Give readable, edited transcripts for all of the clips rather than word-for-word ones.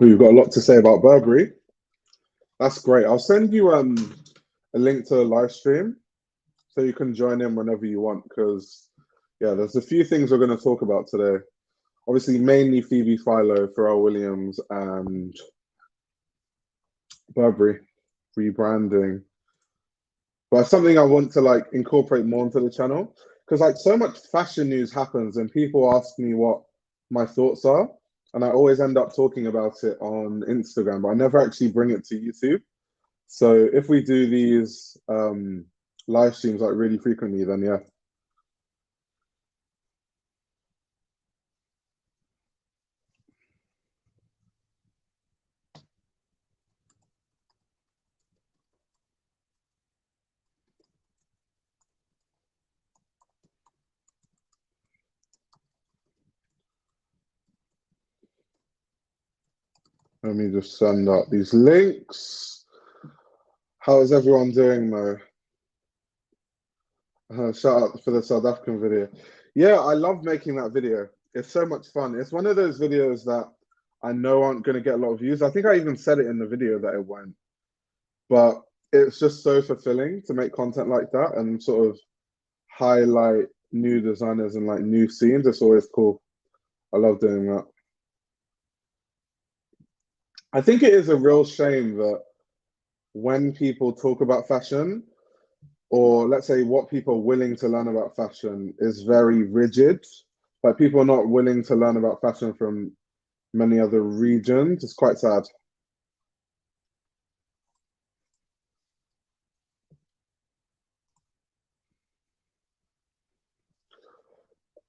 You've got a lot to say about Burberry. That's great. I'll send you a link to the live stream so you can join in whenever you want. Because yeah, there's a few things we're going to talk about today. Obviously, mainly Phoebe Philo, Pharrell Williams, and Burberry rebranding. But it's something I want to like incorporate more into the channel because like so much fashion news happens and people ask me what my thoughts are, and I always end up talking about it on Instagram, but I never actually bring it to YouTube. So if we do these live streams like really frequently, then yeah. Let me just send out these links. How is everyone doing, Mo? Shout out for the South African video. Yeah, I love making that video. It's so much fun. It's one of those videos that I know aren't going to get a lot of views. I think I even said it in the video that it won't. But it's just so fulfilling to make content like that and sort of highlight new designers and like new scenes. It's always cool. I love doing that. I think it is a real shame that when people talk about fashion, or let's say what people are willing to learn about fashion is very rigid. Like people are not willing to learn about fashion from many other regions. It's quite sad.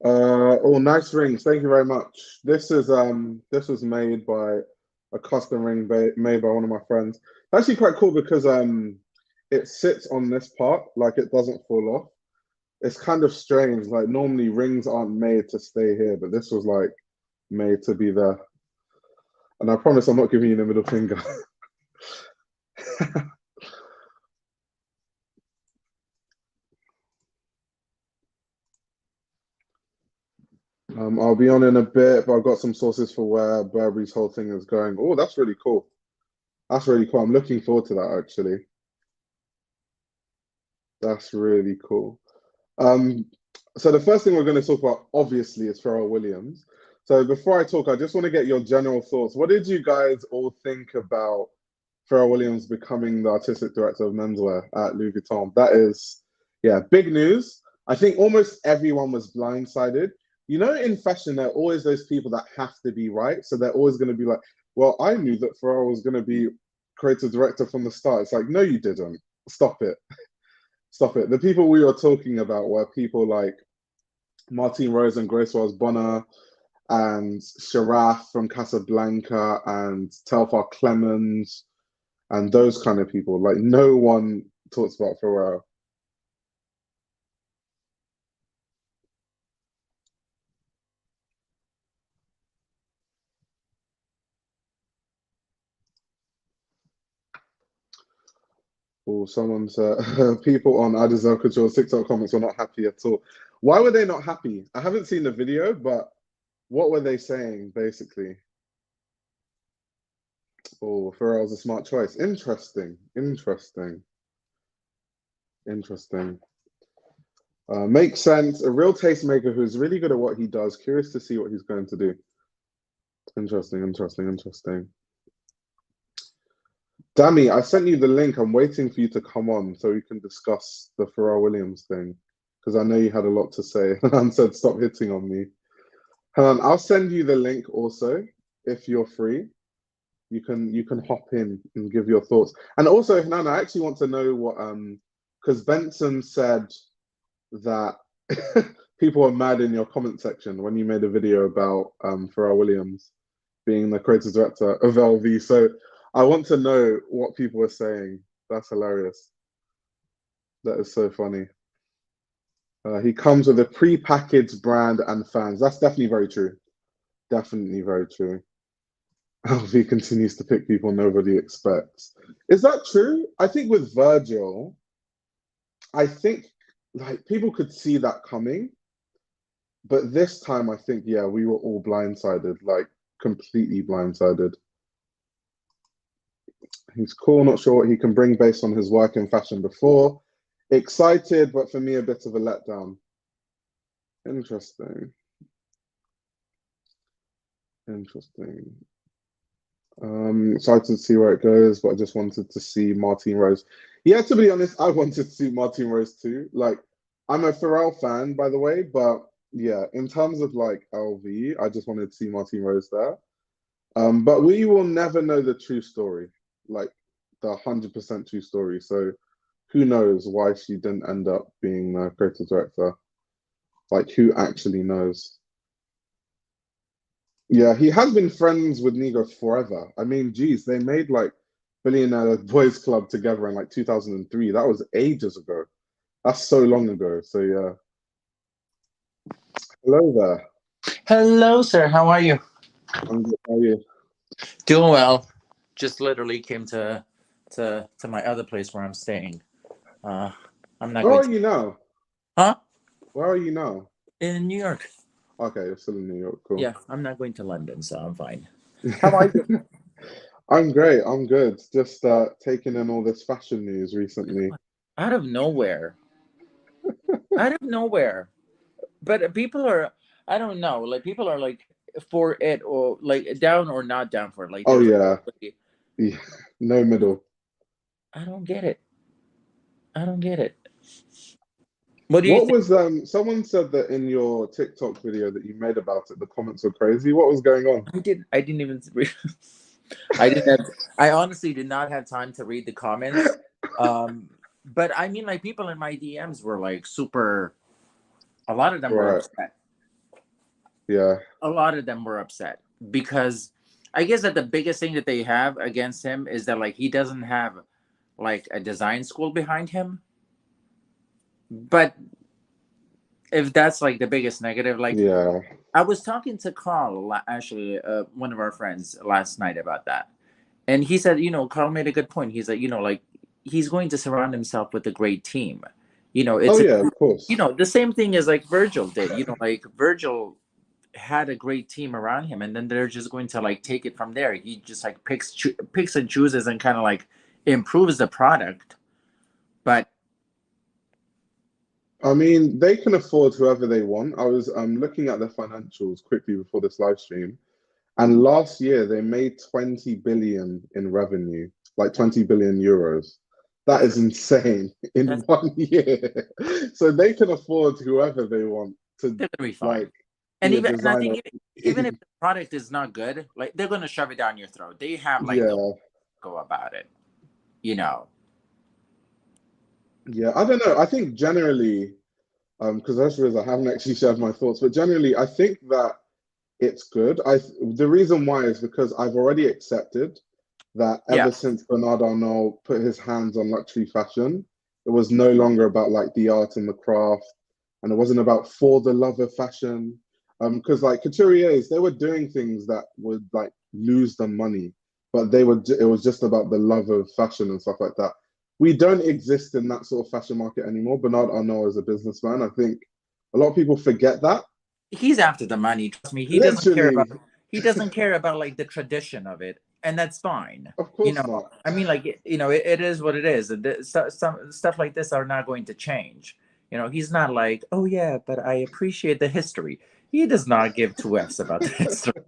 Oh, nice rings. Thank you very much. This was made by a custom ring made by one of my friends. It's actually quite cool because it sits on this part, like it doesn't fall off. It's kind of strange. Like normally rings aren't made to stay here, but this was like made to be there. And I promise I'm not giving you the middle finger. I'll be on in a bit, but I've got some sources for where Burberry's whole thing is going. Oh, that's really cool. That's really cool. I'm looking forward to that actually. That's really cool. Um, so the first thing we're going to talk about, obviously, is Pharrell Williams. So before I talk, I just want to get your general thoughts. What did you guys all think about Pharrell Williams becoming the artistic director of menswear at Louis Vuitton? That is, yeah, big news. I think almost everyone was blindsided. You know, in fashion, there are always those people that have to be right. So they're always going to be like, well, I knew that Pharrell was going to be creative director from the start. It's like, no, you didn't. Stop it. Stop it. The people we were talking about were people like Martine Rose and Grace Wells Bonner and Sharaf from Casablanca and Telfar Clemens and those kind of people. Like no one talks about Pharrell. Or someone's people on I Deserve Couture TikTok comments were not happy at all. Why were they not happy? I haven't seen the video, but what were they saying basically? Oh, Pharrell's a smart choice. Interesting. Interesting. Interesting. Makes sense. A real tastemaker who's really good at what he does. Curious to see what he's going to do. Interesting, interesting, interesting. Dammy, I sent you the link. I'm waiting for you to come on so we can discuss the Pharrell Williams thing because I know you had a lot to say and said stop hitting on me. I'll send you the link also if you're free. You can hop in and give your thoughts. And also, Hanan, I actually want to know what because Benson said that people were mad in your comment section when you made a video about Pharrell Williams being the creative director of LV. So I want to know what people were saying. That's hilarious. That is so funny. He comes with a pre-packaged brand and fans. That's definitely very true. Definitely very true. LV continues to pick people nobody expects. Is that true? I think with Virgil, I think like people could see that coming. But this time, I think, yeah, we were all blindsided, like completely blindsided. He's cool, not sure what he can bring based on his work in fashion before. Excited, but for me, a bit of a letdown. Interesting. Interesting. Excited to see where it goes, but I just wanted to see Martine Rose. Yeah, to be honest, I wanted to see Martine Rose too. Like, I'm a Pharrell fan, by the way, but yeah, in terms of like LV, I just wanted to see Martine Rose there. But we will never know the true story, like the 100% true story. So who knows why she didn't end up being the creative director? Like, who actually knows? Yeah, he has been friends with Nigo forever. I mean, geez, they made like Billionaire Boys Club together in like 2003. That was ages ago. That's so long ago. So yeah. Hello there. Hello, sir. How are you? I'm good. How are you? Doing well. Just literally came to my other place where I'm staying. Uh, I'm not Where going are to. you now? Huh? Where are you now? In New York. Okay, you're still in New York. Cool. Yeah, I'm not going to London, so I'm fine. How are you? I'm great. I'm good. Just taking in all this fashion news recently. Out of nowhere. Out of nowhere. But people are. I don't know. Like people are like for it or like down or not down for it. Like Oh there's. yeah. Yeah. No middle. I don't get it. I don't get it. What do you What think? was someone said that in your TikTok video that you made about it, the comments were crazy. What was going on? I didn't even. I didn't have. I honestly did not have time to read the comments. But I mean, like people in my DMs were like super. A lot of them were Right. upset. Yeah. A lot of them were upset because I guess that the biggest thing that they have against him is that like he doesn't have like a design school behind him. But if that's like the biggest negative, like Yeah. I was talking to Carl actually, one of our friends last night about that. And he said, Carl made a good point. He's like, like he's going to surround himself with a great team. Oh It's yeah, of course. the same thing as like Virgil did. Like Virgil had a great team around him, and then they're just going to like take it from there. He just like picks and chooses and kind of like improves the product. But I mean, they can afford whoever they want. I was looking at their financials quickly before this live stream, and last year they made 20 billion in revenue, like 20 billion euros. That that's is insane in that's 1 year. So they can afford whoever they want to they're gonna be fine. like And be a and I designer. think even if the product is not good, like they're gonna shove it down your throat. They have like the Yeah, go about it. You know. yeah. I don't know. I think generally, because as I haven't actually shared my thoughts, but generally, I think that it's good. The reason why is because I've already accepted that Yeah. ever since Bernard Arnault put his hands on luxury fashion, it was no longer about like the art and the craft, and it wasn't about for the love of fashion. Because like couturiers, they were doing things that would like lose them money, but it was just about the love of fashion and stuff like that. We don't exist in that sort of fashion market anymore. Bernard Arnault is a businessman. I think a lot of people forget that. He's after the money. Trust me. Literally, He doesn't care about like the tradition of it, and that's fine. of course not. I mean, like it is what it is. Some stuff like this are not going to change. He's not like, oh yeah, but I appreciate the history. He does not give two f's about the history.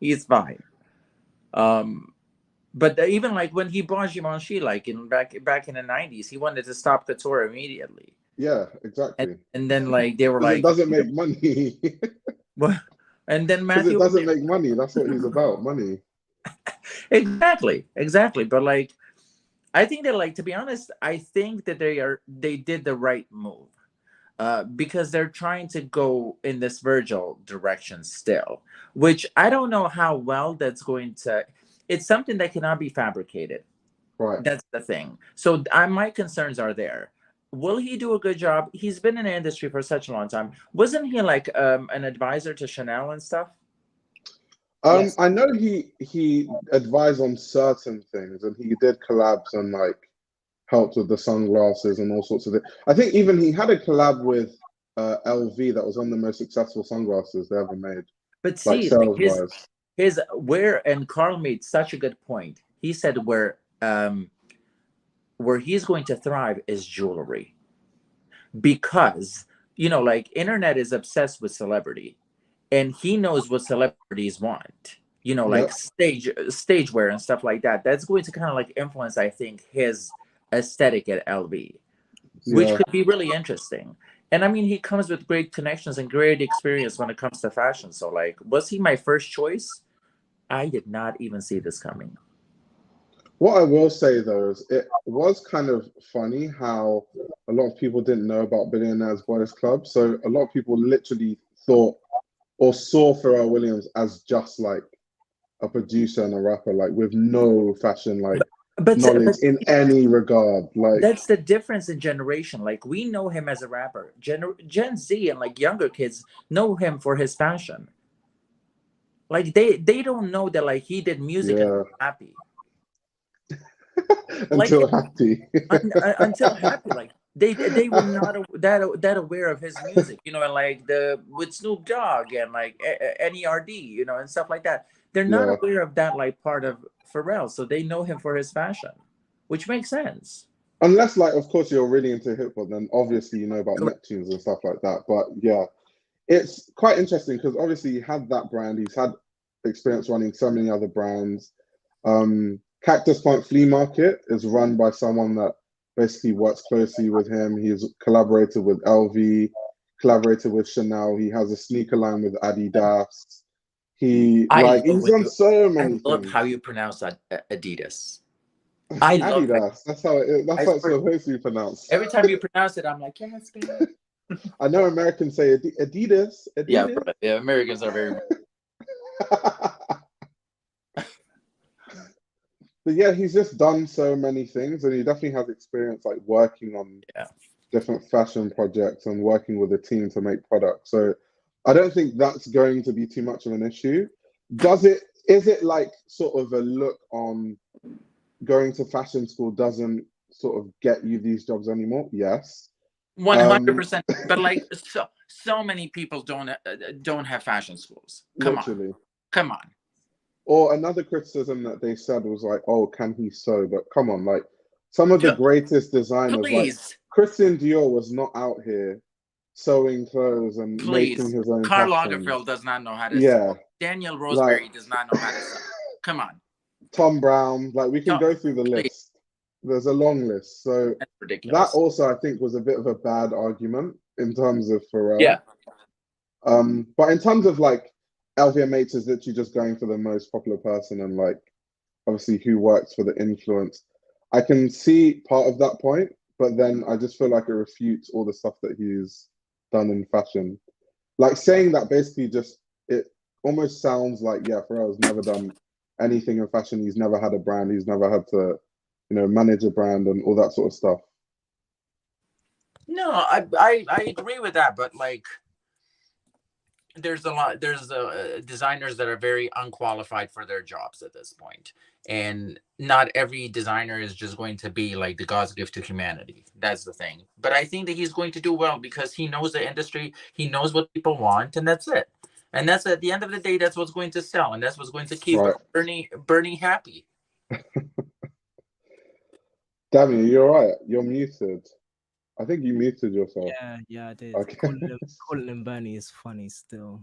He's fine. Um, but even like when he bought Givenchy, like in back in the '90s, he wanted to stop couture immediately. Yeah, And exactly. and then like they were Because it like, doesn't make money. what? And then Because it Matthew, doesn't make money. That's what he's about, money. exactly. But like, I think that like to be honest, I think that they did the right move. Because they're trying to go in this Virgil direction still, which I don't know how well that's going to. It's something that cannot be fabricated. Right. That's the thing. So my concerns are there. Will he do a good job? He's been in the industry for such a long time. Wasn't he like an advisor to Chanel and stuff? Yes. I know he advised on certain things and he did collabs and like helped with the sunglasses and all sorts of it. I think even he had a collab with LV that was one of the most successful sunglasses they ever made, But like see, like sales wise. his where and Carl made such a good point. He said where where he's going to thrive is jewelry, because like internet is obsessed with celebrity, and he knows what celebrities want. Like stage wear and stuff like that. That's going to kind of like influence, I think, his aesthetic at LV, which could be really interesting. And I mean, he comes with great connections and great experience when it comes to fashion. So, like, was he my first choice? I did not even see this coming. What I will say though is it was kind of funny how a lot of people didn't know about Billionaires Boys Club. So a lot of people literally thought or saw Pharrell Williams as just like a producer and a rapper, like with no fashion knowledge in any regard. Like, that's the difference in generation. Like, we know him as a rapper. Gen Z and like younger kids know him for his fashion. Like they don't know that like he did music and happy. Until happy. Until happy. Like they were not that aware of his music, and like with Snoop Dogg and like NERD, and stuff like that. They're not aware of that like part of Pharrell, so they know him for his fashion, which makes sense. Unless, like, of course, you're really into hip hop, then obviously you know about Neptunes and stuff like that. But yeah, it's quite interesting because obviously he had that brand. He's had experience running so many other brands. Cactus Plant Flea Market is run by someone that basically works closely with him. He's collaborated with LV, collaborated with Chanel. He has a sneaker line with Adidas. He's done so many things. I love how you pronounce that, Adidas. I love Adidas. That's how it's supposed to be pronounced. Every time you pronounce it, I'm like, yes, man. I know Americans say Adidas. Yeah, Americans are very. But yeah, he's just done so many things, and he definitely has experience like working on different fashion projects and working with a team to make products. So I don't think that's going to be too much of an issue. Is it like sort of a look on going to fashion school doesn't sort of get you these jobs anymore? Yes. 100%. But like so many people don't have fashion schools. Come on. Or another criticism that they said was like, oh, can he sew? But come on, like some of the greatest designers, like Christian Dior was not out here sewing clothes and making his own. Karl Lagerfeld does not know how to sew. Daniel Roseberry does not know how to sew. Come on. Tom Brown, like we can go through the list. There's a long list. So that also I think was a bit of a bad argument in terms of Pharrell. Yeah. But in terms of like LVMH is literally just going for the most popular person and like obviously who works for the influence. I can see part of that point, but then I just feel like it refutes all the stuff that he's done in fashion. Like saying that basically it almost sounds like, Pharrell's never done anything in fashion. He's never had a brand. He's never had to, manage a brand and all that sort of stuff. No, I agree with that, but like, there's designers that are very unqualified for their jobs at this point, and not every designer is just going to be like the God's gift to humanity. That's the thing. But I think that he's going to do well because he knows the industry, he knows what people want, and that's it. And that's at the end of the day, that's what's going to sell, and that's what's going to keep Bernie happy. Damien, you're right. You're muted. I think you muted yourself. Yeah, I did. Okay. Calling him Bernie is funny still.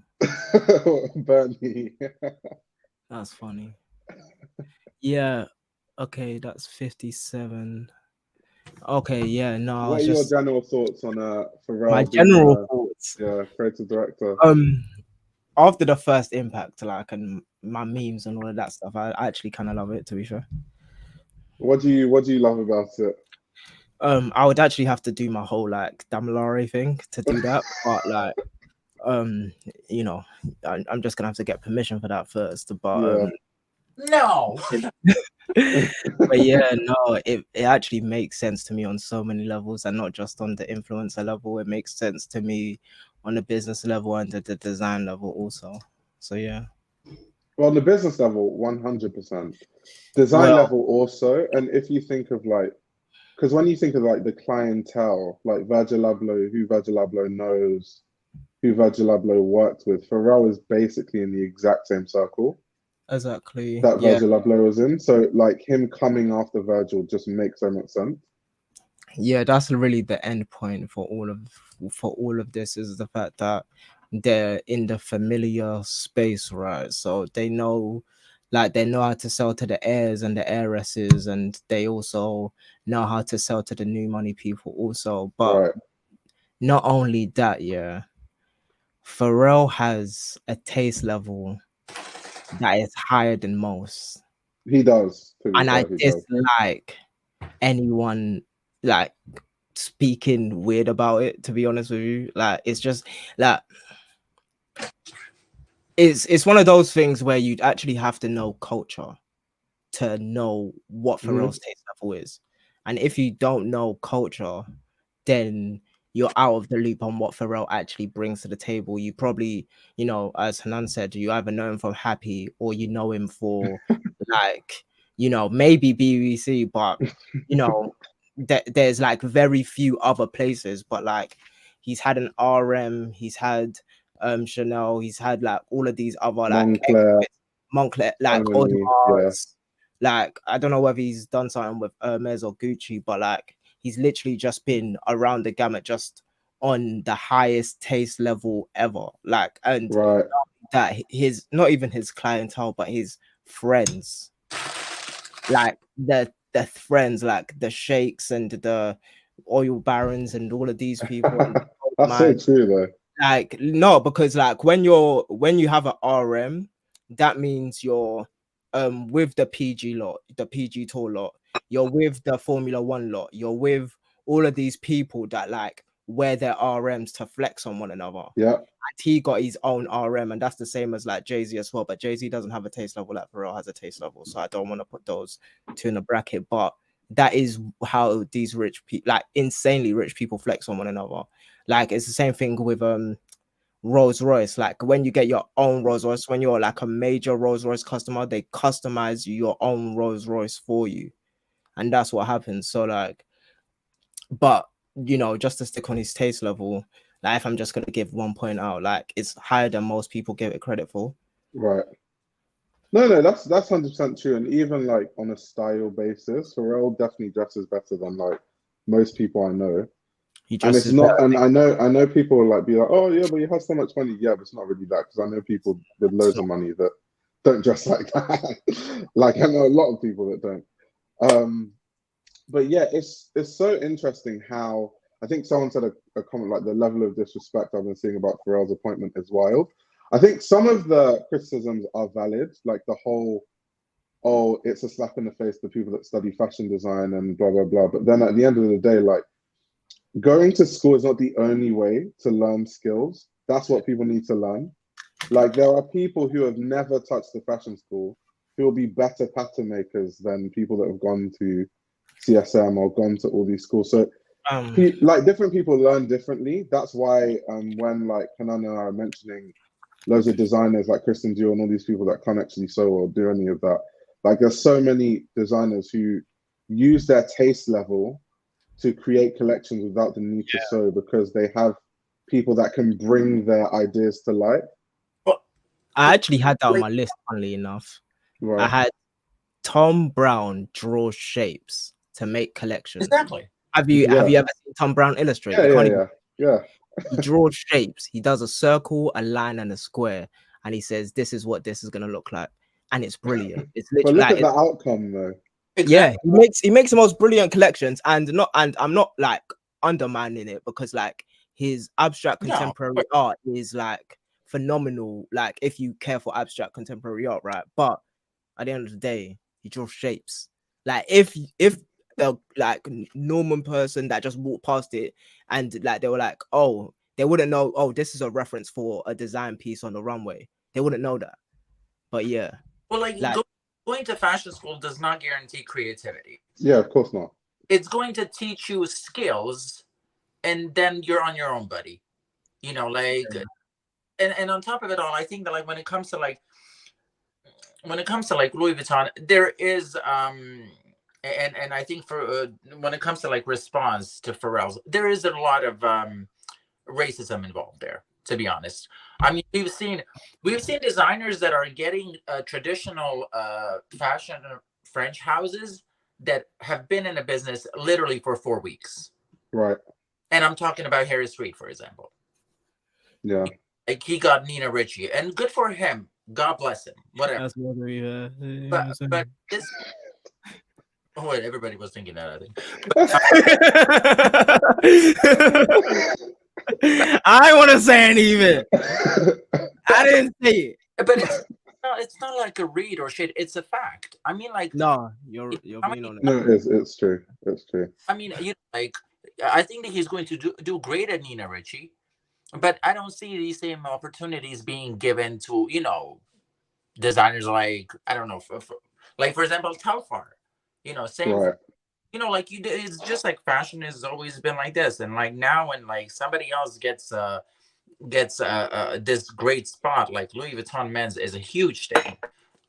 Bernie. That's funny. Yeah. Okay, that's 57. Okay, yeah, no. What are your general thoughts on Pharrell? My general thoughts. Yeah, creative director. After the first impact, like, and my memes and all of that stuff, I actually kind of love it, to be fair. What do you love about it? I would actually have to do my whole like Damilare thing to do that, but like, I'm just gonna have to get permission for that first. But no. But yeah, no, it actually makes sense to me on so many levels, and not just on the influencer level. It makes sense to me on the business level and the design level also. So yeah. Well, on the business level, 100%. Design level also, and if you think of like, because when you think of like the clientele, like Virgil Abloh, who Virgil Abloh knows, who Virgil Abloh worked with, Pharrell is basically in the exact same circle. Exactly. that Yeah. Virgil Abloh was in. So like him coming after Virgil just makes so much sense. Yeah, that's really the end point for all of this, is the fact that they're in the familiar space, right? So they know how to sell to the heirs and the heiresses, and they also know how to sell to the new money people also. But Right. not only that, yeah, Pharrell has a taste level that is higher than most. He does, to be And I fair, he does. dislike anyone like speaking weird about it, to be honest with you. Like, it's just like it's one of those things where you'd actually have to know culture to know what Pharrell's taste level is. And if you don't know culture, then you're out of the loop on what Pharrell actually brings to the table. You probably, as Hanan said, you either know him from Happy or you know him for like, maybe BBC, but there's like very few other places. But like, he's had an RM, he's had Chanel, he's had like all of these other like Moncler, like Emily, Audemars. Like, I don't know whether he's done something with Hermes or Gucci, but like, he's literally just been around the gamut, just on the highest taste level ever. Like, and right. that his, not even his clientele, but his friends, like the friends, like the sheikhs and the oil barons and all of these people. And That's so true, though. Like, no, because like when you have an RM, that means you're with the PG lot, the PG Tour lot, you're with the Formula One lot, you're with all of these people that like wear their RMs to flex on one another. Yeah. And he got his own RM, and that's the same as like Jay-Z as well. But Jay-Z doesn't have a taste level like Pharrell has a taste level, so I don't want to put those two in a bracket. But that is how these rich people, like insanely rich people, flex on one another. Like, it's the same thing with Rolls Royce. Like, when you get your own Rolls Royce, when you're like a major Rolls Royce customer, they customize your own Rolls Royce for you, and that's what happens. So like, but just to stick on his taste level, like, if I'm just gonna give 1 point out, like, it's higher than most people give it credit for. Right. No, that's 100% true. And even like on a style basis, Pharrell definitely dresses better than like most people I know. And it's not, and I know people will like be like, oh yeah, but you have so much money. Yeah, but it's not really that, because I know people with loads of money that don't dress like that. Like, I know a lot of people that don't. But yeah, it's so interesting how, I think someone said a comment like, the level of disrespect I've been seeing about Pharrell's appointment is wild. I think some of the criticisms are valid, like the whole, oh, it's a slap in the face to people that study fashion design and blah blah blah. But then at the end of the day, like, going to school is not the only way to learn skills. That's what people need to learn. Like, there are people who have never touched the fashion school who will be better pattern makers than people that have gone to CSM or gone to all these schools. So like, different people learn differently. That's why when like Hanan and I are mentioning loads of designers like Christian Dior and all these people that can't actually sew or do any of that, like, there's so many designers who use their taste level to create collections without the need to sew, because they have people that can bring their ideas to light. Well, I actually had that on my list, funnily enough. Right. I had Tom Brown draw shapes to make collections. Exactly. Have you ever seen Tom Brown illustrate? Yeah. He draws shapes. He does a circle, a line, and a square, and he says, "This is what this is going to look like," and it's brilliant. It's literally. But look at the outcome, though. Exactly. Yeah, he makes the most brilliant collections, and I'm not like undermining it, because like his abstract contemporary art is like phenomenal. Like, if you care for abstract contemporary art, right? But at the end of the day, he draws shapes. Like, if the like Norman person that just walked past it and like they were like, oh, they wouldn't know, oh, this is a reference for a design piece on the runway. They wouldn't know that. But yeah. Well, like going to fashion school does not guarantee creativity. Yeah, of course not. It's going to teach you skills, and then you're on your own, buddy. Like, and on top of it all, I think that like when it comes to like Louis Vuitton, there is and I think for when it comes to like response to Pharrell's, there is a lot of racism involved there to be honest. I mean, we've seen designers that are getting traditional fashion French houses that have been in a business literally for 4 weeks. Right. And I'm talking about Harris Reid, for example. Yeah. Like he got Nina Ricci, and good for him. God bless him. Whatever. That's what we, But this. Oh wait, everybody was thinking that, I think. I want to say anything. I didn't say it. But it's not like a read or shit. It's a fact. I mean, like no, you're being on it. No, it's true. It's true. I mean, like I think that he's going to do great at Nina Ricci, but I don't see these same opportunities being given to designers like I don't know, like for example, Telfar. Same. Right. Like it's just like fashion has always been like this, and like now when like somebody else gets this great spot, like Louis Vuitton men's is a huge thing.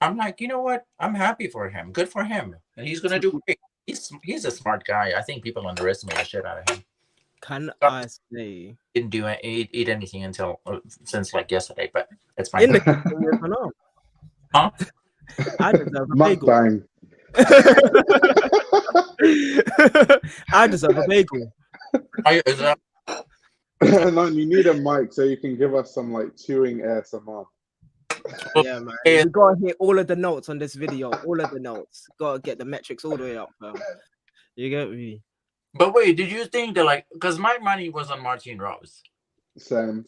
I'm like, you know what? I'm happy for him. Good for him, and he's gonna do great. He's a smart guy. I think people underestimate the shit out of him. Can I say didn't eat anything until since like yesterday, but it's fine. in the huh? I deserve a bagel. Bang. I deserve a bagel. No, you need a mic so you can give us some like chewing ASMR. Yeah, man. You gotta hit all of the notes on this video. All of the notes. Gotta get the metrics all the way up, fam. You get me? But wait, did you think that because my money was on Martine Rose? Same.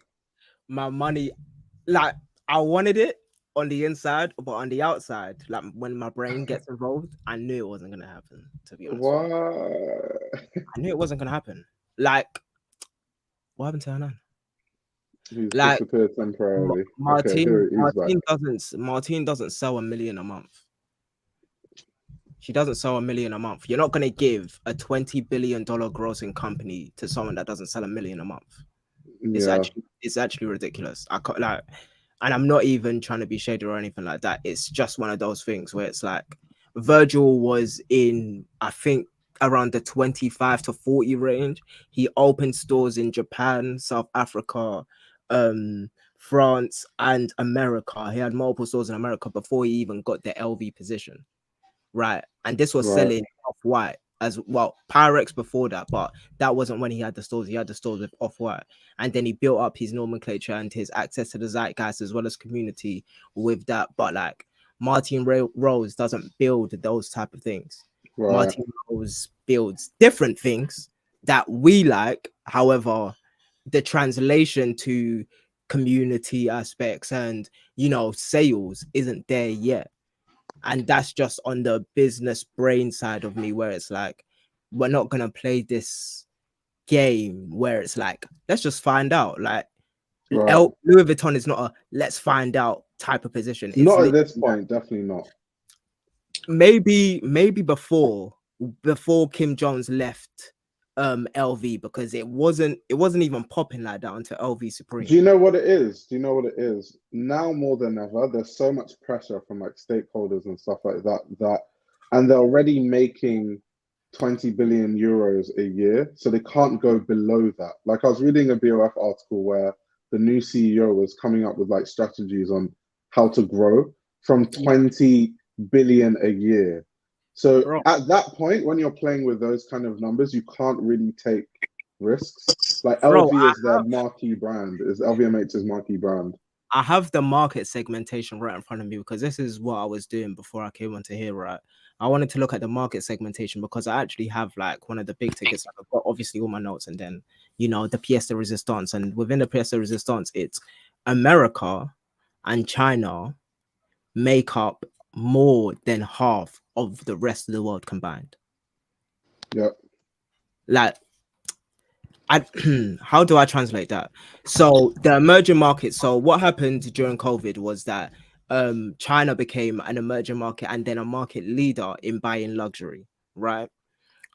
My money, like I wanted it on the inside, but on the outside, like when my brain gets involved, I knew it wasn't gonna happen. To be honest, what? I knew it wasn't gonna happen. Like, what happened to Hanan? He's like disappeared temporarily. Martine doesn't sell $1 million a month. She doesn't sell $1 million a month. You're not gonna give a $20 billion grossing company to someone that doesn't sell $1 million a month. It's actually ridiculous. I can't and I'm not even trying to be shady or anything like that. It's just one of those things where it's like Virgil was in, I think, around the 25 to 40 range. He opened stores in Japan, South Africa, France, and America. He had multiple stores in America before he even got the LV position, right? And this was selling Off-White as well. Pyrex before that, but that wasn't when he had the stores. He had the stores with Off-White, and then he built up his nomenclature and his access to the zeitgeist as well as community with that. But like Martine Rose doesn't build those type of things. Right. Martine Rose builds different things that we like. However, the translation to community aspects and sales isn't there yet. And that's just on the business brain side of me, where it's like, we're not going to play this game where it's like, let's just find out. Like, Louis Vuitton is not a let's find out type of position. It's not at this point, definitely not. Maybe before Kim Jones left LV, because it wasn't even popping like that until LV Supreme. Do you know what it is? Now more than ever, there's so much pressure from like stakeholders and stuff like that, and they're already making 20 billion euros a year, so they can't go below that. Like I was reading a BOF article where the new CEO was coming up with like strategies on how to grow from 20 billion a year. So at that point, when you're playing with those kind of numbers, you can't really take risks. Like LV is their marquee brand, is LVMH's marquee brand. I have the market segmentation right in front of me because this is what I was doing before I came onto here, right? I wanted to look at the market segmentation because I actually have like one of the big tickets. I've got obviously all my notes and then, the pièce de résistance. And within the pièce de résistance, it's America and China make up more than half of the rest of the world combined. Yep. Like, how do I translate that? So the emerging markets. So what happened during COVID was that China became an emerging market and then a market leader in buying luxury, right?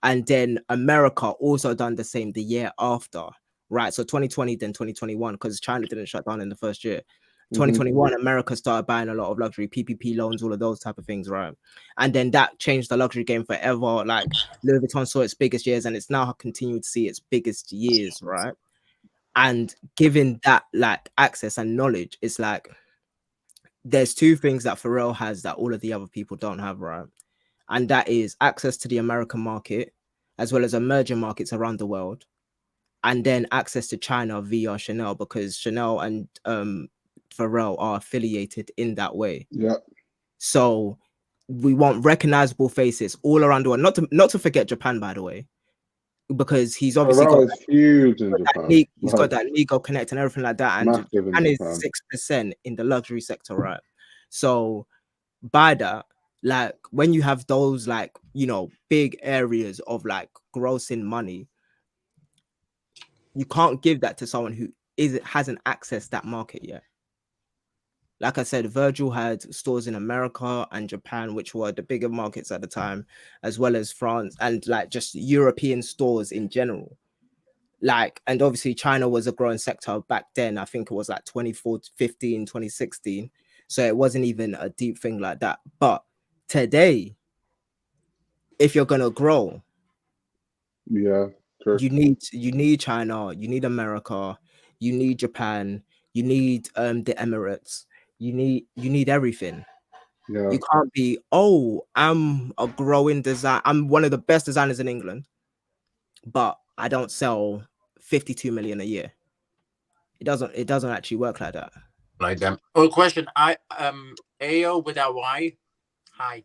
And then America also done the same the year after, right? So 2020, then 2021, because China didn't shut down in the first year. 2021, America started buying a lot of luxury, PPP loans, all of those type of things, right? And then that changed the luxury game forever. Like Louis Vuitton saw its biggest years and it's now continued to see its biggest years, right? And giving that like access and knowledge, it's like there's two things that Pharrell has that all of the other people don't have, right? And that is access to the American market, as well as emerging markets around the world, and then access to China via Chanel, because Chanel and Pharrell are affiliated in that way. Yeah. So we want recognizable faces all around the world. Not to forget Japan, by the way, because he's obviously Pharrell is huge in Japan. He's got that legal connect and everything like that, and Japan is 6% in the luxury sector, right? So by that, like when you have those like, you know, big areas of like grossing money, you can't give that to someone who hasn't accessed that market yet. Like I said, Virgil had stores in America and Japan, which were the bigger markets at the time, as well as France and like just European stores in general. Like, and obviously China was a growing sector back then. I think it was like 2015, 2016. So it wasn't even a deep thing like that. But today, if you're going to grow, yeah, true. you need China, you need America, you need Japan, you need the Emirates. You need everything. Yeah. You can't be, oh, I'm a growing design. I'm one of the best designers in England, but I don't sell 52 million a year. It doesn't actually work like that. Like them. Oh, question. AO without Y. Hi.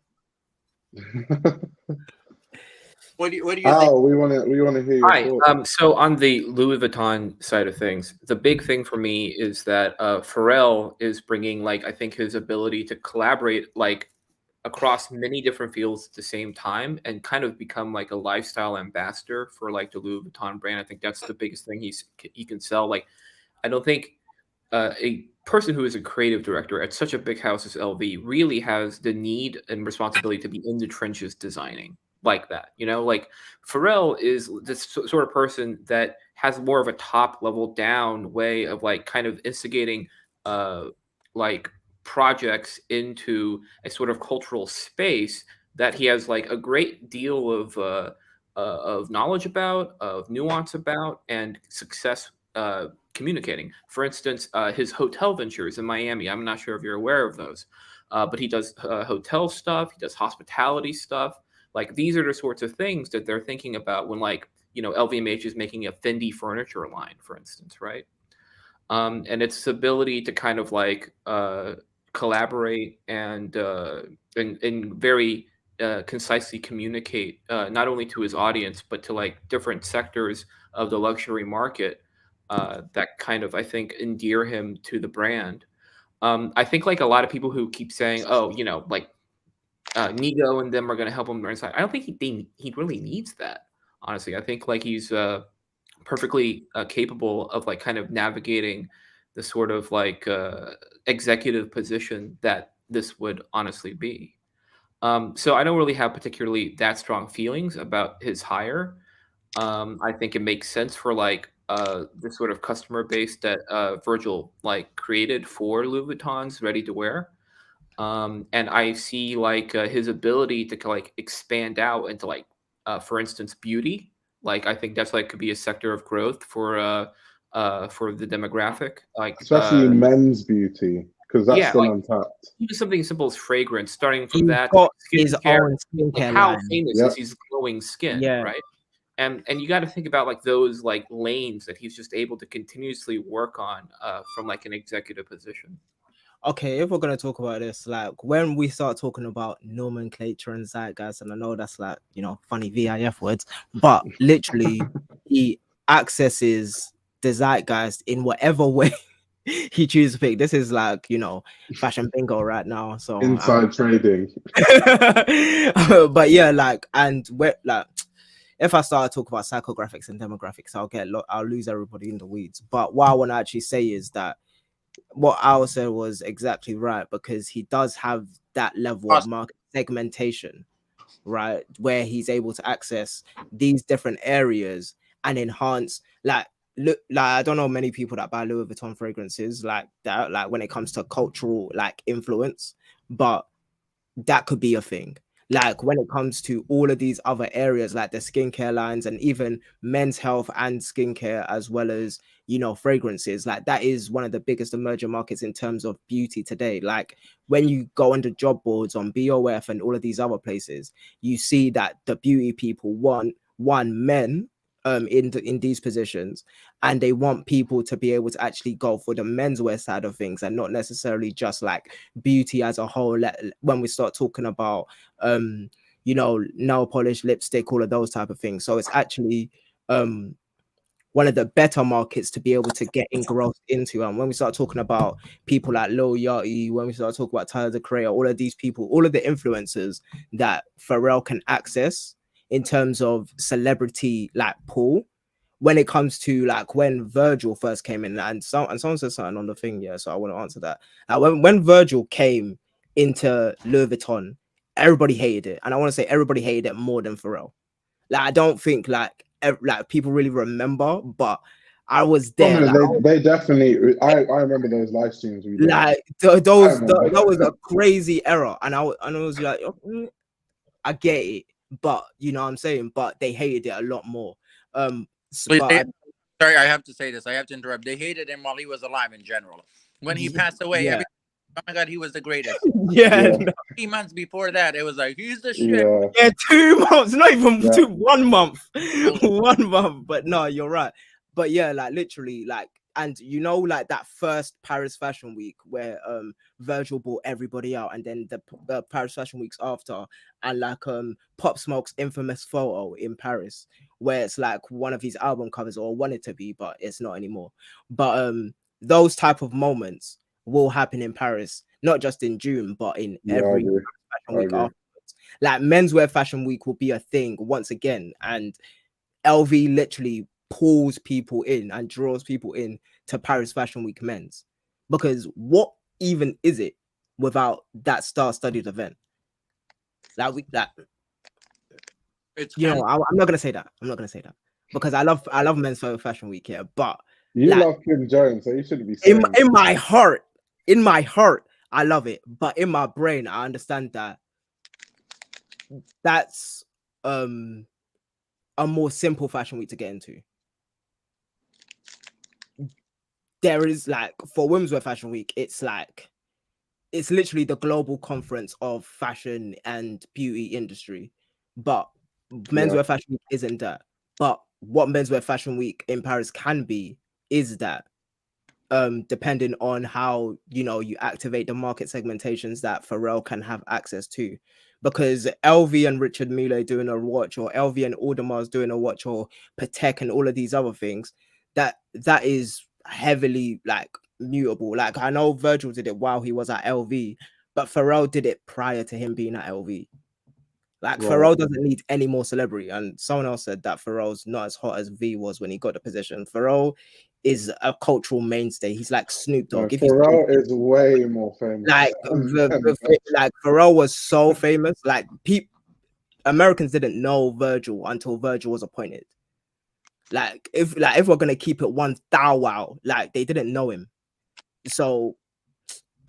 What do you think? We want to hear your thoughts. So on the Louis Vuitton side of things, the big thing for me is that Pharrell is bringing, like, I think his ability to collaborate like across many different fields at the same time and kind of become like a lifestyle ambassador for like the Louis Vuitton brand. I think that's the biggest thing he can sell. Like, I don't think a person who is a creative director at such a big house as LV really has the need and responsibility to be in the trenches designing like that, you know. Like Pharrell is this sort of person that has more of a top level down way of like kind of instigating like projects into a sort of cultural space that he has like a great deal of knowledge about, of nuance about, and success communicating. For instance, his hotel ventures in Miami, I'm not sure if you're aware of those, but he does hotel stuff, he does hospitality stuff. Like, these are the sorts of things that they're thinking about when, like, you know, LVMH is making a Fendi furniture line, for instance, right? And its ability to kind of like collaborate and very concisely communicate not only to his audience but to like different sectors of the luxury market that kind of, I think, endear him to the brand. I think like a lot of people who keep saying, oh, you know, like Nigo and them are going to help him inside. I don't think he really needs that, honestly. I think like he's perfectly capable of like kind of navigating the sort of like executive position that this would honestly be. So I don't really have particularly that strong feelings about his hire. I think it makes sense for like the sort of customer base that Virgil like created for Louis Vuitton's ready to wear. And I see like his ability to like expand out into like, for instance, beauty. Like, I think that's like could be a sector of growth for the demographic, like especially men's beauty, because that's still like, untapped. Even something as simple as fragrance, starting from He's that. got his skincare, own skincare like, how line. famous is his glowing skin, right? And you got to think about like those like lanes that he's just able to continuously work on from like an executive position. Okay, if we're gonna talk about this, like when we start talking about nomenclature and zeitgeist, and I know that's like, you know, funny VIF words, but literally he accesses the zeitgeist in whatever way he chooses to pick. This is like, you know, fashion bingo right now. So inside trading. But yeah, like, and where like if I start to talk about psychographics and demographics, I'll lose everybody in the weeds. But what I want to actually say is that what Al said was exactly right, because he does have that level of market segmentation, right, where he's able to access these different areas and enhance. Like I don't know many people that buy Louis Vuitton fragrances like that, like when it comes to cultural like influence, but that could be a thing. Like when it comes to all of these other areas, like the skincare lines and even men's health and skincare, as well as, fragrances. Like, that is one of the biggest emerging markets in terms of beauty today. Like, when you go onto job boards on BOF and all of these other places, you see that the beauty people want men in these positions, and they want people to be able to actually go for the menswear side of things and not necessarily just like beauty as a whole. When we start talking about nail polish, lipstick, all of those type of things. So it's actually one of the better markets to be able to get engrossed into. And when we start talking about people like Lil Yachty, when we start talking about Tyler, the Creator, all of these people, all of the influencers that Pharrell can access in terms of celebrity like pool, when it comes to like when Virgil first came in, and someone said something on the thing, yeah, so I want to answer that. When Virgil came into Louis Vuitton, everybody hated it, and I want to say everybody hated it more than Pharrell. Like, I don't think like people really remember, but I was there. They definitely. I remember those live streams we did. Like that was a crazy era, and I was like, I get it, but you know what I'm saying. But they hated it a lot more. Sorry, I have to say this. I have to interrupt. They hated him while he was alive in general. When he passed away, oh my God, he was the greatest. Yeah. 3 months before that, it was like, he's the shit. Yeah, 2 months, not even 1 month. 1 month. But no, you're right. But yeah, like literally, like, and like that first Paris Fashion Week where Virgil brought everybody out, and then the Paris Fashion Weeks after, and like Pop Smoke's infamous photo in Paris, where it's like one of his album covers, or wanted to be, but it's not anymore. But those type of moments will happen in Paris, not just in June, but in every fashion week afterwards. Like, menswear fashion week will be a thing once again, and LV literally pulls people in and draws people in to Paris Fashion Week men's, because what even is it without that star-studded event? I'm not gonna say that. I'm not gonna say that because I love menswear fashion week here, but you love Kim Jones, so you shouldn't be saying in my heart, I love it, but in my brain, I understand that that's a more simple fashion week to get into. There is like, for Womenswear Fashion Week, it's literally the global conference of fashion and beauty industry, but Menswear Fashion Week isn't that. But what Menswear Fashion Week in Paris can be is that. Depending on how you activate the market segmentations that Pharrell can have access to, because LV and Richard Mille doing a watch, or LV and Audemars doing a watch, or Patek and all of these other things, that is heavily like mutable. Like, I know Virgil did it while he was at LV, but Pharrell did it prior to him being at LV. Like, Pharrell doesn't need any more celebrity. And someone else said that Pharrell's not as hot as V was when he got the position. Pharrell is a cultural mainstay. He's like Snoop Dogg. Pharrell is way more famous. Like, like Pharrell was so famous. Like, Americans didn't know Virgil until Virgil was appointed. Like, if we're gonna keep it 1,000, like, they didn't know him. So,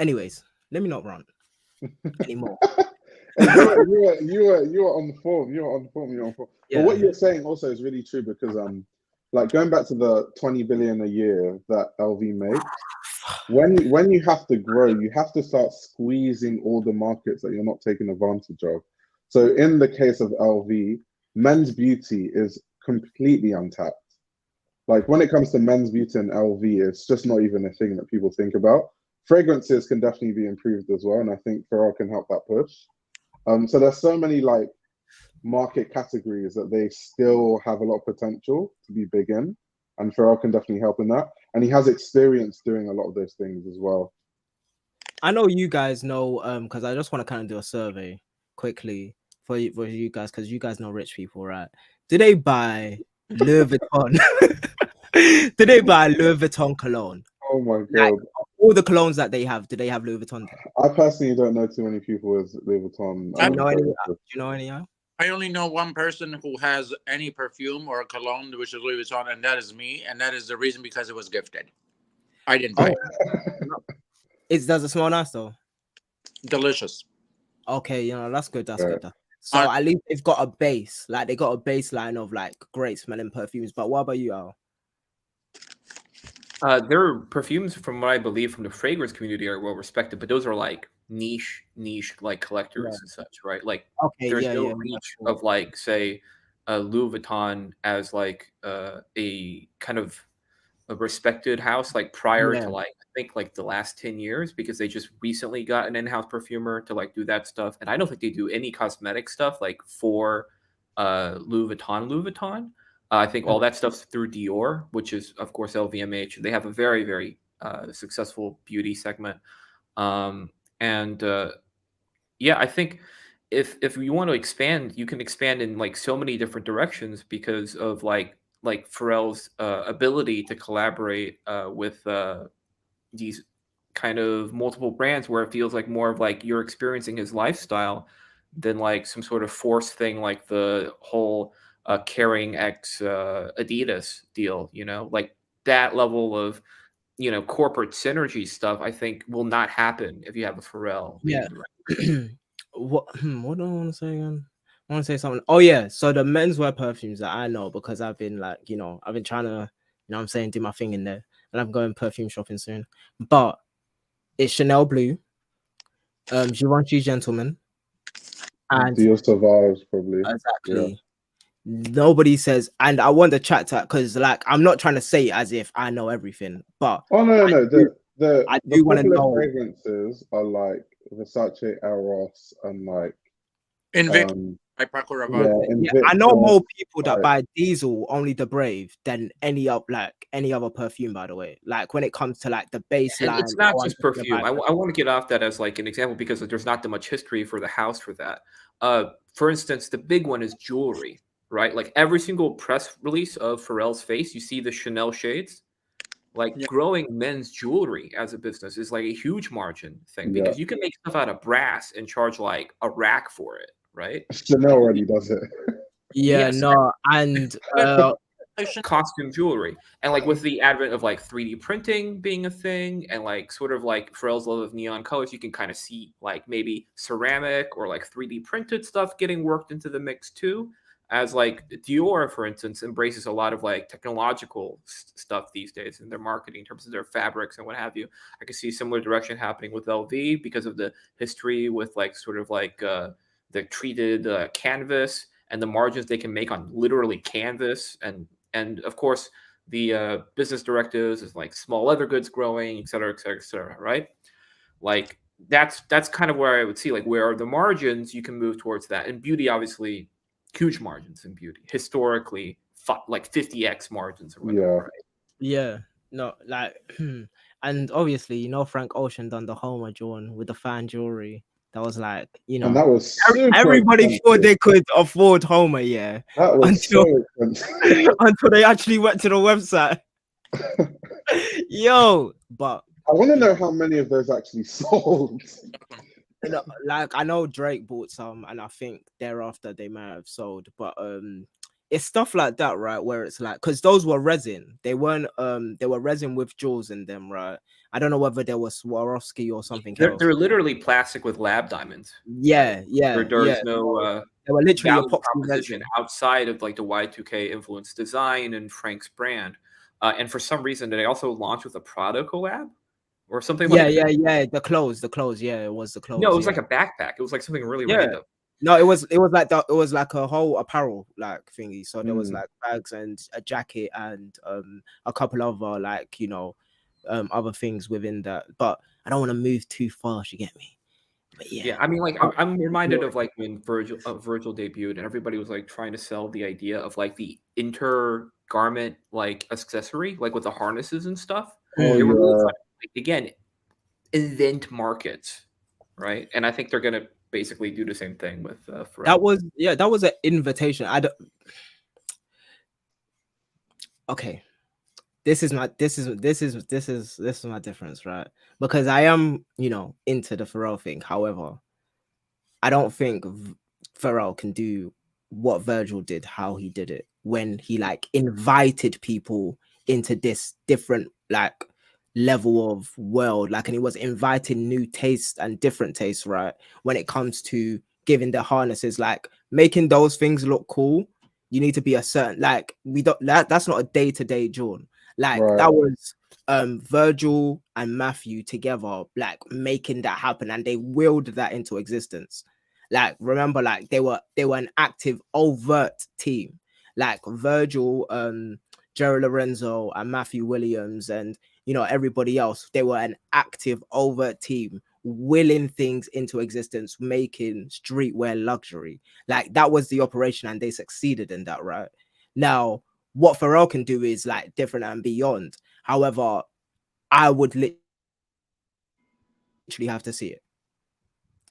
anyways, let me not run anymore. you were on the form. Yeah. But what you're saying also is really true, because like, going back to the 20 billion a year that LV makes, when you have to grow, you have to start squeezing all the markets that you're not taking advantage of. So in the case of LV, men's beauty is completely untapped. Like, when it comes to men's beauty and LV, it's just not even a thing that people think about. Fragrances can definitely be improved as well, and I think Pharrell can help that push. So there's so many like market categories that they still have a lot of potential to be big in, and Pharrell can definitely help in that. And he has experience doing a lot of those things as well. I know you guys know, because I just want to kind of do a survey quickly for you guys, because you guys know rich people, right? Do they buy Louis Vuitton? Do they buy Louis Vuitton cologne? Oh my God. Like, all the colognes that they have, do they have Louis Vuitton there? I personally don't know too many people with Louis Vuitton. Do you know any? I only know one person who has any perfume or a cologne which is Louis Vuitton, and that is me, and that is the reason because it was gifted. I didn't buy it. Does it smell nice though? Delicious. Okay, that's good. That's good. So at least they've got a base. Like, they got a baseline of like great smelling perfumes. But what about you, Al? Their perfumes, from what I believe from the fragrance community, are well respected, but those are like niche like collectors Yeah. and such, right? Like Okay, there's yeah, no yeah, reach cool. of like say Louis Vuitton as like a kind of a respected house like prior Yeah. to like I think like the last 10 years, because they just recently got an in-house perfumer to like do that stuff. And I don't think they do any cosmetic stuff like for Louis Vuitton. I think all that stuff's through Dior, which is of course LVMH. They have a very, very successful beauty segment. And yeah, I think if you want to expand, you can expand in like so many different directions because of like Pharrell's ability to collaborate with these kind of multiple brands, where it feels like more of like you're experiencing his lifestyle than like some sort of forced thing, like the whole Kering X Adidas deal. You know, like that level of corporate synergy stuff, I think will not happen if you have a Pharrell being Yeah. director. What do I want to say again? I want to say something. Oh yeah, so the menswear perfumes that I know, because I've been like, I've been trying to, what I'm saying, do my thing in there, and I'm going perfume shopping soon. But it's Chanel Blue, Givenchy Gentleman, and Dior Sauvage, probably. exactly. Nobody says, and I want the chat to, because like I'm not trying to say it as if I know everything, but Oh no, no, I the do want to popular know. fragrances are like Versace, Eros, and like Invictus by Paco Rabanne. Yeah, I know more people that like- buy Diesel, Only the Brave, than any other perfume. By the way, like when it comes to like the baseline, And it's not oh, I'm just just gonna perfume. buy I want to get off that as like an example because there's not that much history for the house for that. For instance, the big one is jewelry, right? Like every single press release of Pharrell's face, you see the Chanel shades. Like growing men's jewelry as a business is like a huge margin thing because you can make stuff out of brass and charge like a rack for it, right? Chanel already does it. Yeah, Yes. no, and costume jewelry, and like with the advent of like 3D printing being a thing, and like sort of like Pharrell's love of neon colors, you can kind of see like maybe ceramic or like 3D printed stuff getting worked into the mix too. As like Dior, for instance, embraces a lot of like technological stuff these days in their marketing in terms of their fabrics and what have you. I can see similar direction happening with LV because of the history with like sort of like the treated canvas and the margins they can make on literally canvas, and of course the business directives is like small leather goods growing, et cetera, et cetera, et cetera, right? Like that's kind of where I would see like where are the margins you can move towards that. And beauty, obviously, huge margins in beauty historically, like 50x margins or whatever. Right? Yeah, no, like, and obviously, Frank Ocean done the Homer John with the fan jewelry. That was like, and that was everybody expensive. thought they could afford Homer, yeah. That was until they actually went to the website. Yo, but I want to know how many of those actually sold. Like I know Drake bought some, and I think thereafter they might have sold, but it's stuff like that, right? Where it's like, because those were resin, they weren't they were resin with jewels in them, right? I don't know whether there was Swarovski or something else. They're literally plastic with lab diamonds. Yeah, right? yeah. There's no they were literally value proposition outside of like the Y2K influenced design and Frank's brand. And for some reason, did they also launch with a Prada collab or something? Yeah. The clothes. Yeah, it was the clothes. No, it was like a backpack. It was like something really random. No, it was like a whole apparel like thingy. So there was like bags and a jacket and a couple of like other things within that. But I don't want to move too fast. You get me? But yeah, I mean, like I'm reminded of like when Virgil debuted, and everybody was like trying to sell the idea of like the intergarment like accessory, like with the harnesses and stuff. They were really trying to, again, invent markets, right? And I think they're gonna basically do the same thing with Pharrell. That was an invitation. Okay. This is my difference, right? Because I am, into the Pharrell thing. However, I don't think Pharrell can do what Virgil did, how he did it, when he like invited people into this different like level of world, like, and he was inviting new tastes and different tastes, right? When it comes to giving the harnesses, like making those things look cool, you need to be a certain, like, we don't, that's not a day-to-day John. Like that was Virgil and Matthew together, like making that happen, and they willed that into existence. Like, remember, like they were an active, overt team. Like Virgil, Jerry Lorenzo, and Matthew Williams, and everybody else. They were an active, overt team, willing things into existence, making streetwear luxury. Like that was the operation, and they succeeded in that, right? Now, what Pharrell can do is like different and beyond. However, I would literally have to see it.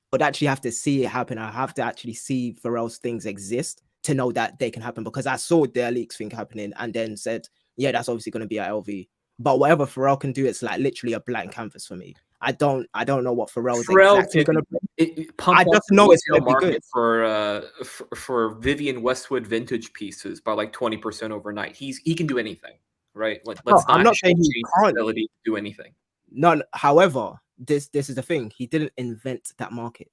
But actually have to see it happen. I have to actually see Pharrell's things exist to know that they can happen, because I saw their leaks thing happening and then said, yeah, that's obviously going to be at LV. But whatever Pharrell can do, it's like literally a blank canvas for me. I don't know what Pharrell is exactly going to be. I just know it's going to be good for Vivienne Westwood vintage pieces by like 20% overnight. He can do anything, right? I'm not saying he can't ability to do anything. None. However, this is the thing. He didn't invent that market.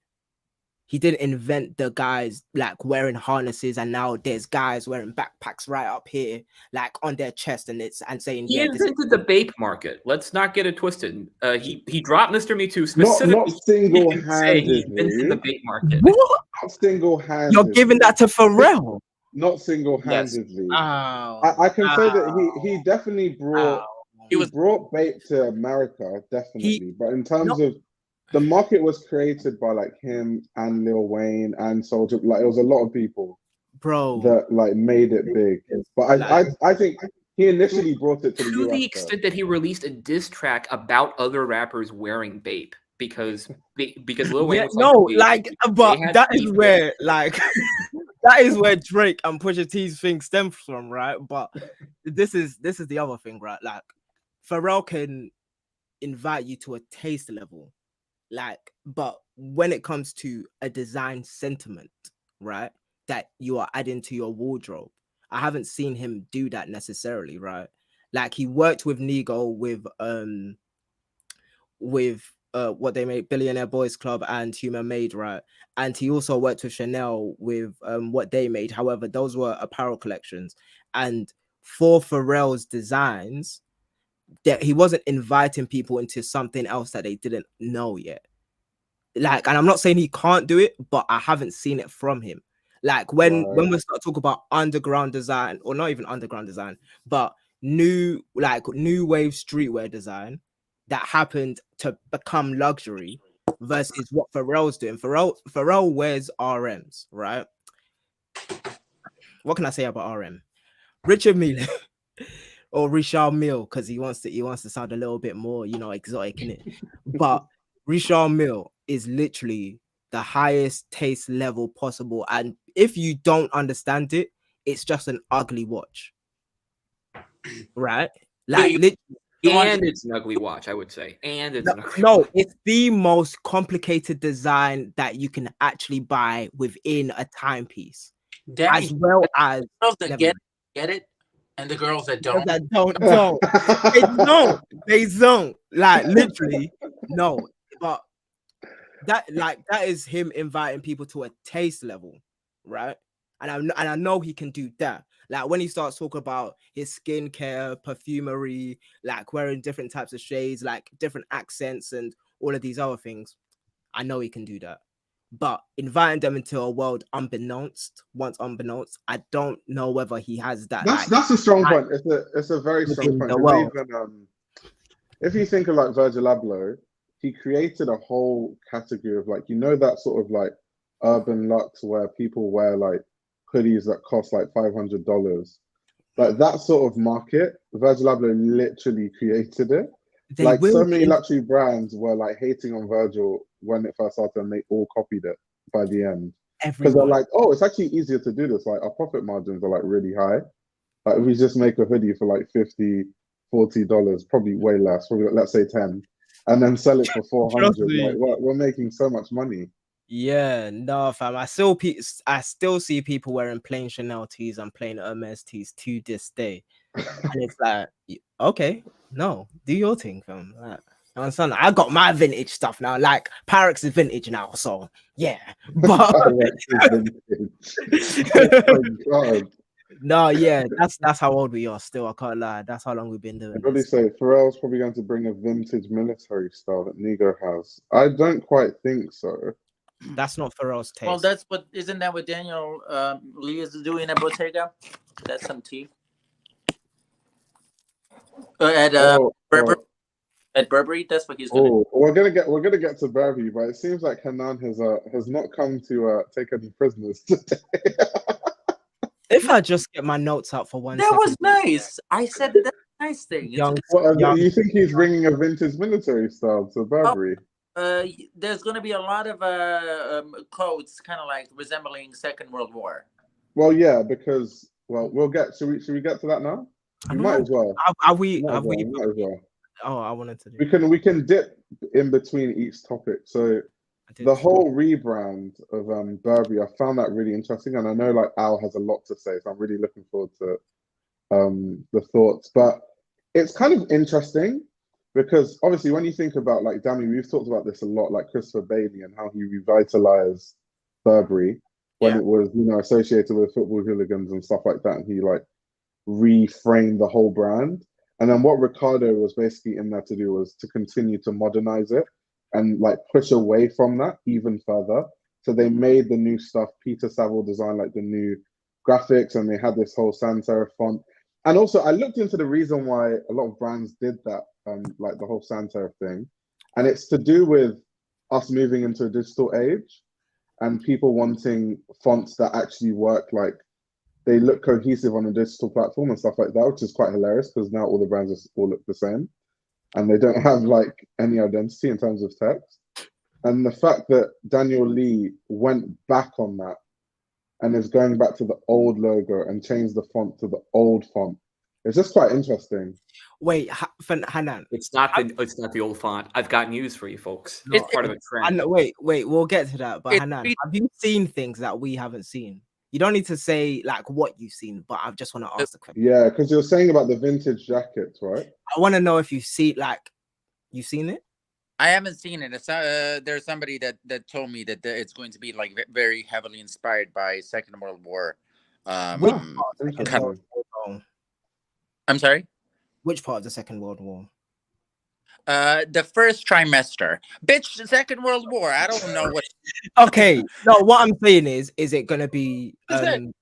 He didn't invent the guys like wearing harnesses, and now there's guys wearing backpacks right up here, like on their chest, and saying he invented the Bape market. Let's not get it twisted. He dropped Mr. Me Too specifically. Not single-handedly. He invented the Bape market. What? Not single-handedly. You're giving that to Pharrell? Not single-handedly. Yes. I can say that he definitely brought brought Bape to America, definitely. But in terms of the market was created by like him and Lil Wayne and Soulja. Like it was a lot of people, bro, that like made it big. But I think he initially brought it to the US. To the extent that he released a diss track about other rappers wearing Bape because Lil Wayne was but that is where like that is where Drake and Pusha T's thing stems from, right? But this is the other thing, right? Like Pharrell can invite you to a taste level. Like, but when it comes to a design sentiment, right, that you are adding to your wardrobe, I haven't seen him do that necessarily, right? Like he worked with Nigo with what they made, Billionaire Boys Club and Human Made, right? And he also worked with Chanel with what they made. However, those were apparel collections. And for Pharrell's designs, that he wasn't inviting people into something else that they didn't know yet. Like, and I'm not saying he can't do it, but I haven't seen it from him. Like when we start talking about underground design, or not even underground design, but new wave streetwear design that happened to become luxury versus what Pharrell's doing. Pharrell wears RMs, right? What can I say about RM? Richard Mille or Richard Mille, because he wants to sound a little bit more, exotic, innit? But Richard Mille is literally the highest taste level possible, and if you don't understand it, it's just an ugly watch, right? Like, and it's an ugly watch, I would say. And it's it's the most complicated design that you can actually buy within a timepiece, as well as girls that get it, and the girls that don't. They don't. Like literally, no. But that is him inviting people to a taste level, right? And I know he can do that. Like when he starts talking about his skincare, perfumery, like wearing different types of shades, like different accents and all of these other things, I know he can do that. But inviting them into a world unbeknownst, I don't know whether he has that. That's a strong point. It's a very strong point. Even, if you think of like Virgil Abloh, he created a whole category of like, that sort of like urban luxe where people wear like hoodies that cost like $500. Like that sort of market, Virgil Abloh literally created it. So many luxury brands were like hating on Virgil when it first started, and they all copied it by the end. Because they're like, oh, it's actually easier to do this. Like our profit margins are like really high. Like if we just make a hoodie for like $50, $40, probably way less, probably let's say 10, and then sell it for 400. Like we're making so much money. Yeah, no, fam. I still see people wearing plain Chanel tees and plain Hermes tees to this day, and it's like, okay, no, do your thing, fam. Like, you understand? I got my vintage stuff now. Like Pyrex is vintage now, so yeah. But Oh my God. No, yeah, that's how old we are still. I can't lie. That's how long we've been doing What do you this. say? Pharrell's probably going to bring a vintage military style that Nigo has. I don't quite think so. That's not Pharrell's taste. Well, that's what isn't that what Daniel Lee is doing at Bottega? That's some tea. At Burberry. At Burberry, that's what he's doing. Oh, we're gonna get to Burberry, but it seems like Hanan has not come to take any prisoners today. If I just get my notes out for one That second. was nice. I said that's a nice thing. Young, You think he's bringing a vintage military style to Burberry? There's going to be a lot of coats, kind of like resembling Second World War. Well, yeah, because we'll get. Should we get to that now? We might as well. Are we? Might as well. Oh, I wanted to do. We can dip in between each topic. So the whole rebrand of Burberry, I found that really interesting, and I know like Al has a lot to say, so I'm really looking forward to the thoughts. But it's kind of interesting because obviously when you think about like Dami, we've talked about this a lot, like Christopher Bailey and how he revitalized Burberry when it was, you know, associated with football hooligans and stuff like that, and he like reframed the whole brand. And then what Ricardo was basically in there to do was to continue to modernize it and like push away from that even further. So they made the new stuff. Peter Saville designed like the new graphics, and they had this whole sans-serif font. And also I looked into the reason why a lot of brands did that, like the whole sans-serif thing. And it's to do with us moving into a digital age and people wanting fonts that actually work, like they look cohesive on a digital platform and stuff like that, which is quite hilarious because now all the brands all look the same and they don't have like any identity in terms of text. And the fact that Daniel Lee went back on that and is going back to the old logo and changed the font to the old font, it's just quite interesting. Wait, Hanan. It's not the old font. I've got news for you folks. No, It's part of a trend. Wait, we'll get to that. But Hanan, have you seen things that we haven't seen? You don't need to say like what you've seen, but I just want to ask the question. Yeah, because you're saying about the vintage jackets, right? I want to know if you see you've seen it. I haven't seen it. It's there's somebody that told me that it's going to be like very heavily inspired by Second World War. I'm sorry. Which part of the Second World War? The first trimester. Bitch, the Second World War. I don't know what. Okay, no. What I'm saying is it gonna be? Is it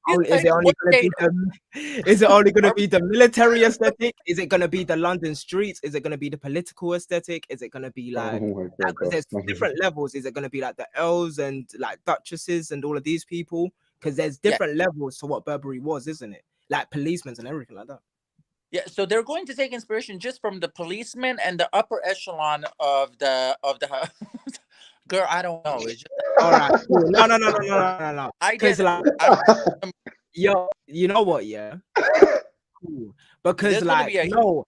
only gonna be the military aesthetic? Is it gonna be the London streets? Is it gonna be the political aesthetic? Is it gonna be like? Because there's different levels. Is it gonna be like the earls and like duchesses and all of these people? Because there's different levels to what Burberry was, isn't it? Like policemen and everything like that. Yeah, so they're going to take inspiration just from the policemen and the upper echelon of the girl. I don't know. It's just... All right. No. Because like, yo, you know what? Yeah. Cool. Because like, Hanan,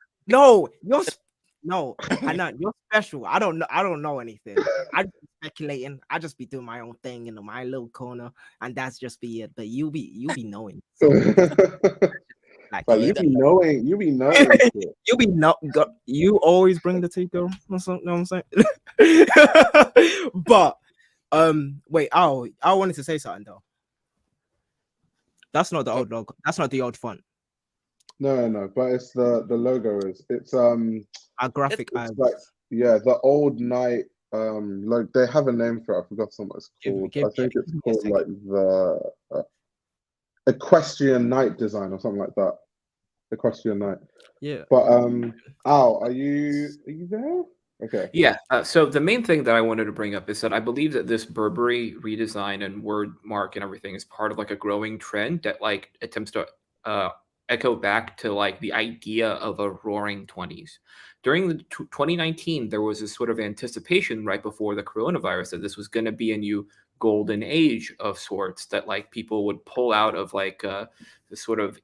you're special. I don't know anything. I'm speculating. I just be doing my own thing in my little corner, and that's just be it. But you be knowing. So, like, but you be knowing. You always bring the tea, girl. You know what I'm saying? But wait, I wanted to say something though. That's not the old logo. That's not the old font. No, but it's the logo is. It's a graphic. It's like, yeah, the old night. Like they have a name for it. I forgot what it's called. I think it's called like the Equestrian Night design or something like that. Equestrian Night. Yeah. But Al, are you there? Okay. Yeah. So the main thing that I wanted to bring up is that I believe that this Burberry redesign and word mark and everything is part of like a growing trend that like attempts to echo back to like the idea of a roaring 20s. During the 2019, there was this sort of anticipation right before the coronavirus that this was going to be a new golden age of sorts, that like people would pull out of like the sort of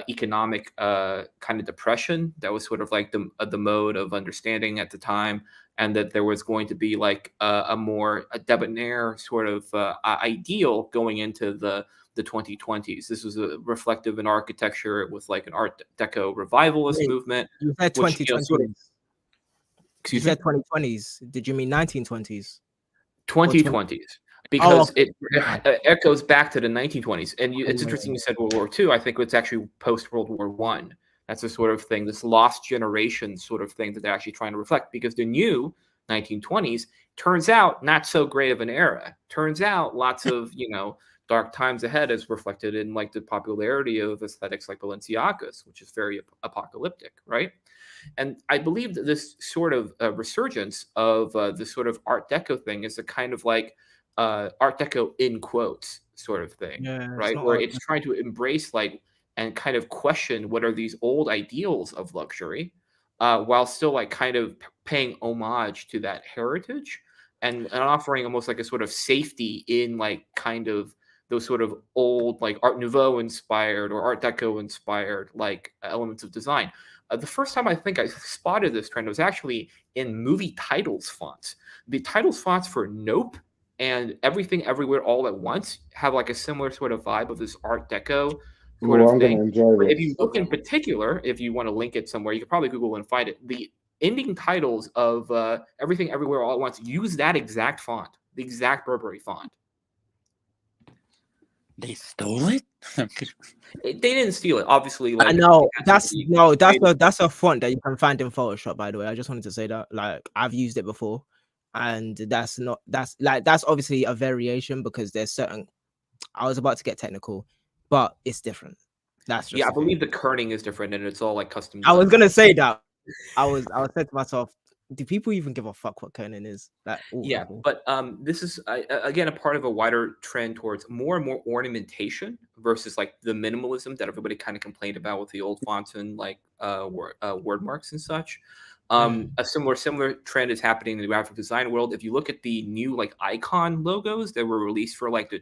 economic kind of depression that was sort of like the mode of understanding at the time, and that there was going to be like a more debonair sort of ideal going into the 2020s. This was reflective in architecture with like an Art Deco revivalist movement. You said 2020s. You said 2020s. Did you mean 1920s? 2020s. because okay. it echoes back to the 1920s. And it's Yeah. interesting you said World War II. I think it's actually post World War One. That's the sort of thing, this lost generation sort of thing that they're actually trying to reflect, because the new 1920s turns out not so great of an era. Turns out lots of, dark times ahead, as reflected in like the popularity of aesthetics like Balenciagas, which is very apocalyptic, right? And I believe that this sort of resurgence of the sort of Art Deco thing is a kind of like Art Deco in quotes sort of thing, Yeah, it's right? not Where Art it's trying to embrace like and kind of question what are these old ideals of luxury, while still like kind of paying homage to that heritage, and offering almost like a sort of safety in like kind of those sort of old like Art Nouveau inspired or Art Deco inspired like elements of design. The first time I think I spotted this trend was actually in movie titles fonts. The titles fonts for Nope and Everything Everywhere All at Once have like a similar sort of vibe of this Art Deco sort Oh, of I'm thing. gonna enjoy But if this. you look in particular, if you want to link it somewhere, you could probably Google and find it. The ending titles of Everything Everywhere All at Once use that exact font, the exact font. They stole it? They didn't steal it, obviously. Like I know that's that's a font that you can find in Photoshop. By the way, I just wanted to say that. Like I've used it before, and that's obviously a variation because there's certain. I was about to get technical, but it's different. That's just I the thing. believe the kerning is different and it's all like custom. I was gonna say that. I was saying to myself, do people even give a fuck what kerning is? Like, yeah, but this is again a part of a wider trend towards more and more ornamentation versus like the minimalism that everybody kind of complained about with the old fonts and like word marks and such. A similar trend is happening in the graphic design world. If you look at the new like icon logos that were released for like the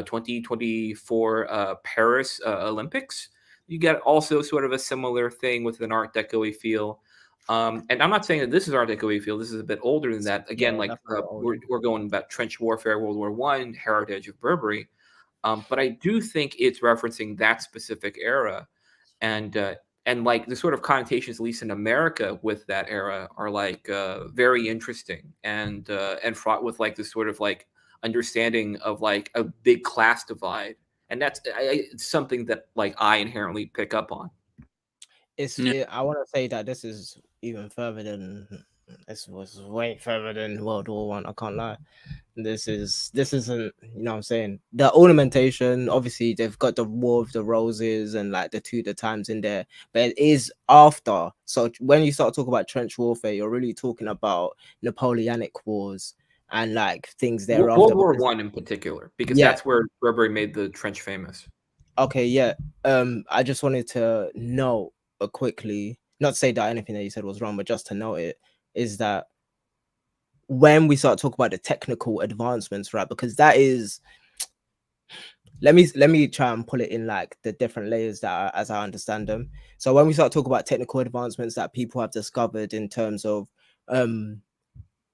2024 Paris Olympics, you get also sort of a similar thing with an Art Deco feel. And I'm not saying that this is Art Deco feel. This is a bit older than that. Again, like we're going about trench warfare, World War I, heritage of Burberry. But I do think it's referencing that specific era, and like the sort of connotations, at least in America, with that era are like very interesting and fraught with like this sort of like understanding of like a big class divide, and that's it's something that like I inherently pick up on. I want to say that this is even further than this was way further than World War One. I can't lie. This isn't, you know what I'm saying? The ornamentation, obviously they've got the War of the Roses and like the Tudor times in there, but it is after. So when you start talking about trench warfare, you're really talking about Napoleonic wars and like things thereafter. World War One in particular, because that's where Burberry made the trench famous. Okay, yeah. I just wanted to note quickly, not to say that anything that you said was wrong, but just to note it, is that when we start talking about the technical advancements, right? Because that is, let me try and pull it in like the different layers that as I understand them. So when we start talking about technical advancements that people have discovered in terms of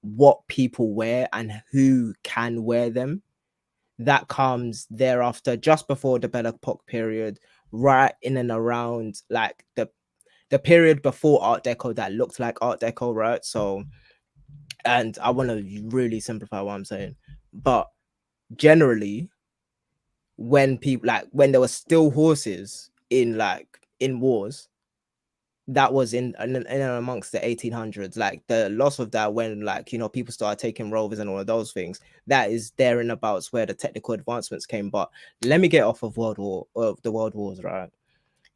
what people wear and who can wear them, that comes thereafter, just before the Belle Epoque period, right in and around like the period before Art Deco that looked like Art Deco, right? So, and I want to really simplify what I'm saying, but generally, when people when there were still horses in wars, that was in and amongst the 1800s, like the loss of that when people started taking rovers and all of those things, that is there and abouts where the technical advancements came. But let me get off of the world wars, right,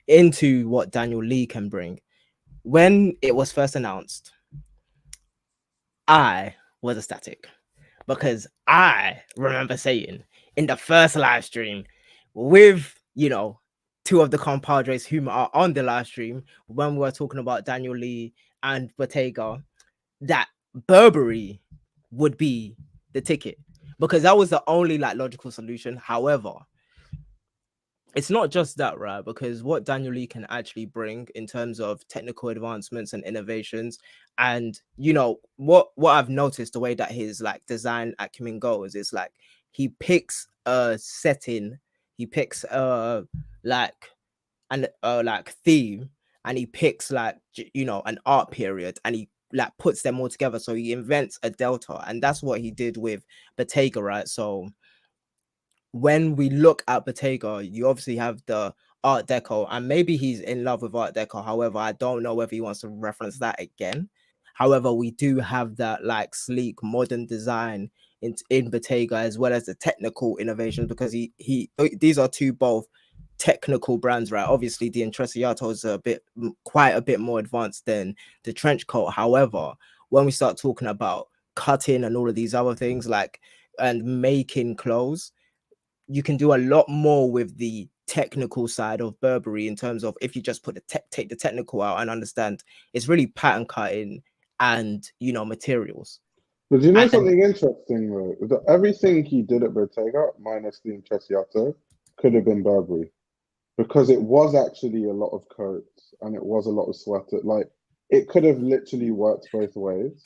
into what Daniel Lee can bring. When it was first announced, I was ecstatic because I remember saying in the first live stream with, two of the compadres whom are on the live stream, when we were talking about Daniel Lee and Bottega, that Burberry would be the ticket because that was the only logical solution. However, it's not just that, right? Because what Daniel Lee can actually bring in terms of technical advancements and innovations, and what I've noticed, the way that his design acumen goes is he picks a setting, he picks theme, and he picks an art period, and he puts them all together. So he invents a delta, and that's what he did with Bottega, right? So when we look at Bottega, you obviously have the Art Deco, and maybe he's in love with Art Deco. However, I don't know whether he wants to reference that again. However, we do have that like sleek modern design in Bottega, as well as the technical innovations, because these are two both technical brands, right? Obviously, the Intrecciato is quite a bit more advanced than the trench coat. However, when we start talking about cutting and all of these other things, like and making clothes, you can do a lot more with the technical side of Burberry, in terms of if you just put take the technical out and understand it's really pattern cutting and, you know, materials. But you know something interesting though? That everything he did at Bottega, minus the Intrecciato, could have been Burberry, because it was actually a lot of coats and it was a lot of sweater. Like, it could have literally worked both ways.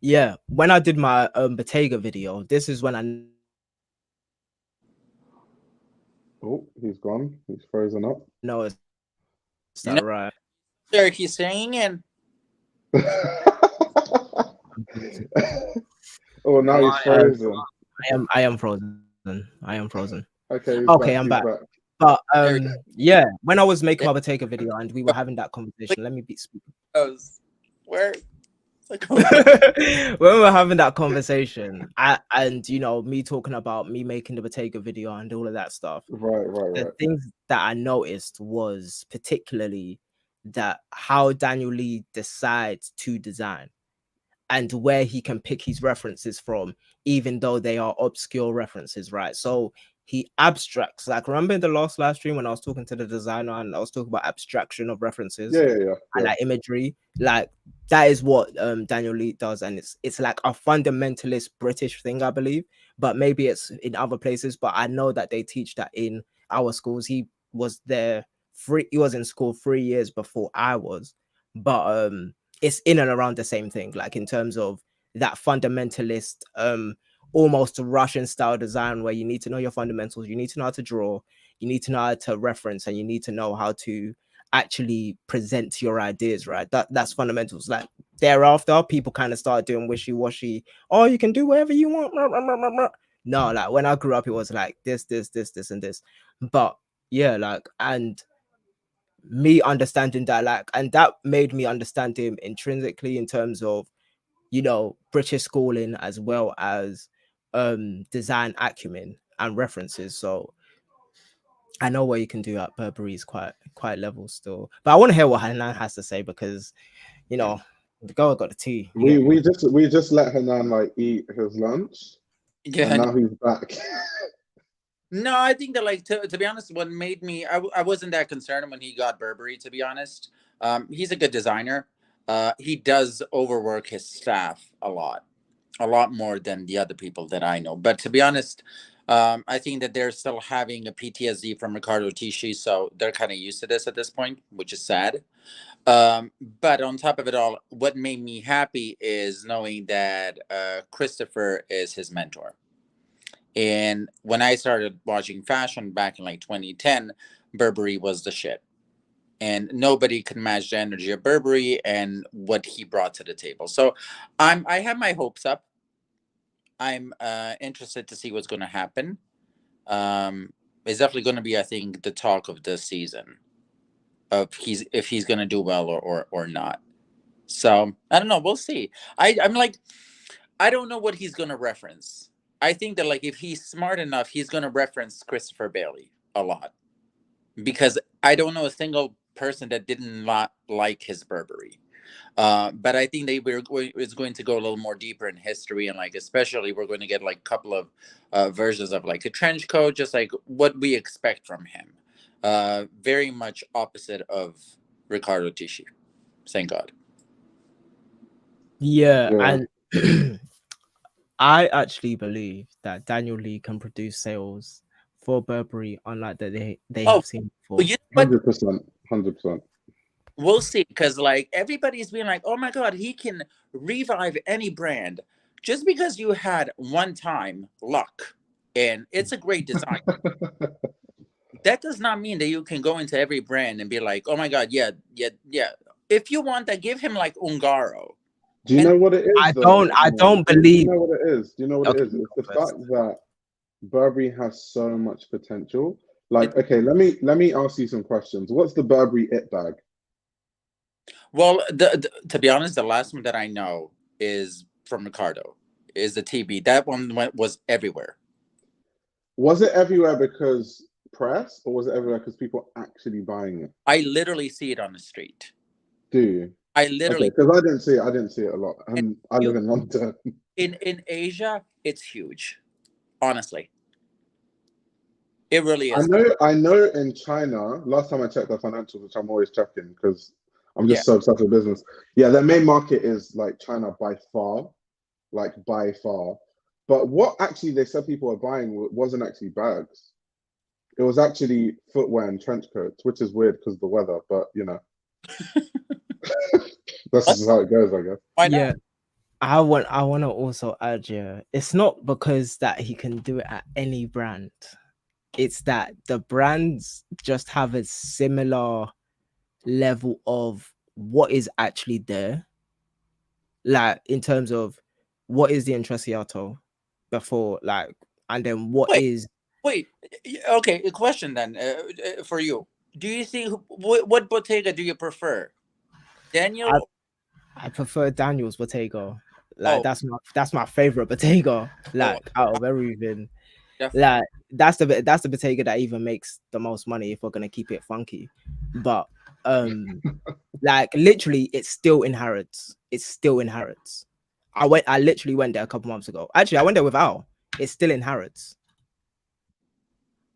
Yeah, when I did my Bottega video, this is when I. Oh, he's gone. He's frozen up. No, it's not right. Sir, he's saying it. Oh, now he's frozen. I am frozen. I am frozen. Okay. Okay, I'm back. But yeah, when I was making my Bottega video and we were having that conversation, let me be speaking. Where? When we were having that conversation, and you know, me talking about me making the Bottega video and all of that stuff, right. The things that I noticed was particularly that how Daniel Lee decides to design and where he can pick his references from, even though they are obscure references, right? So he abstracts, like, remember in the last live stream when I was talking to the designer and I was talking about abstraction of references, and like imagery, like that is what Daniel Lee does, and it's like a fundamentalist British thing, I believe, but maybe it's in other places. But I know that they teach that in our schools. He was in school 3 years before I was, but it's in and around the same thing, like in terms of that fundamentalist almost Russian style design, where you need to know your fundamentals, you need to know how to draw, you need to know how to reference, and you need to know how to actually present your ideas, right? That's fundamentals. Like thereafter, people kind of start doing wishy-washy. Oh, you can do whatever you want. No, like when I grew up, it was like this, and this. But yeah, like, and me understanding that, like, and that made me understand him intrinsically in terms of, you know, British schooling as well as design acumen and references. So I know what you can do at Burberry is quite level still. But I want to hear what Hanan has to say, because, you know, the girl got the tea. We just let Hanan like eat his lunch. Yeah, and now he's back. No, I think that, like, to be honest, what made me, I wasn't that concerned when he got Burberry, to be honest. He's a good designer. He does overwork his staff a lot more than the other people that I know. But to be honest, I think that they're still having a PTSD from Ricardo Tisci, so they're kind of used to this at this point, which is sad. But on top of it all, what made me happy is knowing that Christopher is his mentor. And when I started watching fashion back in like 2010, Burberry was the shit. And nobody could match the energy of Burberry and what he brought to the table. So I have my hopes up. I'm interested to see what's going to happen. It's definitely going to be, I think, the talk of the season, of if he's going to do well or not. So I don't know. We'll see. I'm like, I don't know what he's going to reference. I think that, like, if he's smart enough, he's going to reference Christopher Bailey a lot, because I don't know a single person that didn't like his Burberry. But I think it's going to go a little more deeper in history, and like especially we're going to get like a couple of versions of like a trench coat, just like what we expect from him. Very much opposite of Ricardo Tisci. Thank God. Yeah. And I actually believe that Daniel Lee can produce sales for Burberry unlike that they have seen before. 100%. We'll see, because like everybody's being like, oh my God, he can revive any brand. Just because you had one time luck and it's a great design, that does not mean that you can go into every brand and be like, oh my God, yeah. If you want that, give him like Ungaro. Do you know what it is? I don't believe. Do you know what it is? It's the fact that Burberry has so much potential. Like, okay, let me ask you some questions. What's the Burberry it bag? Well, to be honest, the last one that I know is from Ricardo, is the TB. That one was everywhere. Was it everywhere because press, or was it everywhere because people actually buying it? I literally see it on the street. Do you? I literally, because I didn't see it. I didn't see it a lot. And I live in London. in Asia, it's huge. Honestly, it really is. I know in China, last time I checked their financials, which I'm always checking because I'm just so obsessed with business. Yeah, their main market is like China by far. But what actually they said people were buying wasn't actually bags. It was actually footwear and trench coats, which is weird because of the weather, but you know. That's just how it goes, I guess. Why not? Yeah. I want to also add, it's not because that he can do it at any brand. It's that the brands just have a similar level of what is actually there. Like in terms of what is the Intrecciato before, like, and then what is. Wait, okay, a question then for you. Do you think, what Bottega do you prefer? Daniel? I prefer Daniel's Bottega. Like that's my favorite Bottega. Like out of everything. Definitely. Like that's the Bottega that even makes the most money if we're gonna keep it funky. But like literally it's still in Harrods. I literally went there a couple months ago. Actually, I went there with Al. It's still in Harrods.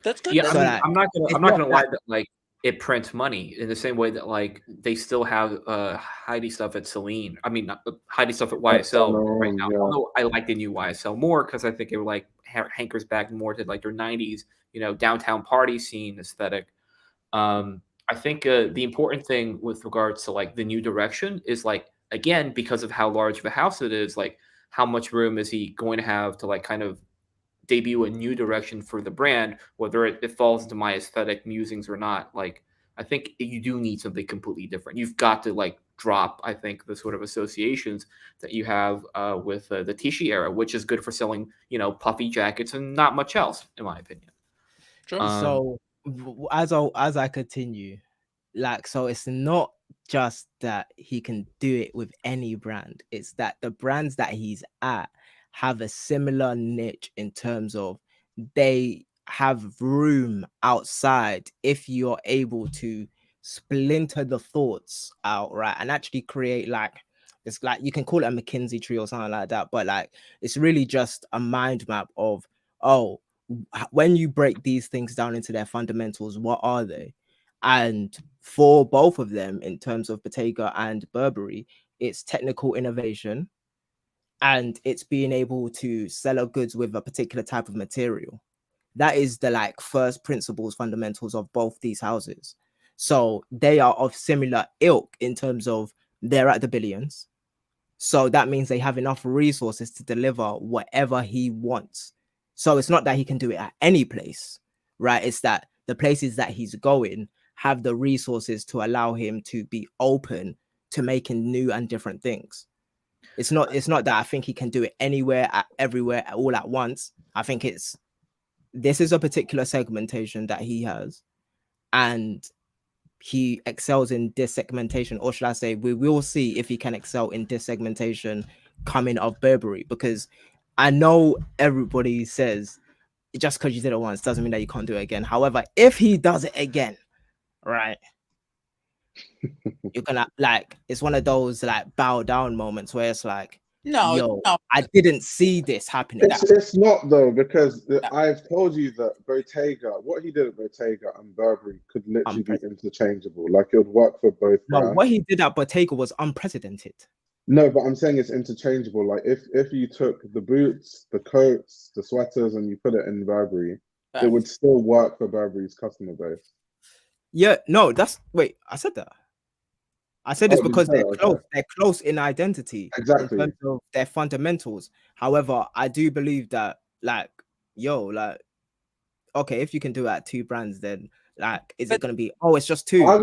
That's good. Yeah, So I'm not gonna lie that like it prints money in the same way that like they still have Heidi stuff at Celine. I mean, not Heidi stuff at YSL right now. Yeah. Although I like the new YSL more because I think it like hankers back more to like their 90s, you know, downtown party scene aesthetic. I think the important thing with regards to like the new direction is like, again, because of how large of a house it is, like how much room is he going to have to like kind of debut a new direction for the brand, whether it falls into my aesthetic musings or not. Like, I think you do need something completely different. You've got to like drop, I think, the sort of associations that you have with the Tisci era, which is good for selling, you know, puffy jackets and not much else, in my opinion. So as I continue, like, so it's not just that he can do it with any brand. It's that the brands that he's at have a similar niche in terms of they have room outside if you're able to splinter the thoughts out, right, and actually create like it's like you can call it a McKinsey tree or something like that, but like it's really just a mind map of, oh, when you break these things down into their fundamentals, what are they? And for both of them, in terms of Bottega and Burberry, it's technical innovation and it's being able to sell our goods with a particular type of material. That is the like first principles, fundamentals of both these houses. So they are of similar ilk in terms of they're at the billions. So that means they have enough resources to deliver whatever he wants. So it's not that he can do it at any place, right? It's that the places that he's going have the resources to allow him to be open to making new and different things. It's not that I think he can do it anywhere, everywhere, all at once. I think this is a particular segmentation that he has, and he excels in this segmentation, or should I say, we will see if he can excel in this segmentation coming of Burberry, because I know everybody says just because you did it once doesn't mean that you can't do it again. However, if he does it again, right, you're gonna like, it's one of those like bow down moments where it's like, no, I didn't see this happening. It's not though, because I've told you that Bottega, what he did at Bottega and Burberry could literally be interchangeable. Like it would work for both brands. No, what he did at Bottega was unprecedented. No, but I'm saying it's interchangeable. Like if you took the boots, the coats, the sweaters, and you put it in Burberry, it would still work for Burberry's customer base. Yeah, no, wait, I said that. I said this because they're close. Okay. They're close in identity, exactly, in terms of their fundamentals. However, I do believe that, like, okay, if you can do it at two brands, then like, is it going to be? Oh, it's just two. I'm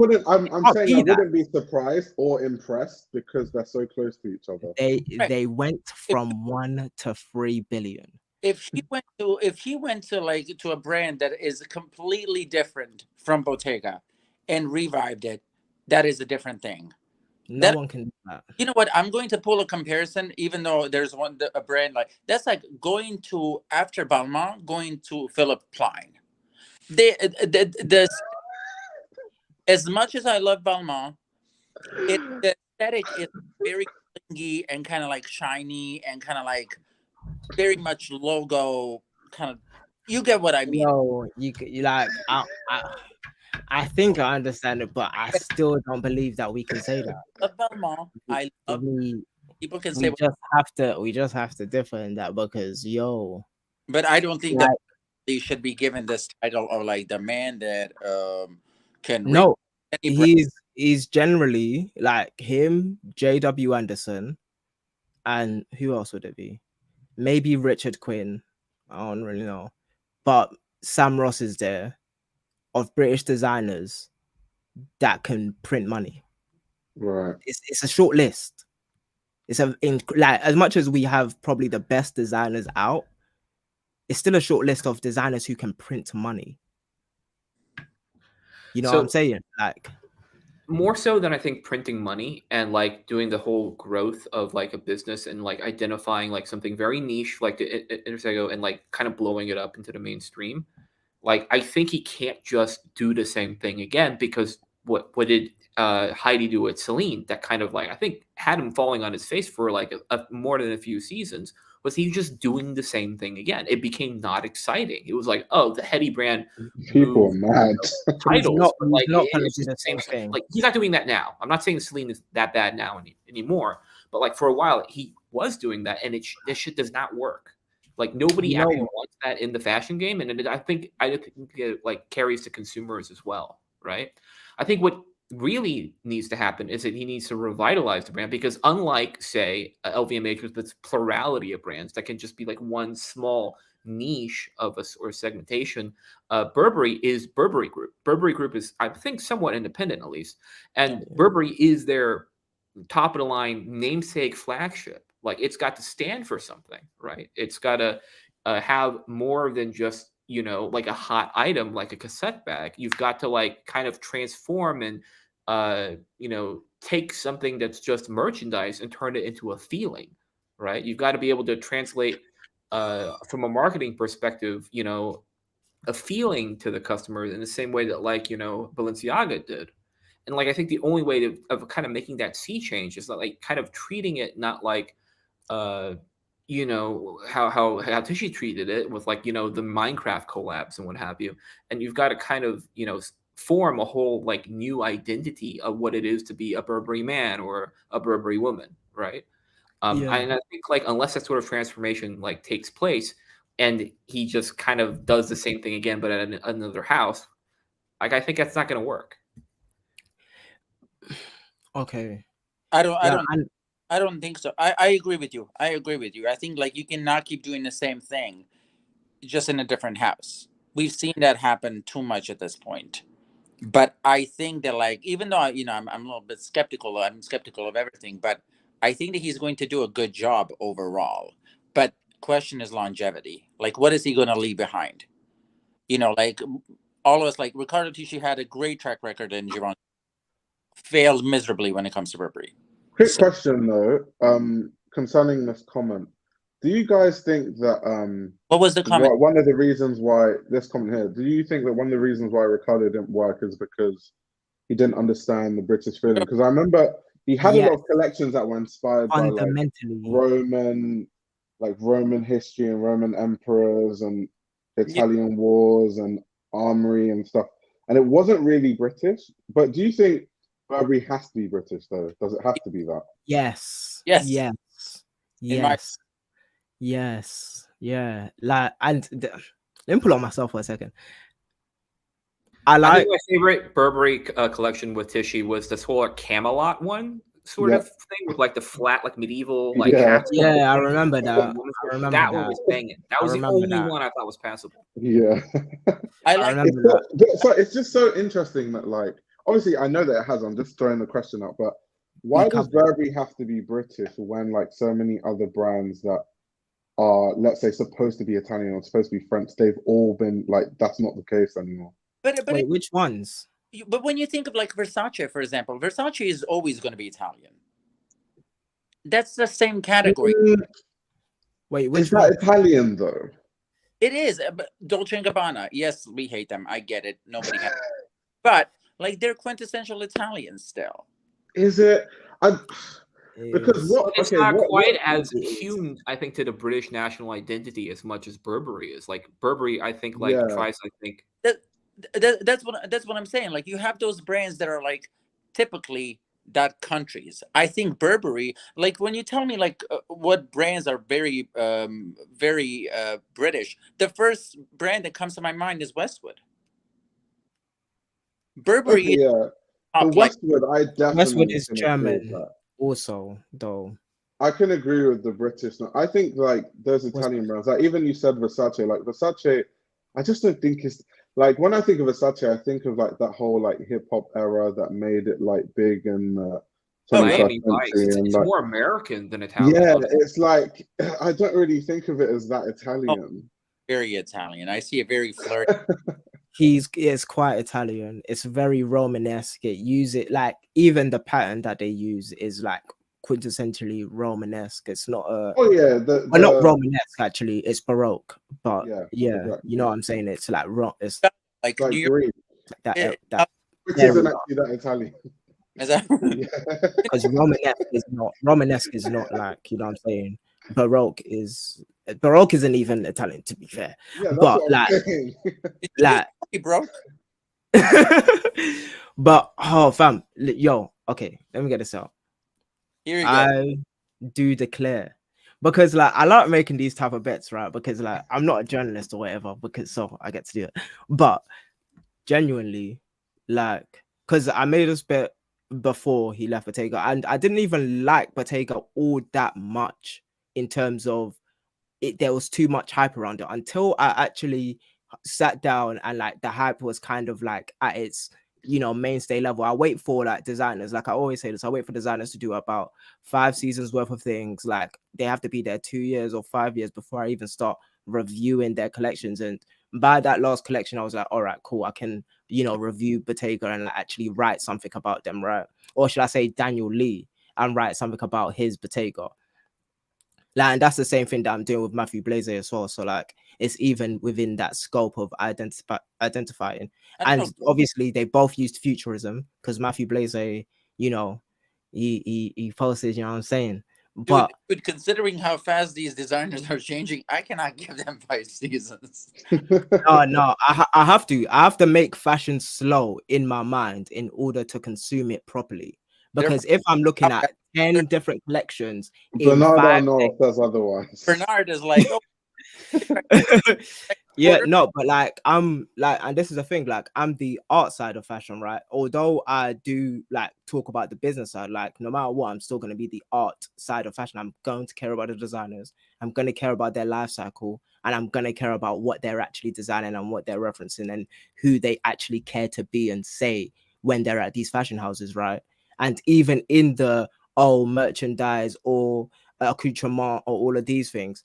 saying I wouldn't be surprised or impressed because they're so close to each other. They went from 1 to 3 billion. if he went to like to a brand that is completely different from Bottega and revived it, that is a different thing. No That, one can do that. you know what? I'm going to pull a comparison, even though there's a brand like that's like going to after Balmain, going to Philip Klein. The as much as I love Balmain, the aesthetic is very clingy and kind of like shiny and kind of like very much logo kind of. You get what I mean? No, you like I think I understand it, but I still don't believe that we can say that. Love Balmain. I love We people can say, we just have to differ in that because but I don't think like, that he should be given this title of like the man that can no, any brand. he's generally like him, J.W. Anderson, and who else would it be? Maybe Richard Quinn. I don't really know, but Sam Ross is there of British designers that can print money. Right. It's a short list. It's like as much as we have probably the best designers out, it's still a short list of designers who can print money. You know what I'm saying? Like more so than I think printing money and like doing the whole growth of like a business and like identifying like something very niche like the Intersego and like kind of blowing it up into the mainstream. Like I think he can't just do the same thing again because what did Heidi do with Celine that kind of like I think had him falling on his face for like a more than a few seasons. Was he just doing the same thing again? It became not exciting. It was like, oh, the Heady brand. People are mad. Titles, he's like not going to it's do the the same thing. Like he's not doing that now. I'm not saying Celine is that bad now anymore, but like for a while he was doing that, and this shit does not work. Like nobody actually wants that in the fashion game, and I think it like carries to consumers as well, right? I think what really needs to happen is that he needs to revitalize the brand because unlike say LVMH with its plurality of brands that can just be like one small niche of a or segmentation, Burberry is Burberry Group. Burberry Group is I think somewhat independent at least, and Burberry is their top of the line namesake flagship. Like it's got to stand for something, right? It's got to have more than just like a hot item like a cassette bag. You've got to like kind of transform and take something that's just merchandise and turn it into a feeling, right? You've got to be able to translate from a marketing perspective, a feeling to the customer in the same way that like, Balenciaga did. And like, I think the only way of kind of making that sea change is like kind of treating it not like, how Tisci treated it with like, the Minecraft collabs and what have you. And you've got to kind of, form a whole like new identity of what it is to be a Burberry man or a Burberry woman, right? And I think like unless that sort of transformation like takes place and he just kind of does the same thing again but at another house, like I think that's not going to work. Okay. I don't think so. I agree with you. I think like you cannot keep doing the same thing just in a different house. We've seen that happen too much at this point. But I think that like even though I'm a little bit skeptical, I'm skeptical of everything, but I think that he's going to do a good job overall. But question is longevity. Like what is he going to leave behind? Like all of us, like Ricardo Tisci had a great track record in Givenchy, failed miserably when it comes to Burberry. Quick question though, concerning this comment. Do you guys think that what was the comment? One of the reasons why this comment here, do you think that one of the reasons why Ricardo didn't work is because he didn't understand the British feeling? Because I remember he had a lot of collections that were inspired by like Roman history and Roman emperors and Italian wars and armory and stuff. And it wasn't really British. But do you think Burberry has to be British though? Does it have to be that? Yes. Yes. Yeah. Like, and let me pull on myself for a second. I think my favorite Burberry collection with Tisci was this whole Camelot one sort of thing with like the flat, like medieval, like hats. Yeah, I remember that. That one was banging. That was the only one I thought was passable. Yeah. I remember that. So it's just so interesting that like obviously I know that it has. I'm just throwing the question out, but why does Burberry have to be British when like so many other brands that are, let's say, supposed to be Italian or supposed to be French, they've all been like, that's not the case anymore. But Wait, which ones? but when you think of like Versace, for example, Versace is always going to be Italian. That's the same category. Wait, Is which that one? Italian though? It is. But Dolce & Gabbana, yes, we hate them. I get it. Nobody has. But like they're quintessential Italian still. Is it? Because what? It's Okay, not quite what as hewn, I think, to the British national identity as much as Burberry is. Like Burberry, I think, like Yeah. tries, I think. That's what I'm saying. Like you have those brands that are like typically that countries. I think Burberry, like when you tell me like what brands are very British, the first brand that comes to my mind is Westwood. Burberry Okay, is yeah. top, For Westwood, I definitely Westwood is can agree with German that. also, though. I can agree with the British. I think like those Italian brands, like even you said Versace, like Versace, I just don't think it's like when I think of Versace, I think of like that whole like hip hop era that made it like big in 21st Miami Vice. century and It's like more American than Italian. yeah, honestly. it's like I don't really think of it as that Italian. very Italian. I see a very flirty. It's quite Italian. It's very Romanesque. It use it like even the pattern that they use is like quintessentially Romanesque. It's not a Oh yeah, well, not Romanesque actually. It's Baroque, but Yeah, yeah, exactly. you know what I'm saying. It's like it's Like like New York, green, that which area. isn't actually that Italian. is that Yeah. because Romanesque is not like, you know what I'm saying. Baroque isn't even Italian, to be fair. Yeah, that's But what I'm like saying. like he broke? but oh fam, yo, okay, let me get this out. Here you go. I do declare, because like I like making these type of bets, right? Because like I'm not a journalist or whatever, because so I get to do it. But genuinely, like, because I made this bet before he left Bottega, and I didn't even like Bottega all that much in terms of it. There was too much hype around it until I actually sat down and like the hype was kind of like at its, you know, mainstay level. I wait for like designers, like I always say this, I wait for designers to do about 5 seasons worth of things. Like they have to be there 2 years or 5 years before I even start reviewing their collections. And by that last collection, I was like, all right, cool, I can, you know, review Bottega and like, actually write something about them, right? Or should I say Daniel Lee and write something about his Bottega? Like, and that's the same thing that I'm doing with Matthew Blaze as well. So like it's even within that scope of identifying. And obviously they both used futurism because Matthew Blaze, you know, he posted, you know what I'm saying? But Dude, considering how fast these designers are changing, I cannot give them 5 seasons. no, I have to make fashion slow in my mind in order to consume it properly. Because if I'm looking at 10 different collections, Bernardo North says otherwise. Bernard is like, oh. Yeah, no, but like I'm like, and this is the thing, like I'm the art side of fashion, right? Although I do like talk about the business side, like no matter what, I'm still going to be the art side of fashion. I'm going to care about the designers, I'm going to care about their life cycle, and I'm going to care about what they're actually designing and what they're referencing and who they actually care to be and say when they're at these fashion houses, right? And even in the merchandise or accoutrement or all of these things,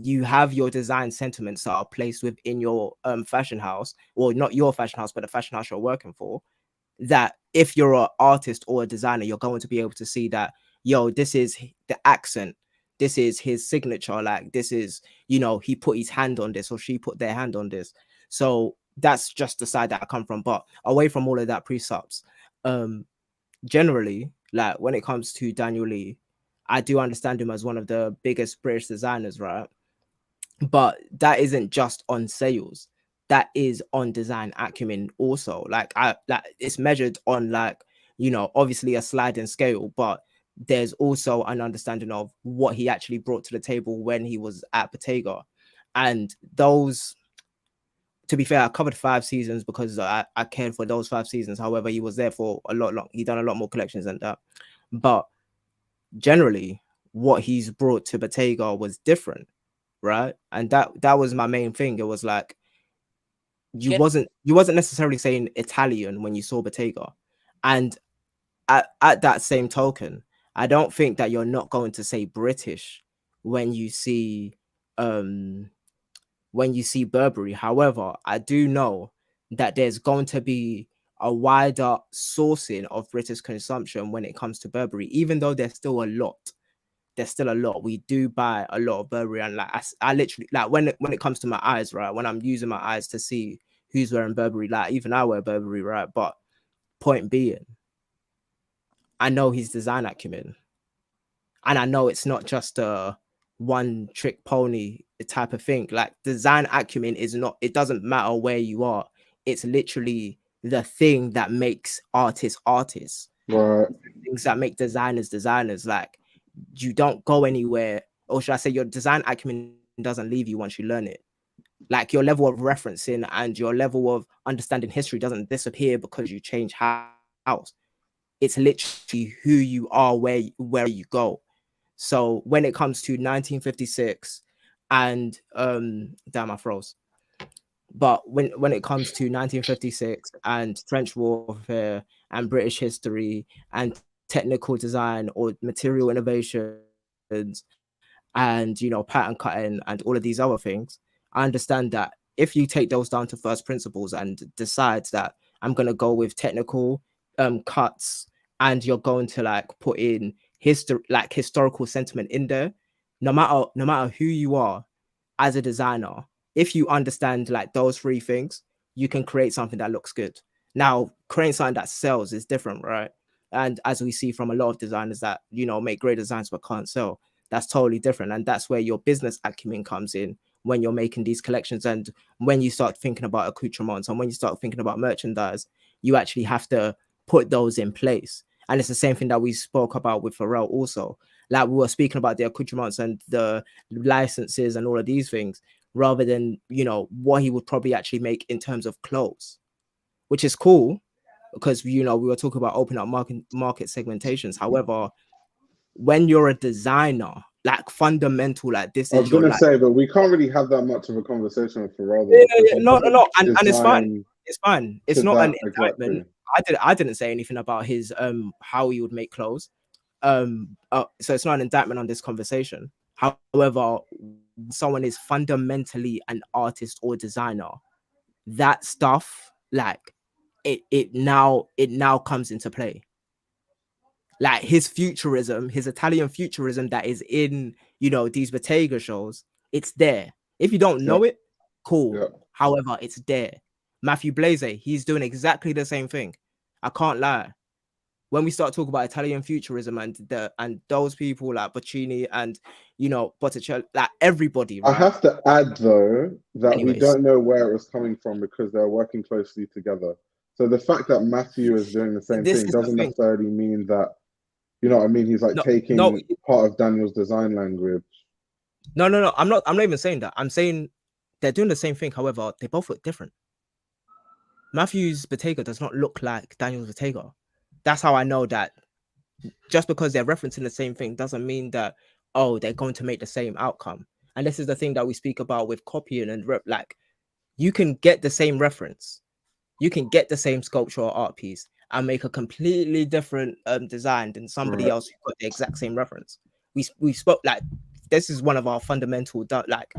you have your design sentiments that are placed within your fashion house, or not your fashion house, but the fashion house you're working for. That if you're an artist or a designer, you're going to be able to see that, yo, this is the accent, this is his signature, like this is, you know, he put his hand on this or she put their hand on this. So that's just the side that I come from. But away from all of that pre-subs, generally, like when it comes to Daniel Lee, I do understand him as one of the biggest British designers, right? But that isn't just on sales, that is on design acumen also. Like it's measured on, like, you know, obviously a sliding scale, but there's also an understanding of what he actually brought to the table when he was at Bottega. And those, to be fair, I covered 5 seasons because I cared for those 5 seasons. However, he was there for a lot long. He done a lot more collections than that. But generally, what he's brought to Bottega was different, right? And that was my main thing. It was like you wasn't necessarily saying Italian when you saw Bottega. And at that same token, I don't think that you're not going to say British when you see when you see Burberry. However, I do know that there's going to be a wider sourcing of British consumption when it comes to Burberry, even though there's still a lot. There's still a lot. We do buy a lot of Burberry, and like I literally, like when it comes to my eyes, right? When I'm using my eyes to see who's wearing Burberry, like even I wear Burberry, right? But point being, I know his design acumen, and I know it's not just a one trick pony type of thing. Like design acumen is not, it doesn't matter where you are. It's literally the thing that makes artists artists. Right. Things that make designers designers. Like you don't go anywhere, or should I say your design acumen doesn't leave you once you learn it. Like your level of referencing and your level of understanding history doesn't disappear because you change house. It's literally who you are where you go. So when it comes to 1956 and damn, I froze. But when it comes to 1956 and French warfare and British history and technical design or material innovations and, you know, pattern cutting and all of these other things, I understand that if you take those down to first principles and decide that I'm going to go with technical cuts, and you're going to like put in historical sentiment in there, no matter who you are as a designer, if you understand like those three things, you can create something that looks good. Now, creating something that sells is different, right? And as we see from a lot of designers that, you know, make great designs but can't sell, that's totally different. And that's where your business acumen comes in when you're making these collections. And when you start thinking about accoutrements and when you start thinking about merchandise, you actually have to put those in place. And it's the same thing that we spoke about with Pharrell also. Like we were speaking about the accoutrements and the licenses and all of these things, rather than, you know, what he would probably actually make in terms of clothes, which is cool because, you know, we were talking about opening up market segmentations. However, when you're a designer, like fundamental, like this I was is your gonna life. say, but we can't really have that much of a conversation with Pharrell. No, and it's fine. It's fine. It's not an indictment. Exactly. I didn't say anything about his how he would make clothes. So it's not an indictment on this conversation. However, someone is fundamentally an artist or designer, that stuff, like it now comes into play. Like his futurism, his Italian futurism that is in, you know, these Bottega shows, it's there. If you don't know it, cool. Yeah. However, it's there. Matthew Blaze, he's doing exactly the same thing. I can't lie. When we start talking about Italian futurism and those people like Bocchini and, you know, Botticelli, like everybody, right? I have to add though that Anyways, we don't know where it was coming from because they're working closely together. So the fact that Matthew is doing the same thing doesn't necessarily mean that, you know what I mean, he's like taking part of Daniel's design language. No. I'm not even saying that. I'm saying they're doing the same thing. However, they both look different. Matthew's Bottega does not look like Daniel's Bottega. That's how I know that just because they're referencing the same thing doesn't mean that, oh, they're going to make the same outcome. And this is the thing that we speak about with copying and like you can get the same reference, you can get the same sculpture or art piece and make a completely different design than somebody else who got the exact same reference. We spoke, like, this is one of our fundamental like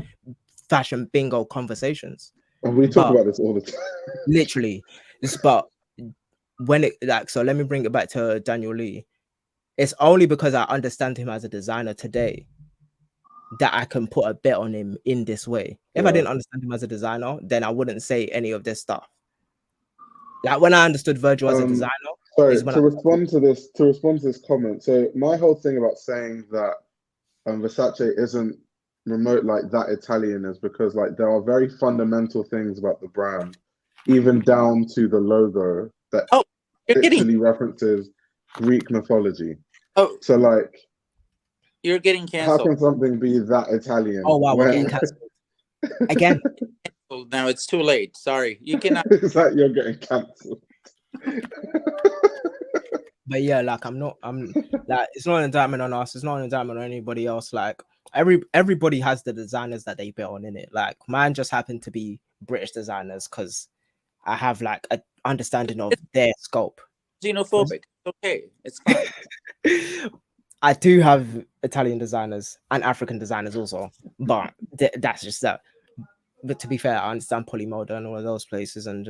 fashion bingo conversations. And we talk about this all the time. Literally. But when it, like, so let me bring it back to Daniel Lee. It's only because I understand him as a designer today that I can put a bet on him in this way. If I didn't understand him as a designer, then I wouldn't say any of this stuff. Like when I understood Virgil as a designer. Sorry, to respond to this comment. So my whole thing about saying that Versace isn't remote like that Italian is because like there are very fundamental things about the brand, even down to the logo that literally references Greek mythology. Oh, so like you're getting canceled. How can something be that Italian? Oh wow, we're getting cancelled again. Now it's too late. Sorry, you cannot. It's like you're getting cancelled. But yeah, like I'm like, it's not an indictment on us. It's not an indictment on anybody else. Like everybody has the designers that they bet on in it. Like mine just happened to be British designers because I have like an understanding of their scope. Xenophobic. Okay, it's fine. I do have Italian designers and African designers also, but that's just that. But to be fair, I understand Polymoda and all of those places, and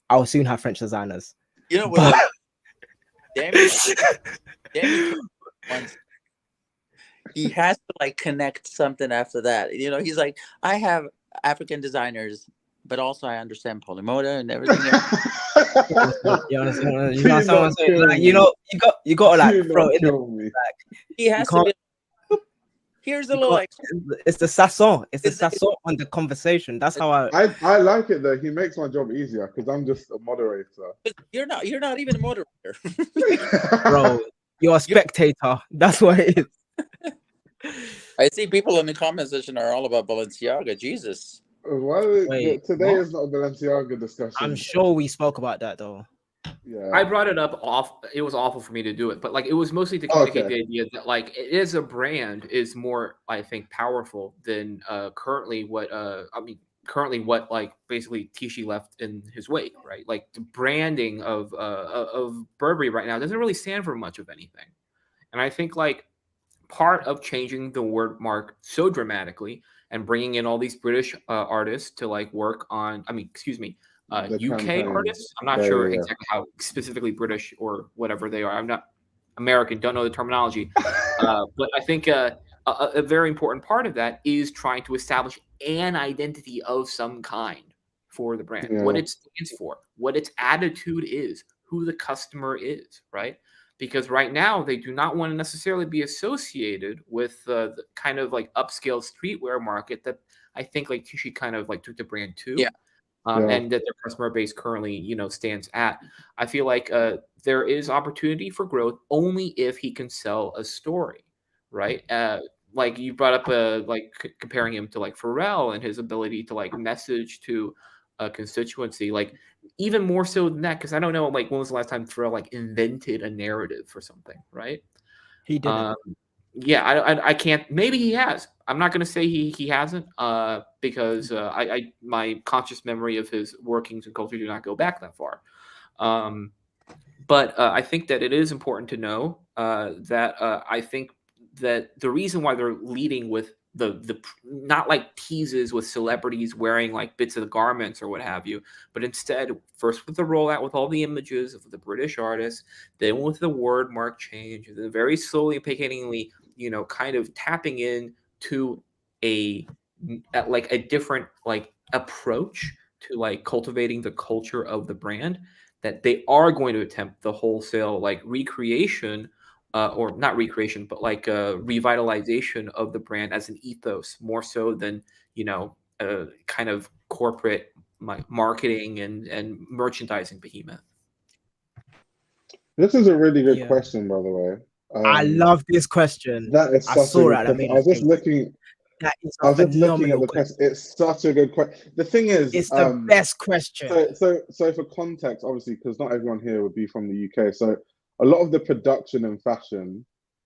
I'll soon have French designers. You know what? Damien once he has to like connect something after that. You know, he's like, I have African designers, but also I understand Polymoda and everything else. You understand? You know, someone saying, like, you got to like throw it in. Like, he has to be. Here's a little like. It's the sasson. It's the sasson on the conversation. That's how I like it though. He makes my job easier because I'm just a moderator. You're not even a moderator, bro. You're a spectator. That's what it is. I see people in the comment section are all about Balenciaga. Jesus. Wait, today is not a Balenciaga discussion. I'm sure we spoke about that though. Yeah. I brought it up it was awful for me to do it, but like it was mostly to communicate the idea that like it is a brand is more, I think, powerful than currently what like basically Tisci left in his wake, right? Like the branding of Burberry right now doesn't really stand for much of anything. And I think like part of changing the word mark so dramatically and bringing in all these British artists to like work on, UK campaign. artists. I'm not sure exactly how specifically British or whatever they are. I'm not American, don't know the terminology. But I think a very important part of that is trying to establish an identity of some kind for the brand, what it stands for, what its attitude is, who the customer is, right? Because right now they do not want to necessarily be associated with the kind of like upscale streetwear market that I think like Tisci kind of like took the brand to. And that their customer base currently, stands at. I feel like there is opportunity for growth only if he can sell a story, right? Like you brought up, like comparing him to like Pharrell and his ability to like message to a constituency, like even more so than that, because I don't know, like when was the last time Pharrell like invented a narrative for something, right? He didn't. I can't. Maybe he has. I'm not going to say he hasn't, because my conscious memory of his workings and culture do not go back that far. But I think that it is important to know that I think that the reason why they're leading with the not like teases with celebrities wearing like bits of the garments or what have you, but instead first with the rollout with all the images of the British artists, then with the word mark change, and then very slowly, painstakingly, kind of tapping in to a different like approach to like cultivating the culture of the brand, that they are going to attempt the wholesale like recreation, or not recreation, but like a revitalization of the brand as an ethos, more so than kind of corporate marketing and merchandising behemoth. This is a really good question, by the way. I love this question. That is such a good question. I was just looking. That is I was just looking at the question. It's such a good question. The thing is, it's the best question. So for context, obviously, because not everyone here would be from the UK, so a lot of the production and fashion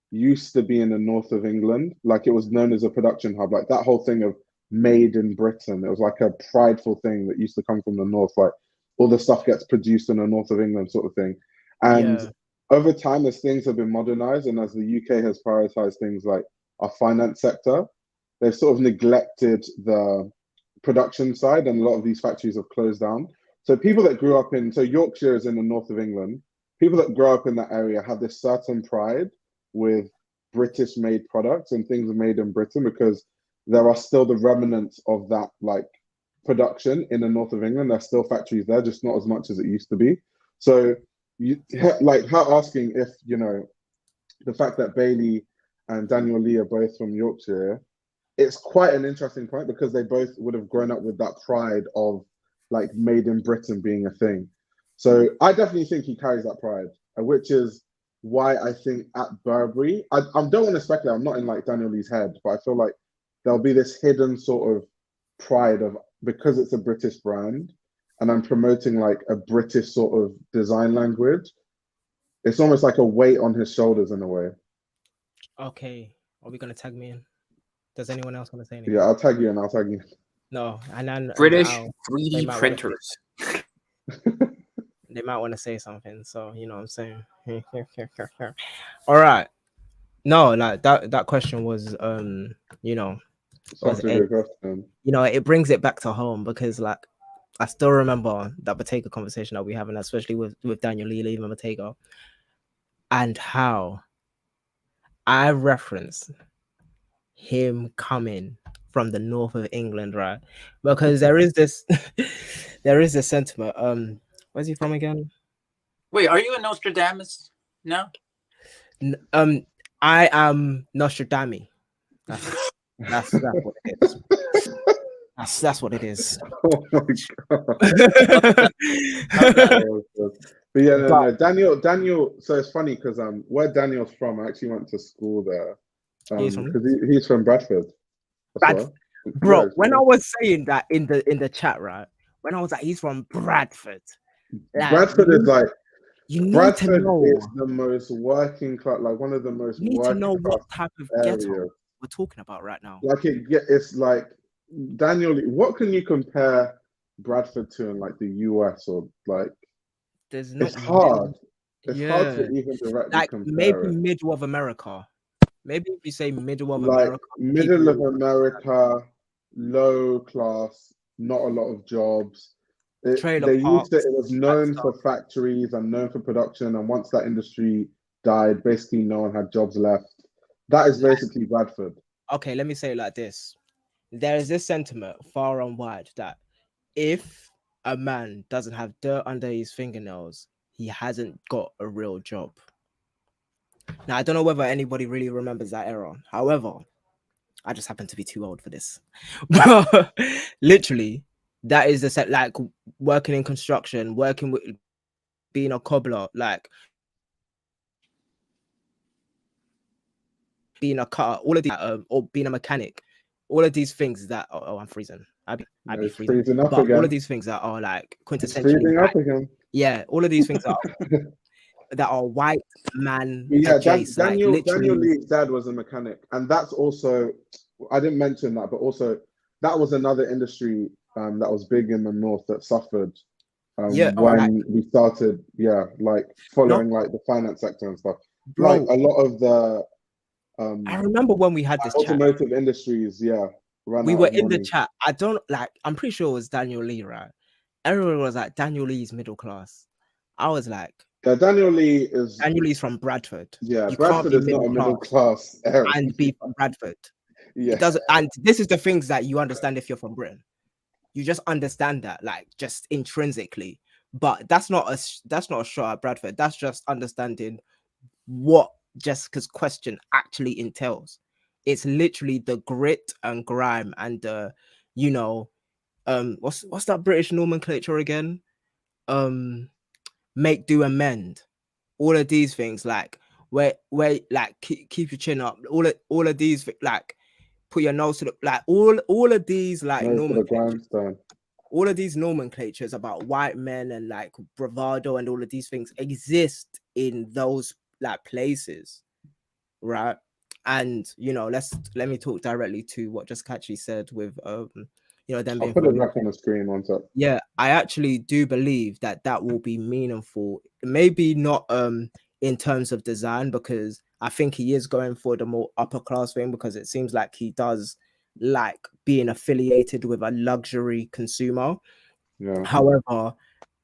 used to be in the north of England. Like it was known as a production hub. Like that whole thing of made in Britain. It was like a prideful thing that used to come from the north. Like all the stuff gets produced in the north of England, sort of thing. And over time, as things have been modernized and as the UK has prioritized things like our finance sector, they've sort of neglected the production side, and a lot of these factories have closed down. So people that grew up so Yorkshire is in the north of England. People that grow up in that area have this certain pride with British made products and things made in Britain, because there are still the remnants of that like production in the north of England. There's still factories there, just not as much as it used to be. So you like her asking if, the fact that Bailey and Daniel Lee are both from Yorkshire, it's quite an interesting point, because they both would have grown up with that pride of like made in Britain being a thing. So I definitely think he carries that pride, which is why I think at Burberry, I don't want to speculate, I'm not in like Daniel Lee's head, but I feel like there'll be this hidden sort of pride of, because it's a British brand and I'm promoting like a British sort of design language, it's almost like a weight on his shoulders in a way. Okay, are we going to tag me in? Does anyone else want to say anything? Yeah, I'll tag you in. No, and then British 3D printers. They might want to say something, so you know what I'm saying. All right. No, like that question was was Such a A. good question. You know, it brings it back to home because like I still remember that Bottega conversation that we having, especially with Daniel Lee leaving Bottega, and how I referenced him coming from the north of England, right? Because there is this there is this sentiment. Where's he from again? Wait, are you a Nostradamus? No. I am Nostradamus. That's what it is. That's what it is. Oh my god. But yeah, no, Daniel. So it's funny because where Daniel's from, I actually went to school there. He's from Bradford. Bro, when I was saying that in the chat, right? When I was like, he's from Bradford. Like, Bradford is like you need Bradford to know. is the most working class, like one of the most. You need to know what type of ghetto areas we're talking about right now. Like it's like Daniel. What can you compare Bradford to in like the US or like? There's no. It's hard. It's hard to even directly like compare maybe it. middle of America. Maybe if you say middle of Like America, middle of America, low class, not a lot of jobs. It was known for factories and known for production, and once that industry died, basically no one had jobs left. That is basically Bradford. Okay, let me say it like this. There is this sentiment far and wide that if a man doesn't have dirt under his fingernails, he hasn't got a real job. Now, I don't know whether anybody really remembers that era. However, I just happen to be too old for this. Literally, that is the set, like working in construction, working with being a cobbler, like being a cutter, all of these, or being a mechanic, all of these things that I'm freezing. I'd be freezing. Up but again. all of these things that are like quintessentially freezing up again. Yeah, all of these things are that are white man. Yeah, adjacent, Daniel literally. Lee's dad was a mechanic, and that's also, I didn't mention that, but also that was another industry that was big in the north that suffered when we started, like following like the finance sector and stuff. Bro, like a lot of the I remember when we had this automotive chat, industries, we were in the chat. I'm pretty sure it was Daniel Lee, right? Everyone was like, Daniel Lee's middle class. I was like, Daniel Lee's from Bradford. Yeah, you Bradford is not a middle class area. And be from Bradford. Yeah. It doesn't, and this is the things that you understand if you're from Britain. You just understand that, like, just intrinsically. But that's not a shot at Bradford. That's just understanding what Jessica's question actually entails. It's literally the grit and grime and what's that British nomenclature again? Make, do, amend. All of these things, like where like keep your chin up. All of these, like put your nose to the, like all of these, like all of these nomenclatures about white men and like bravado and all of these things exist in those like places, right? And let me talk directly to what just actually said with them being. I'll put it back on the screen one sec. Yeah, I actually do believe that will be meaningful. Maybe not in terms of design, because I think he is going for the more upper class thing, because it seems like he does like being affiliated with a luxury consumer. Yeah. However,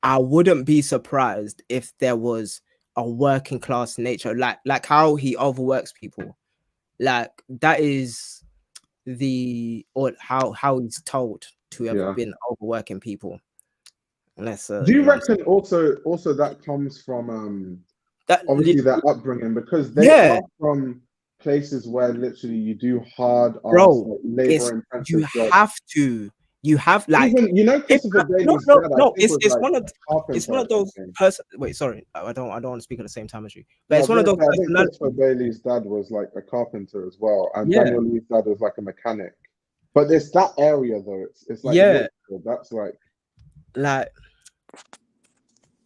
I wouldn't be surprised if there was a working class nature, like how he overworks people. Like that is how he's told to have been overworking people. Unless do you reckon also that comes from obviously their upbringing, because they are from places where literally you do hard labor intensive jobs. You have like, even, Christopher Bailey's dad, it's one of those person. Wait, sorry, I don't want to speak at the same time as you. But it's one of those. I think Christopher Bailey's dad was like a carpenter as well, and Daniel Lee's dad was like a mechanic. But it's that area though. It's like that's like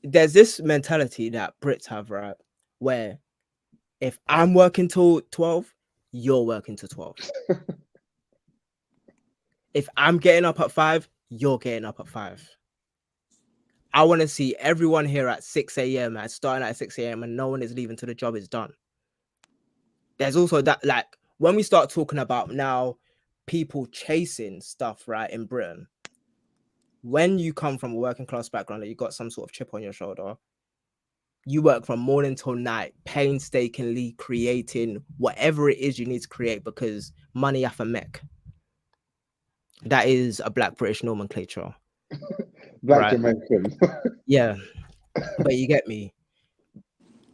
there's this mentality that Brits have, right? Where if I'm working till 12, you're working till 12. If I'm getting up at 5, you're getting up at 5. I want to see everyone here at 6 a.m. and starting at 6 a.m. and no one is leaving till the job is done. There's also that, like, when we start talking about now people chasing stuff, right, in Britain, when you come from a working class background, that you got some sort of chip on your shoulder, you work from morning till night, painstakingly creating whatever it is you need to create because money have a mech. That is a Black British nomenclature. Black Right. Jamaican. Yeah, but you get me.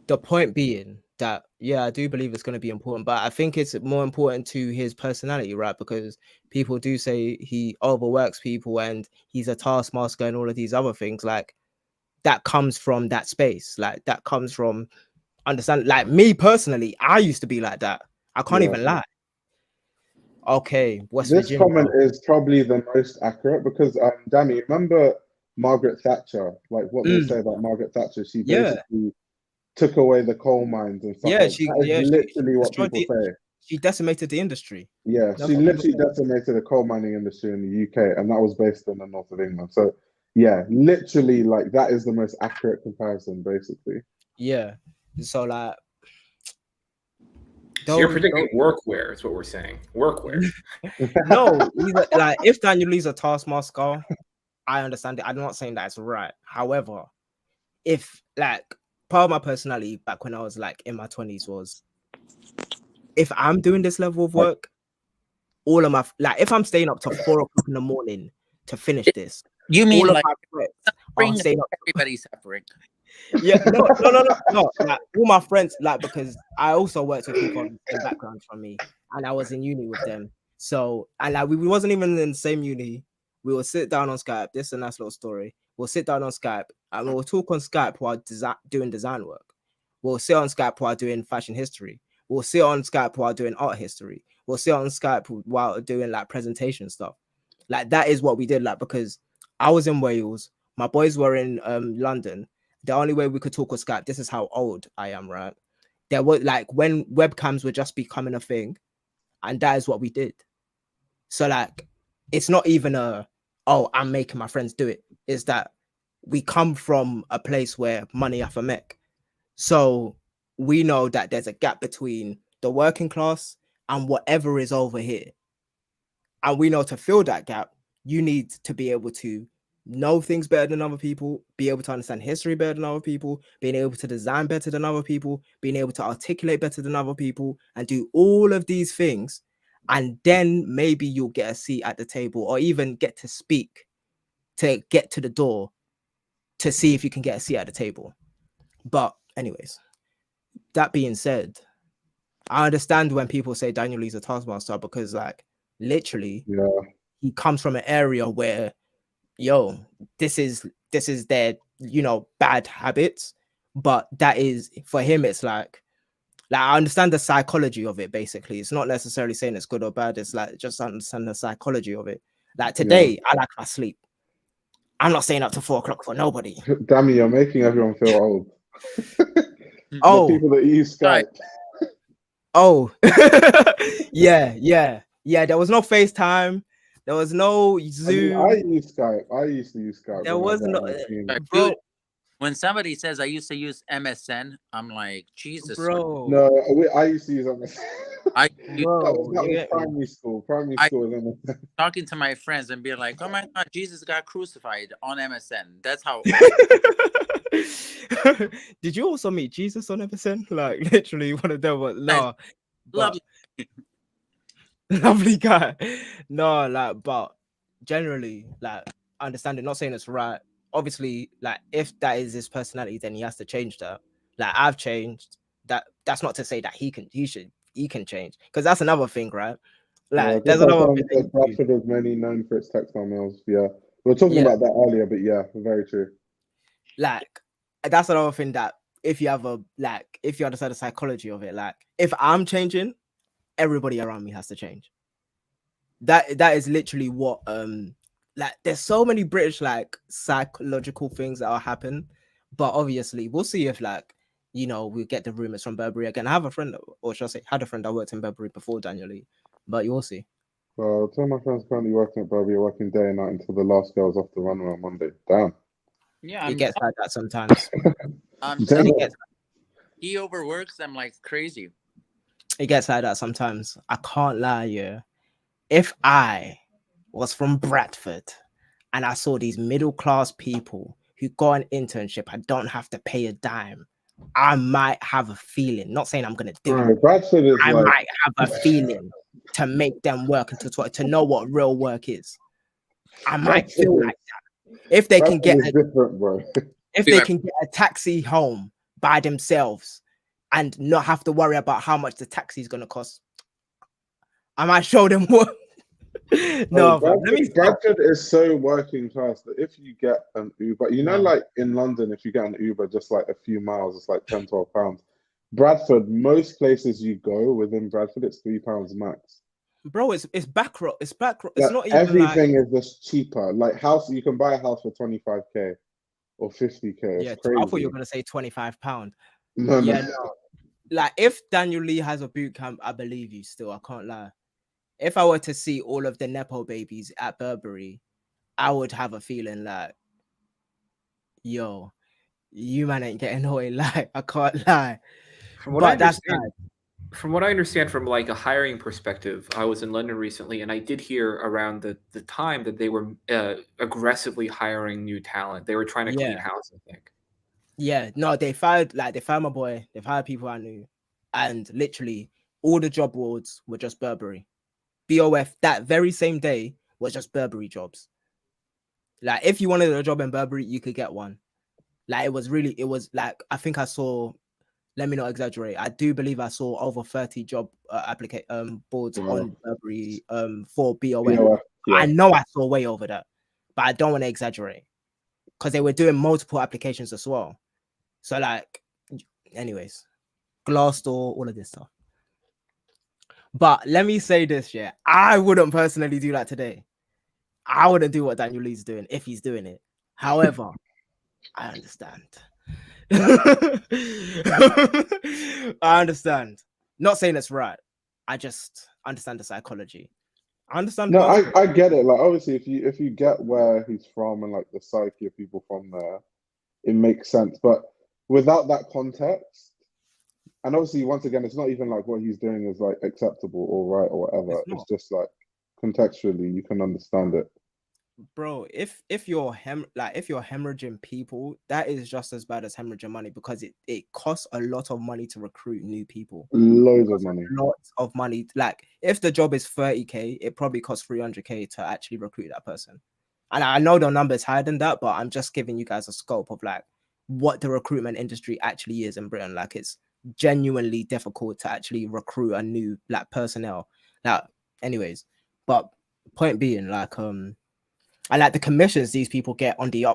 The point being that, yeah, I do believe it's going to be important, but I think it's more important to his personality, right? Because people do say he overworks people and he's a taskmaster and all of these other things. Like, that comes from that space. Like, that comes from understand. Like, me personally, I used to be like that. I can't even lie. Okay, West This Virginia. comment is probably the most accurate because, Danny, remember Margaret Thatcher? Like what they say about Margaret Thatcher, she basically took away the coal mines and stuff. Yeah, That is literally what people say. She decimated the industry. Yeah, she literally decimated the coal mining industry in the UK, and that was based in the north of England. So, yeah, literally, like that is the most accurate comparison, basically. Yeah. So, like, so you're predicting workwear is what we're saying. Workwear. No, like if Daniel Lee's a taskmaster, I understand it. I'm not saying that it's right. However, if like part of my personality back when I was like in my 20s was, if I'm doing this level of work, all of my like if I'm staying up till 4 o'clock in the morning to finish this, you mean like everybody's suffering? Yeah, no. Like all my friends, like because I also worked with people on the same background from me, and I was in uni with them. So and like we wasn't even in the same uni. We will sit down on Skype. This is a nice little story. We'll sit down on Skype and we'll talk on Skype while doing design work. We'll sit on Skype while doing fashion history. We'll sit on Skype while doing art history. We'll sit on Skype while doing like presentation stuff. Like that is what we did. Like because I was in Wales, my boys were in London. The only way we could talk on Skype, this is how old I am, right? There was like when webcams were just becoming a thing, and that is what we did. So like, it's not even I'm making my friends do it. It's that we come from a place where money have a mech. So we know that there's a gap between the working class and whatever is over here. And we know to fill that gap, you need to be able to know things better than other people, be able to understand history better than other people, being able to design better than other people, being able to articulate better than other people, and do all of these things. And then maybe you'll get a seat at the table or even get to speak, to get to the door, to see if you can get a seat at the table. But anyways, that being said, I understand when people say Daniel Lee's a taskmaster because like literally he comes from an area where this is their bad habits, but that is for him it's like I understand the psychology of it. Basically, it's not necessarily saying it's good or bad. It's like just understand the psychology of it. Like today, I like my sleep. I'm not staying up to 4 o'clock for nobody. Damn, you're making everyone feel old. Oh, the people that use Skype. Oh, yeah. There was no FaceTime. There was no Zoom. I use Skype. I used to use Skype. There was no. Dude, when somebody says I used to use MSN, I'm like, Jesus, bro. No, I used to use MSN. That was primary school. Primary school was MSN. Talking to my friends and being like, oh my God, Jesus got crucified on MSN. That's how. Did you also meet Jesus on MSN? Like literally one of them was lovely. Lovely guy. No, like, but generally, like, understanding, not saying it's right. Obviously, like, if that is his personality, then he has to change that. Like, I've changed. That's not to say that he can change, because that's another thing, right? Like, there's another thing. Bradford was mainly known for its textile mills. Yeah, we were talking about that earlier, but yeah, very true. Like, that's another thing that if you understand the psychology of it, like, if I'm changing, everybody around me has to change. That is literally what like there's so many British like psychological things that will happen, but obviously we'll see if like we get the rumors from Burberry again. I have a friend, or should I say had a friend that worked in Burberry before Daniel Lee, but you'll see. Well, two of my friends currently working at Burberry, working day and night until the last girl's off the runway on Monday. Damn. Yeah, it gets like that sometimes. He overworks them like crazy. It gets like that sometimes. I can't lie, yeah. if I was from Bradford and I saw these middle class people who got an internship, I don't have to pay a dime, I might have a feeling, not saying I'm going to do Bro, it, Bradford is I like, might have a feeling to make them work and to know what real work is. I might Bradford feel is, like that. If they can Bradford get is different, bro. if Be they like- can get a taxi home by themselves and not have to worry about how much the taxi is going to cost, I might show them what. No, Bro, fam, let me stop. Bradford is so working class that if you get an Uber, you know, No. like in London, if you get an Uber just like a few miles, it's like 10, 12 pounds. Bradford, most places you go within Bradford, it's £3 max. Bro, it's back row. It's back row. It's Like, not even everything is just cheaper. Like house, you can buy a house for 25k or 50k. It's yeah. crazy. I thought you were gonna say £25. No, Yeah, no. no. Like if Daniel Lee has a boot camp, I believe you still. I can't lie. If I were to see all of the Nepo babies at Burberry, I would have a feeling like, yo, you man ain't getting away. Like, I can't lie. From what I But that's understand, bad. from what I understand from like a hiring perspective, I was in London recently, and I did hear around the time that they were aggressively hiring new talent. They were trying to clean Yeah. house, I think. Yeah, no, they fired my boy. They've hired people I knew, and literally all the job boards were just Burberry. BOF that very same day was just Burberry jobs. Like if you wanted a job in Burberry, you could get one. Like it was like I think I saw. Let me not exaggerate. I do believe I saw over 30 job boards Wow. on Burberry for BOF. BOF, yeah. I know I saw way over that, but I don't want to exaggerate because they were doing multiple applications as well. So like, anyways, Glassdoor, all of this stuff. But let me say this, yeah, I wouldn't personally do that today. I wouldn't do what Daniel Lee's doing if he's doing it. However, I understand. I understand. Not saying it's right. I just understand the psychology. I understand. No, both. I get it. Like obviously, if you get where he's from and like the psyche of people from there, it makes sense. But without that context, and obviously, once again, it's not even like what he's doing is like acceptable or right or whatever. It's not. It's just like contextually, you can understand it. Bro, if you're if you're hemorrhaging people, that is just as bad as hemorrhaging money because it costs a lot of money to recruit new people. Loads of money. Lots of money. Like if the job is 30k, it probably costs 300k to actually recruit that person. And I know the number is higher than that, but I'm just giving you guys a scope of like what the recruitment industry actually is in Britain. Like it's genuinely difficult to actually recruit a new like personnel. Now, anyways, but point being, like I like the commissions these people get on the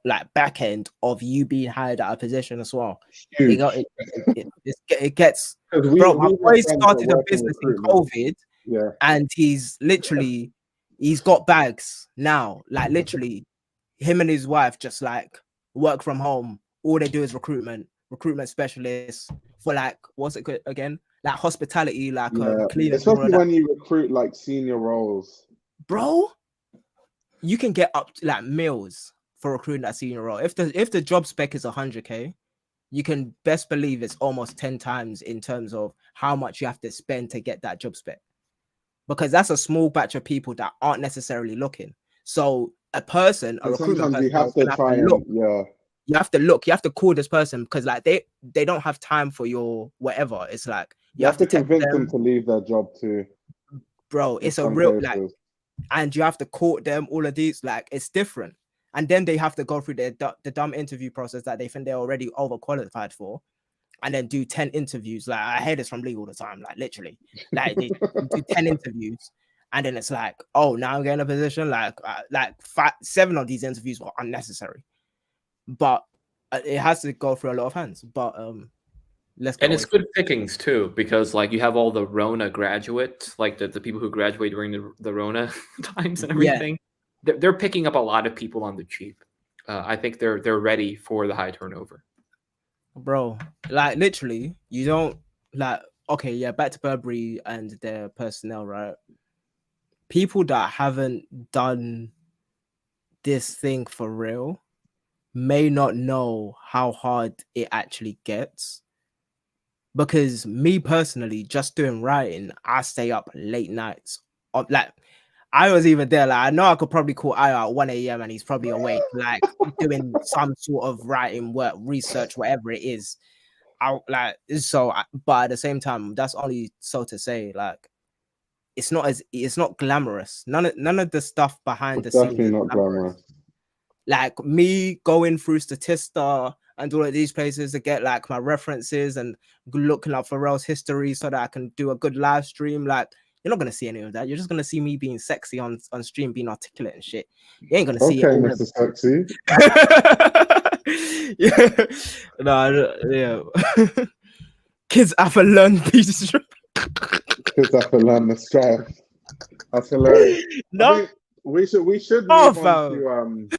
like back end of you being hired at a position as well. Huge. It gets, bro. My boy started a business in COVID, yeah, and he's got bags now. Like literally, him and his wife just like work from home. All they do is recruitment specialists for like what's it again? Like hospitality, like cleaning. Especially when you recruit like senior roles, bro. You can get up to like meals for recruiting that senior role. If the job spec is 100k, you can best believe it's almost 10 times in terms of how much you have to spend to get that job spec. Because that's a small batch of people that aren't necessarily looking. So a recruitment person, you have to try and look. Yeah. You have to look. You have to call this person because like they don't have time for your whatever. It's like you have to convince them to leave their job too. Bro, it's a real like. And you have to court them, all of these, like it's different. And then they have to go through the dumb interview process that they think they're already overqualified for, and then do 10 interviews. Like I hear this from Lee all the time, like literally, like they do 10 interviews, and then it's like, oh, now I'm getting a position. Like 7 of these interviews were unnecessary, but it has to go through a lot of hands. But and it's good pickings too, because like you have all the Rona graduates, like the people who graduate during the Rona times and everything. Yeah. They're picking up a lot of people on the cheap. I think they're ready for the high turnover. Bro, like literally, you don't like. Okay, yeah, back to Burberry and their personnel, right? People that haven't done this thing for real may not know how hard it actually gets. Because me personally, just doing writing, I stay up late nights like I was even there. Like I know I could probably call Io at 1 a.m. and he's probably awake, like doing some sort of writing work, research, whatever it is. But at the same time, that's only so to say, like it's not glamorous. None of the stuff behind It's the scenes definitely is not glamorous. Like me going through Statista and all of these places to get like my references and looking up Pharrell's history so that I can do a good live stream. Like you're not gonna see any of that. You're just gonna see me being sexy on stream, being articulate and shit. You ain't gonna see it. Okay, Mr. Sexy. Yeah. No, yeah. Kids have to learn these. Kids have to learn the strive. That's hilarious. No, I think we should move on to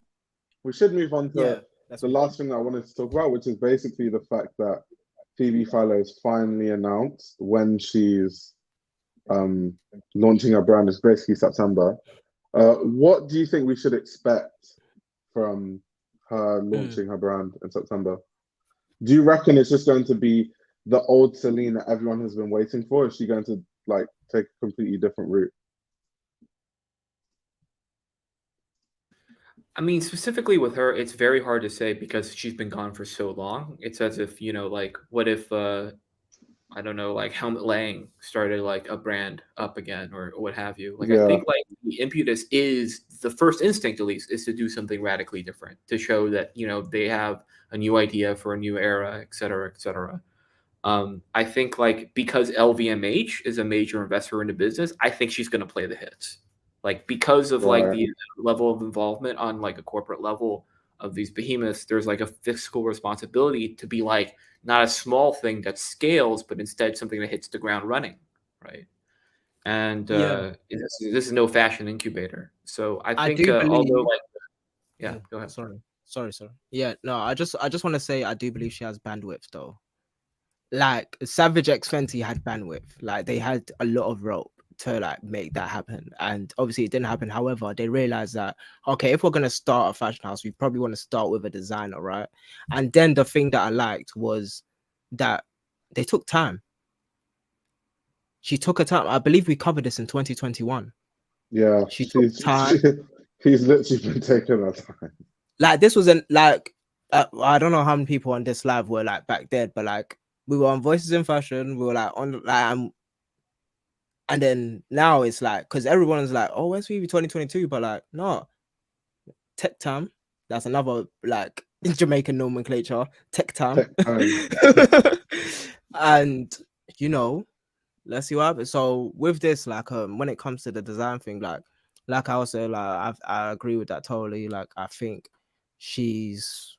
we should move on to the last thing that I wanted to talk about, which is basically the fact that Phoebe Philo is finally announced when she's launching her brand. It's basically September. What do you think we should expect from her launching her brand in September? Do you reckon it's just going to be the old Celine that everyone has been waiting for? Or is she going to like take a completely different route? I mean, specifically with her, it's very hard to say because she's been gone for so long. It's as if, like, what if, I don't know, like Helmut Lang started like a brand up again or what have you. Like, I think like the impetus is, the first instinct at least, is to do something radically different, to show that, they have a new idea for a new era, et cetera, et cetera. I think like because LVMH is a major investor in the business, I think she's going to play the hits. Like because of like the level of involvement on like a corporate level of these behemoths, there's like a fiscal responsibility to be like not a small thing that scales, but instead something that hits the ground running, right? And this is no fashion incubator. So I think although like go ahead. Sorry. Yeah, no, I just want to say I do believe she has bandwidth though. Like Savage X20 had bandwidth, like they had a lot of rope to like make that happen, and obviously it didn't happen. However, they realized that okay, if we're gonna start a fashion house, we probably want to start with a designer, right? And then the thing that I liked was that they took time. She took her time. I believe we covered this in 2021. Yeah, she took time. He's literally been taking her time. Like this wasn't like I don't know how many people on this live were like back then, but like we were on Voices in Fashion. We were like on like and then now it's like, because everyone's like, oh, where's Phoebe 2022? But like, no, tech time. That's another like Jamaican nomenclature. Tech time. And let's see what happens. So with this, like, when it comes to the design thing, like I was saying, like I agree with that totally. Like I think she's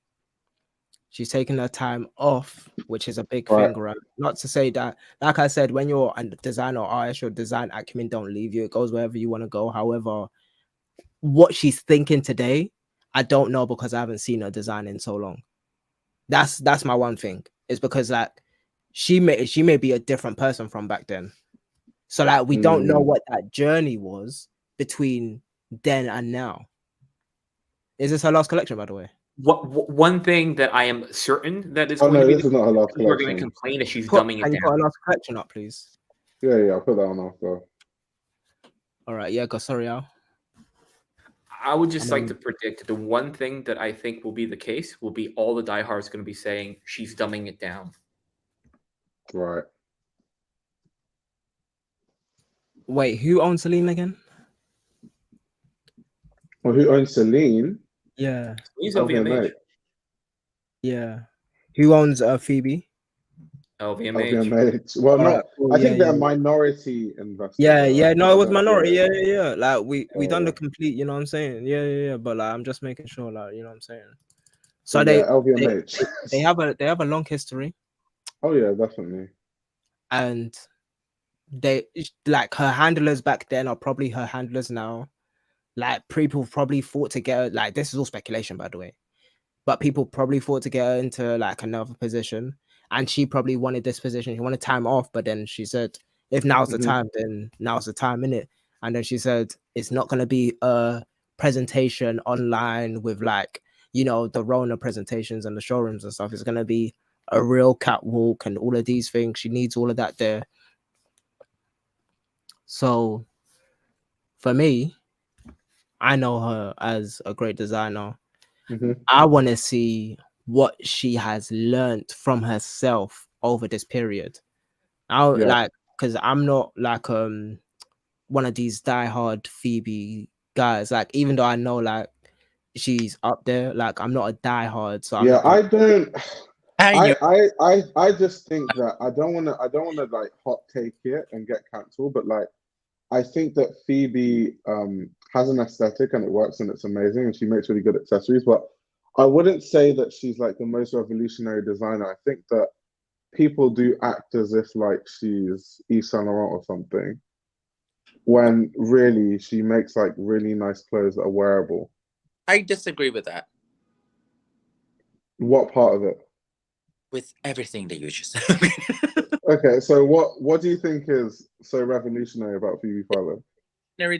taking her time off, which is a big thing, right? Not to say that, like I said, when you're a designer or artist, your design acumen don't leave you. It goes wherever you want to go. However, what she's thinking today, I don't know, because I haven't seen her design in so long. That's my one thing. It's because like she may be a different person from back then. So like we don't know what that journey was between then and now. Is this her last collection, by the way? One thing that I am certain that is going to be this is not her last collection. We're going to complain if she's dumbing it down. Can you put her last collection up, please? Yeah, I'll put that on after. All right, yeah, go. Sorry, Al. I would just like to predict the one thing that I think will be the case will be all the diehards going to be saying she's dumbing it down. Right. Wait, who owns Celine again? Well, who owns Celine? Yeah. He's LVMH. Yeah. Who owns Phoebe? LVMH. Well, no, I think they're minority investors. Yeah. No, it was minority. Yeah. Like we done the complete. You know what I'm saying? Yeah. But like, I'm just making sure, like, you know what I'm saying. So LVMH. They have a long history. Oh yeah, definitely. And they like her handlers back then are probably her handlers now. Like people probably fought to get her, like, this is all speculation, by the way, but people probably fought to get her into like another position, and she probably wanted this position. She wanted time off, but then she said, if now's the time, then now's the time, innit? And then she said, it's not going to be a presentation online with like, the Rona presentations and the showrooms and stuff. It's going to be a real catwalk and all of these things. She needs all of that there. So for me, I know her as a great designer. Mhm. I want to see what she has learned from herself over this period. Yeah. Like, because I'm not like one of these diehard Phoebe guys. Like, even though I know like she's up there, like I'm not a diehard, so I'm Yeah, not gonna. I don't. I knew. I just think that I don't want to like hot take it and get cancelled, but like I think that Phoebe has an aesthetic and it works and it's amazing and she makes really good accessories, but I wouldn't say that she's like the most revolutionary designer. I think that people do act as if like she's Yves Saint Laurent or something, when really she makes like really nice clothes that are wearable. I disagree with that. What part of it? With everything that you just said. Okay, so what do you think is so revolutionary about Phoebe Philo?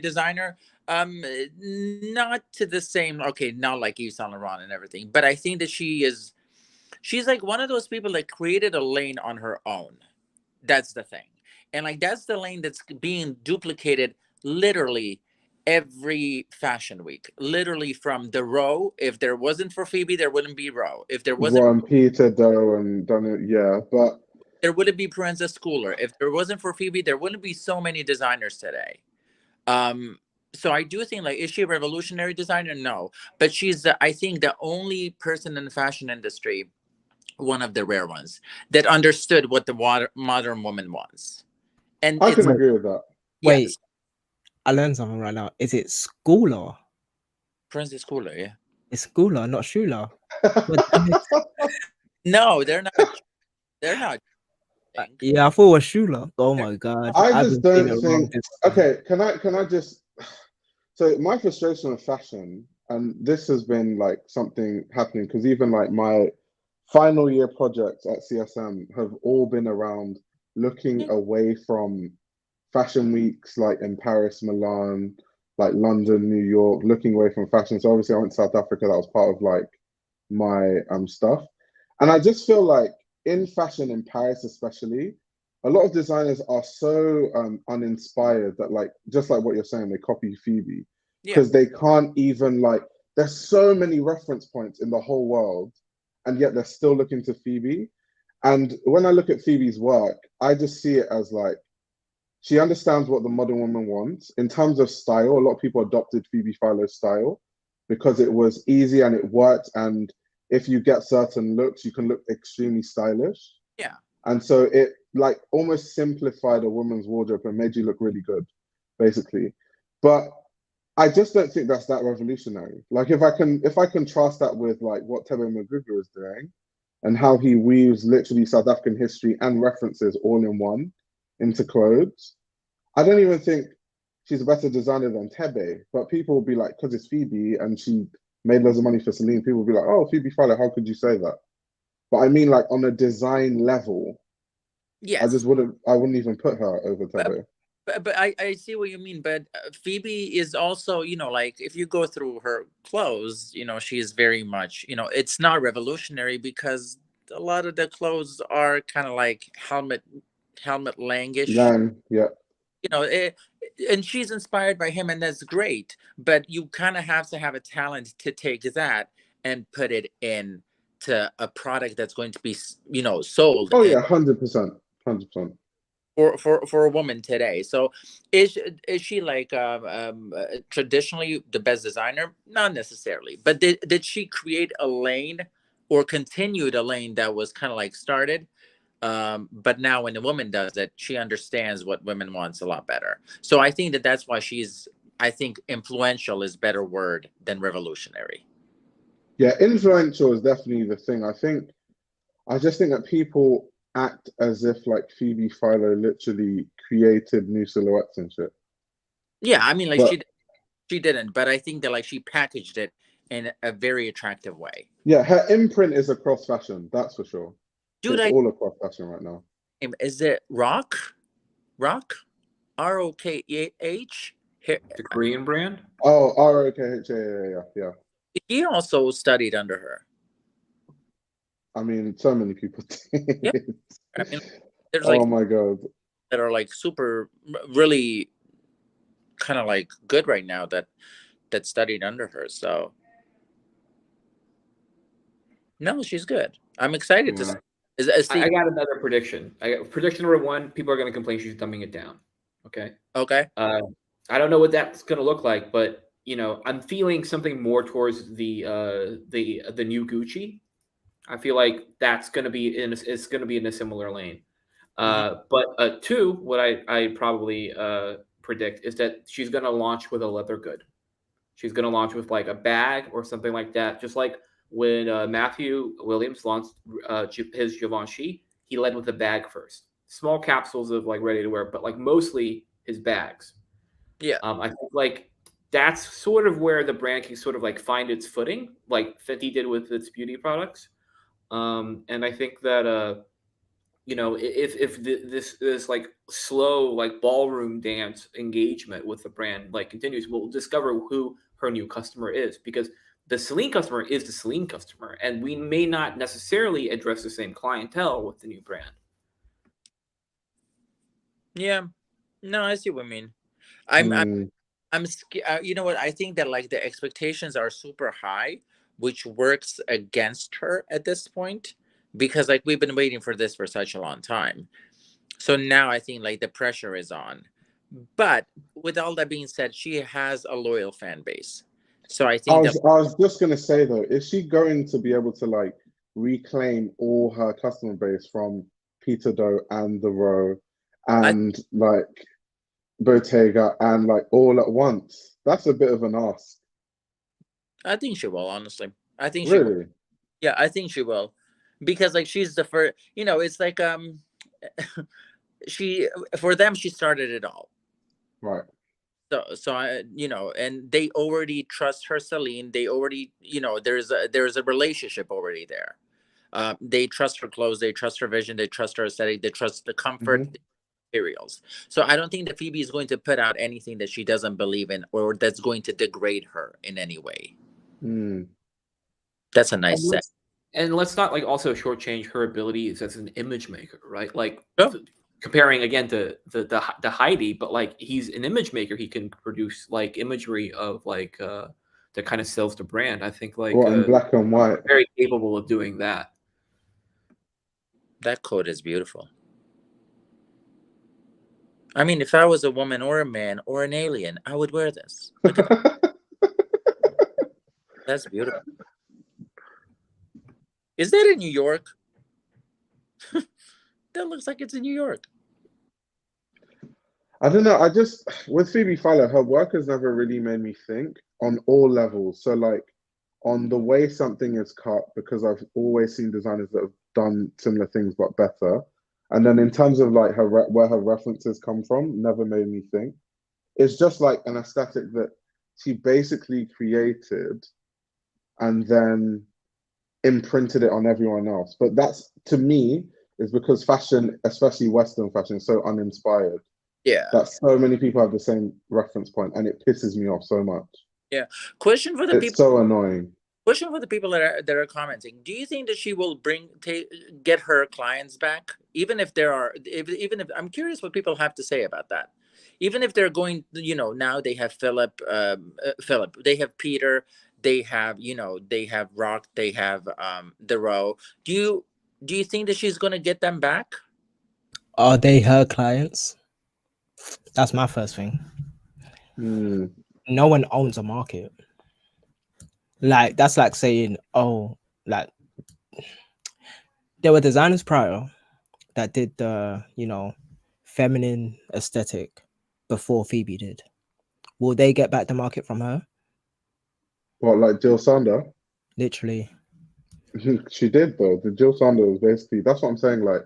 Designer, not to the same. Okay, not like Yves Saint Laurent and everything, but I think that she's like one of those people that created a lane on her own. That's the thing, and like that's the lane that's being duplicated literally every fashion week. Literally from the row. If there wasn't for Phoebe, there wouldn't be row. If there wasn't, Ron Peter Doe and done it, yeah, but there wouldn't be Princess Schooler. If there wasn't for Phoebe, there wouldn't be so many designers today. So I do think, like, is she a revolutionary designer? No, but she's I think the only person in the fashion industry, one of the rare ones, that understood what the modern woman wants. And I it's can agree with that. Wait, yes, I learned something right now. Is it Schooler? Princess Schooler, yeah. It's Schooler, not Schuler. God damn it. No, they're not. They're not. Yeah, I thought it was Schuler. Oh my god, I I've just been saying don't it wrong think. this time. Okay, can I just? So my frustration with fashion, and this has been like something happening because even like my final year projects at CSM have all been around looking away from fashion weeks like in Paris, Milan, like London, New York, looking away from fashion. So obviously I went to South Africa. That was part of like my stuff. And I just feel like in fashion in Paris especially, a lot of designers are so uninspired that like just like what you're saying, they copy Phoebe Yeah, because they can't even like there's so many reference points in the whole world, and yet they're still looking to Phoebe. And when I look at Phoebe's work, I just see it as like she understands what the modern woman wants. In terms of style, a lot of people adopted Phoebe Philo's style because it was easy and it worked. And if you get certain looks, you can look extremely stylish. yeah. And so it like almost simplified a woman's wardrobe and made you look really good, basically. But I just don't think that's that revolutionary. Like if I contrast that with like what Tebe Magugu is doing and how he weaves literally South African history and references all in one into clothes, I don't even think she's a better designer than Tebe. But people will be like, because it's Phoebe and she made loads of money for Celine, people will be like, oh, Phoebe Philo, how could you say that? But I mean, like on a design level, Yes. I wouldn't even put her over Tebe. But I see what you mean. But Phoebe is also, like if you go through her clothes, she is very much, it's not revolutionary because a lot of the clothes are kind of like helmet langish, Yeah. And she's inspired by him, and that's great. But you kind of have to have a talent to take that and put it in to a product that's going to be, sold. Oh yeah, 100%, 100%. For a woman today. So is she like traditionally the best designer? Not necessarily, but did she create a lane or continued a lane that was kind of like started? But now when a woman does it, she understands what women wants a lot better. So I think that's why I think influential is better word than revolutionary. Yeah, influential is definitely the thing. I just think that people act as if like Phoebe Philo literally created new silhouettes and shit. Yeah, I mean, like But she didn't, but I think that like she packaged it in a very attractive way. yeah, her imprint is across fashion, that's for sure. Dude, It's all across fashion right now. is it Rock? ROKH? The Korean brand? Oh, ROKH, yeah. He also studied under her. I mean, so many people Yeah, did. I mean, there's like Oh my god. that are like super, really kind of like good right now that studied under her. So no, she's good. I'm excited to see. I got another prediction. Prediction number 1: people are going to complain she's dumbing it down. Okay. I don't know what that's going to look like, but I'm feeling something more towards the new Gucci. I feel like that's going to be in a similar lane. But 2, what I probably predict is that she's going to launch with a leather good. She's going to launch with like a bag or something like that, just like when Matthew Williams launched his Givenchy. He led with a bag first, small capsules of like ready to wear, but like mostly his bags. Yeah. I think like that's sort of where the brand can sort of like find its footing, like Fenty did with its beauty products. And I think that if this like slow like ballroom dance engagement with the brand like continues, we'll discover who her new customer is, because the Celine customer is the Celine customer, and we may not necessarily address the same clientele with the new brand. Yeah, no, I see what I mean. I'm you know what? I think that like the expectations are super high, which works against her at this point, because like we've been waiting for this for such a long time. So now I think like the pressure is on. But with all that being said, she has a loyal fan base. So I think I was just gonna say though, is she going to be able to like reclaim all her customer base from Peter Doe and The Row and like Bottega and like all at once? That's a bit of an ask. I think she will, honestly. I think she Really? will. Yeah, I think she will. Because like she's the first, it's like she started it all. Right. So I, and they already trust her Celine. They already, there's a relationship already there. They trust her clothes, they trust her vision, they trust her aesthetic, they trust the comfort, the materials. So I don't think that Phoebe is going to put out anything that she doesn't believe in or that's going to degrade her in any way. That's a nice set. And let's not like also shortchange her abilities as an image maker, right? Like comparing again to the Heidi, but like he's an image maker. He can produce like imagery of like that kind of sells the brand. I think like in black and white, very capable of doing that. That coat is beautiful. I mean, if I was a woman or a man or an alien, I would wear this. Look at that. That's beautiful. Is that in New York? That looks like it's in New York. I don't know. With Phoebe Philo, her work has never really made me think on all levels. So like on the way something is cut, because I've always seen designers that have done similar things but better. And then in terms of like where her references come from, never made me think. It's just like an aesthetic that she basically created and then imprinted it on everyone else. But that's, to me, is because fashion, especially Western fashion, is so uninspired. Yeah. That so many people have the same reference point, and it pisses me off so much. Yeah. Question for the people. It's so annoying. Question for the people that are commenting: do you think that she will get her clients back, even if even if I'm curious what people have to say about that? Even if they're going, now they have Philip, they have Peter, they have they have Rock, they have The Row. Do you think that she's going to get them back? Are they her clients? That's my first thing. No one owns a market. Like, that's like saying, oh, like there were designers prior that did the, feminine aesthetic before Phoebe did. Will they get back the market from her? What, like Jill Sander? Literally. She did though. The Jill Sander was basically, that's what I'm saying. Like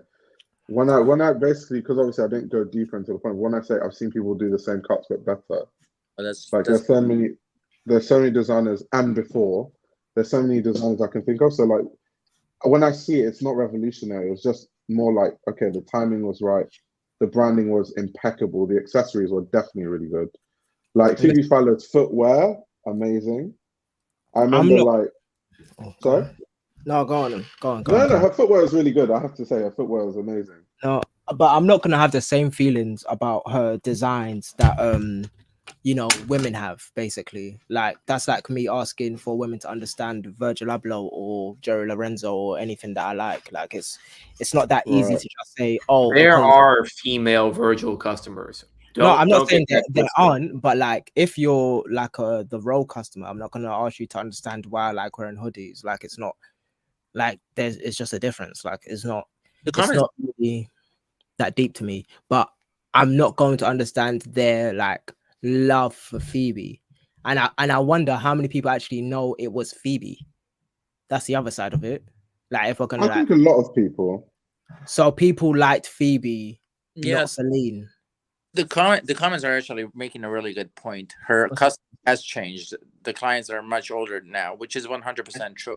when I basically, because obviously I didn't go deeper into the point. When I say I've seen people do the same cuts but better, there's so many designers, and before there's so many designers I can think of. So like when I see it, it's not revolutionary. It's just more like, okay, the timing was right, the branding was impeccable, the accessories were definitely really good. Like Phoebe Philo's footwear, amazing. I remember sorry. No, go on. No, her footwear is really good. I have to say, her footwear is amazing. No, but I'm not gonna have the same feelings about her designs that you know, women have, basically. Like, that's like me asking for women to understand Virgil Abloh or Jerry Lorenzo or anything that I like. Like, it's not that easy Right. to just say, oh, There because are female Virgil customers. no, I'm not Don't saying get that that there twisted. aren't, but like, if you're like the role customer, I'm not gonna ask you to understand why I like wearing hoodies. Like, it's not like it's just a difference. Like, it's not really that deep to me. But I'm not going to understand their like love for Phoebe, and I wonder how many people actually know it was Phoebe. That's the other side of it. Like, if we're gonna I think a lot of people. so people liked Phoebe, Yeah, not Celine. the comments are actually making a really good point. Her customer has changed. The clients are much older now, which is 100% true.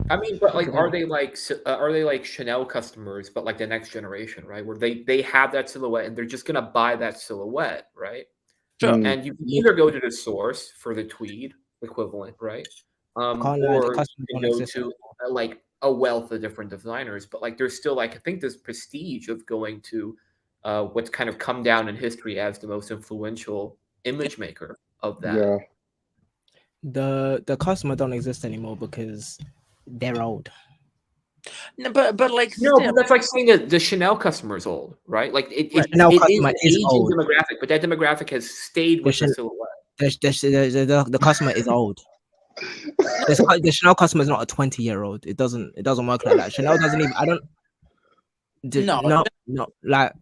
I mean, but like, are they like Chanel customers, but like the next generation, right? Where they have that silhouette and they're just gonna buy that silhouette, right? Sure. And you can either go to the source for the tweed equivalent, right? Can't lie, the Or customers you don't can go exist to like a wealth of different designers. But like, there's still like, I think this prestige of going to what's kind of come down in history as the most influential image maker of that. Yeah. The customer don't exist anymore because they're old. No, but like No, still, but that's like saying that the Chanel customer is old, right? Like it Chanel is customer an is aging old. demographic, but that demographic has stayed with the silhouette. The customer is old. The Chanel customer is not a 20-year-old. It doesn't work like that. Chanel doesn't even. I don't. No. Like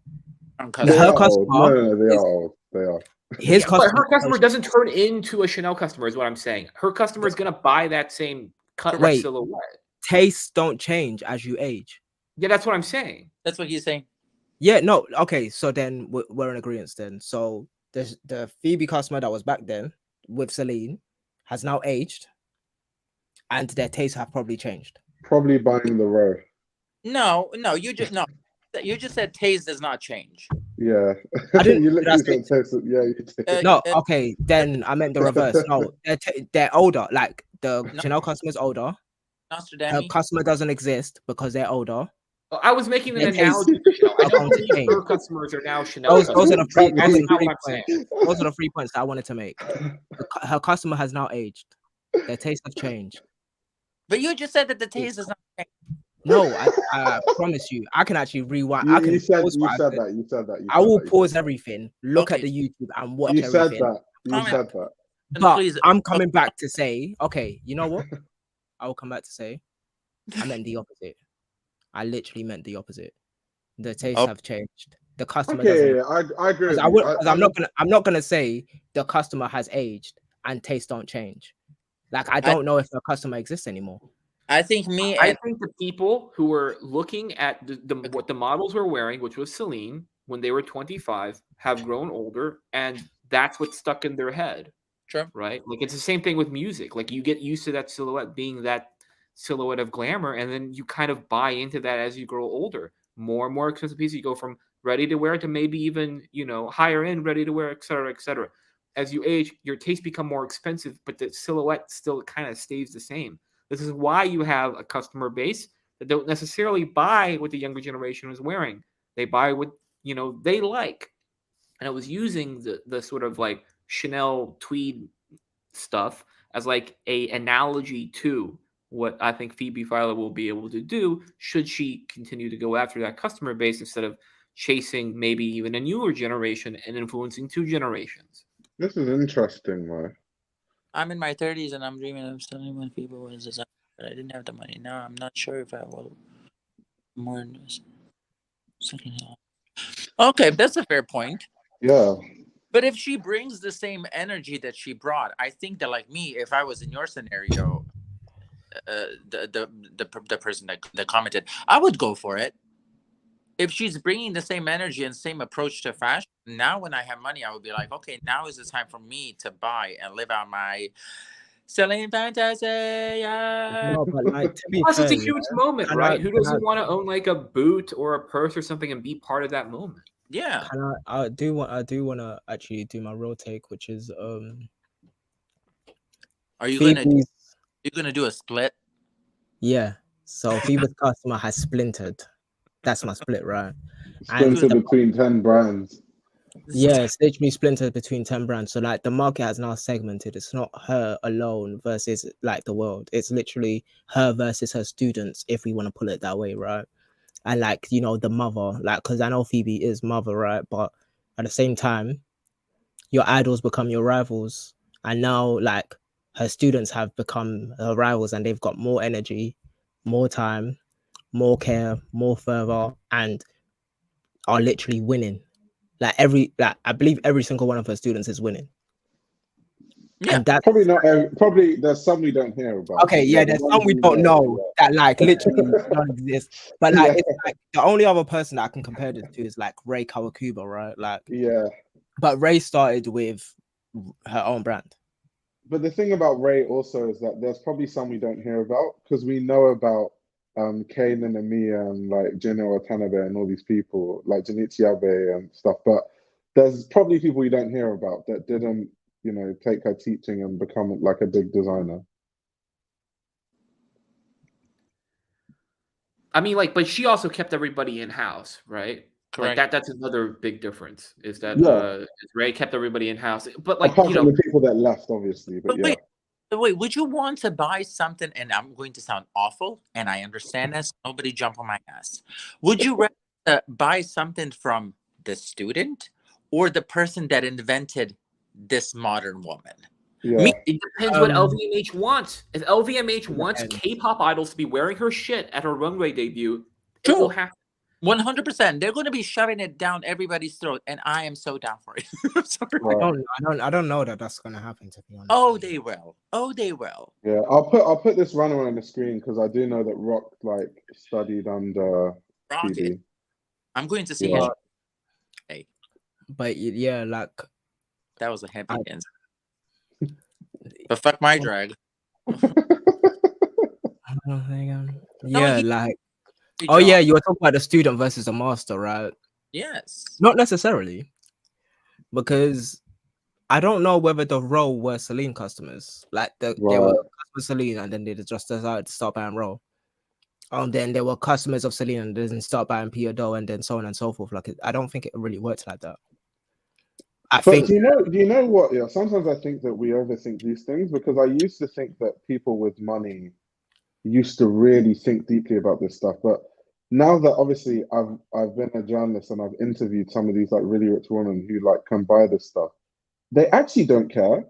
They her are old. customer. No, they are old. They are. His Yeah, customer. but her customer doesn't turn into a Chanel customer, is what I'm saying. Her customer is gonna buy that same cut Wait. silhouette. Tastes don't change as you age. Yeah, that's what I'm saying. that's what he's saying. Yeah, no, okay. So then we're in agreement. Then, so the Phoebe customer that was back then with Celine has now aged, and their tastes have probably changed. Probably buying the row. No, you just said taste does not change. Yeah. I didn't. You did I literally say- said taste. Yeah, you did. No, okay. Then I meant the reverse. No, they're older. Like the No. Chanel customer is older. Her Nostradamus. customer doesn't exist because they're older. I was making an Their tastes analogy to Chanel. I are don't going to believe change. her customers are now Chanel Those customers. are the three. That's Those are not the what three I'm points. saying. Those are the 3 points that I wanted to make. Her customer has now aged. Their tastes have changed. But you just said that the taste does not change. No, I promise you, I can actually rewind. You said that. I will pause everything, look Okay. at the YouTube, and watch You said everything. that. You said that. But Please, I'm coming back to say, okay, you know what? I will come back to say, I meant the opposite. I literally meant the opposite. The tastes have changed. The customer doesn't. Okay, I agree. With I'm not gonna say the customer has aged and tastes don't change. Like, I don't know if the customer exists anymore. I think I think the people who were looking at what the models were wearing, which was Celine, when they were 25, have grown older, and that's what's stuck in their head. Sure. Right? Like, it's the same thing with music. Like, you get used to that silhouette being that silhouette of glamour, and then you kind of buy into that as you grow older. More and more expensive pieces. You go from ready to wear to maybe even, higher end ready to wear, et cetera, et cetera. As you age, your tastes become more expensive, but the silhouette still kind of stays the same. This is why you have a customer base that don't necessarily buy what the younger generation is wearing. They buy what they like. And I was using the sort of like Chanel tweed stuff as like a analogy to what I think Phoebe Philo will be able to do should she continue to go after that customer base instead of chasing maybe even a newer generation and influencing 2 generations. This is interesting, man. I'm in my 30s and I'm dreaming of selling when people was designer, but I didn't have the money. Now I'm not sure if I will more in this second hand. Okay, that's a fair point. Yeah. But if she brings the same energy that she brought, I think that, like me, if I was in your scenario, the person that commented, I would go for it. If she's bringing the same energy and same approach to fashion, now when I have money, I would be like, okay, now is the time for me to buy and live out my Celine fantasy. No, but like, to be Plus, fair, it's a huge moment, Can right? I- Who can doesn't I- want to own like a boot or a purse or something and be part of that moment? Yeah. I do want to actually do my real take, which is Are you Phoebe's, gonna do a split? yeah. So Phoebe's customer has splintered. That's my split, right? Splinter between 10 brands. Yeah, it's literally splintered between 10 brands. So like the market has now segmented. It's not her alone versus like the world. It's literally her versus her students, if we want to pull it that way, right? And like, you know, the mother, like, because I know Phoebe is mother, right? But at the same time, your idols become your rivals. And now like her students have become her rivals, and they've got more energy, more time, more care, more fervor, and are literally winning. Like I believe every single one of her students is winning. Yeah. And that's Probably not. Probably there's some we don't hear about. okay. But Yeah, the there's ones some we don't know that like literally don't exist. But like, Yeah. it's like the only other person that I can compare this to is like Ray Kawakubo, right? Like, Yeah. but Ray started with her own brand. But the thing about Ray also is that there's probably some we don't hear about because we know about Kanan and Mia and like Gino Watanabe and all these people like Junichi Abe and stuff. But there's probably people we don't hear about that didn't, you know, take her teaching and become like a big designer. I mean, like, but she also kept everybody in house, right? Correct. Like that's another big difference is that Yeah. Ray kept everybody in house. But like, Apart you from know, the people that left, obviously. But yeah. Wait, would you want to buy something? And I'm going to sound awful, and I understand this. Nobody jump on my ass. Would you rather buy something from the student or the person that invented this modern woman? Yeah. it depends what LVMH wants. If LVMH wants depends. K-pop idols to be wearing her shit at her runway debut, it will happen. 100%. They're going to be shoving it down everybody's throat, and I am so down for it. I'm sorry. Right. I don't know that that's gonna happen, to be honest. Oh, they will. Oh, they will. Yeah. I'll put this runner on the screen because I do know that Rock like studied under Rocket. Phoebe. I'm going to see Yeah. his. Hey, But yeah, like that was a happy dance. But fuck my drag. yeah, like oh yeah, you were talking about the student versus the master, right? Yes. Not necessarily, because I don't know whether the role were Celine customers. Like they were customers Celine, and then they just decided to start buying role. Then there were customers of Celine, and then start buying Pio, and then so on and so forth. Like I don't think it really works like that. But do you know what? Yeah, sometimes I think that we overthink these things because I used to think that people with money used to really think deeply about this stuff. But now that obviously I've been a journalist and I've interviewed some of these like really rich women who like can buy this stuff, they actually don't care.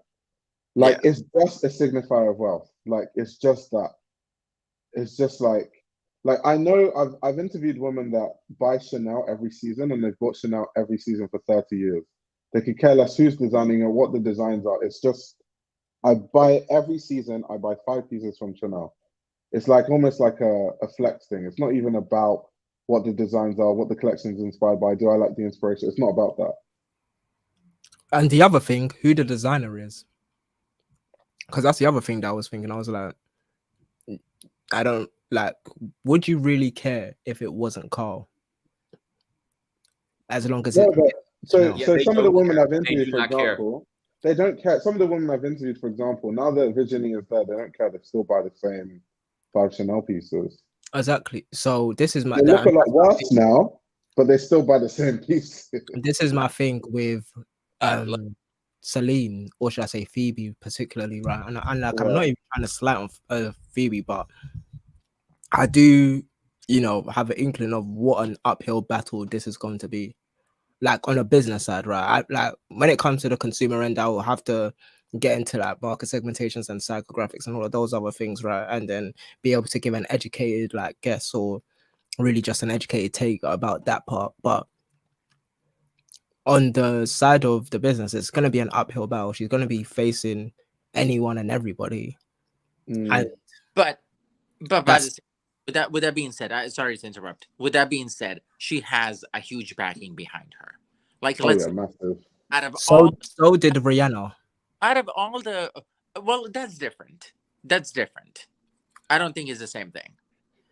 Like it's just a signifier of wealth. Like it's just that. It's just like I know I've interviewed women that buy Chanel every season and they've bought Chanel every season for 30 years. They could care less who's designing or what the designs are. It's just I buy every season. I buy 5 pieces from Chanel. It's like almost like a flex thing. It's not even about what the designs are, what the collection is inspired by. Do I like the inspiration? It's not about that. And the other thing, who the designer is, because that's the other thing that I was thinking. I was like, I don't like. Would you really care if it wasn't Carl? As long as So Yeah, some of the women I've They interviewed, do for not care. example, they don't care. Some of the women I've interviewed, for example, now that visioning is there, they don't care. They still buy the same 5 Chanel pieces. Exactly. So this is my. They look a lot worse now, but they still buy the same piece. This is my thing with Celine, or should I say Phoebe, particularly, right? And like I'm not even trying to slight on Phoebe, but I do, you know, have an inkling of what an uphill battle this is going to be. Like on a business side, right? Like when it comes to the consumer end, I will have to get into like market segmentations and psychographics and all of those other things, right? And then be able to give an educated like guess or really just an educated take about that part. But on the side of the business, it's going to be an uphill battle. She's going to be facing anyone and everybody. And but with that being said, sorry to interrupt. With that being said, she has a huge backing behind her. Like massive. So did Rihanna. Out of all the, well, that's different. That's different. I don't think it's the same thing.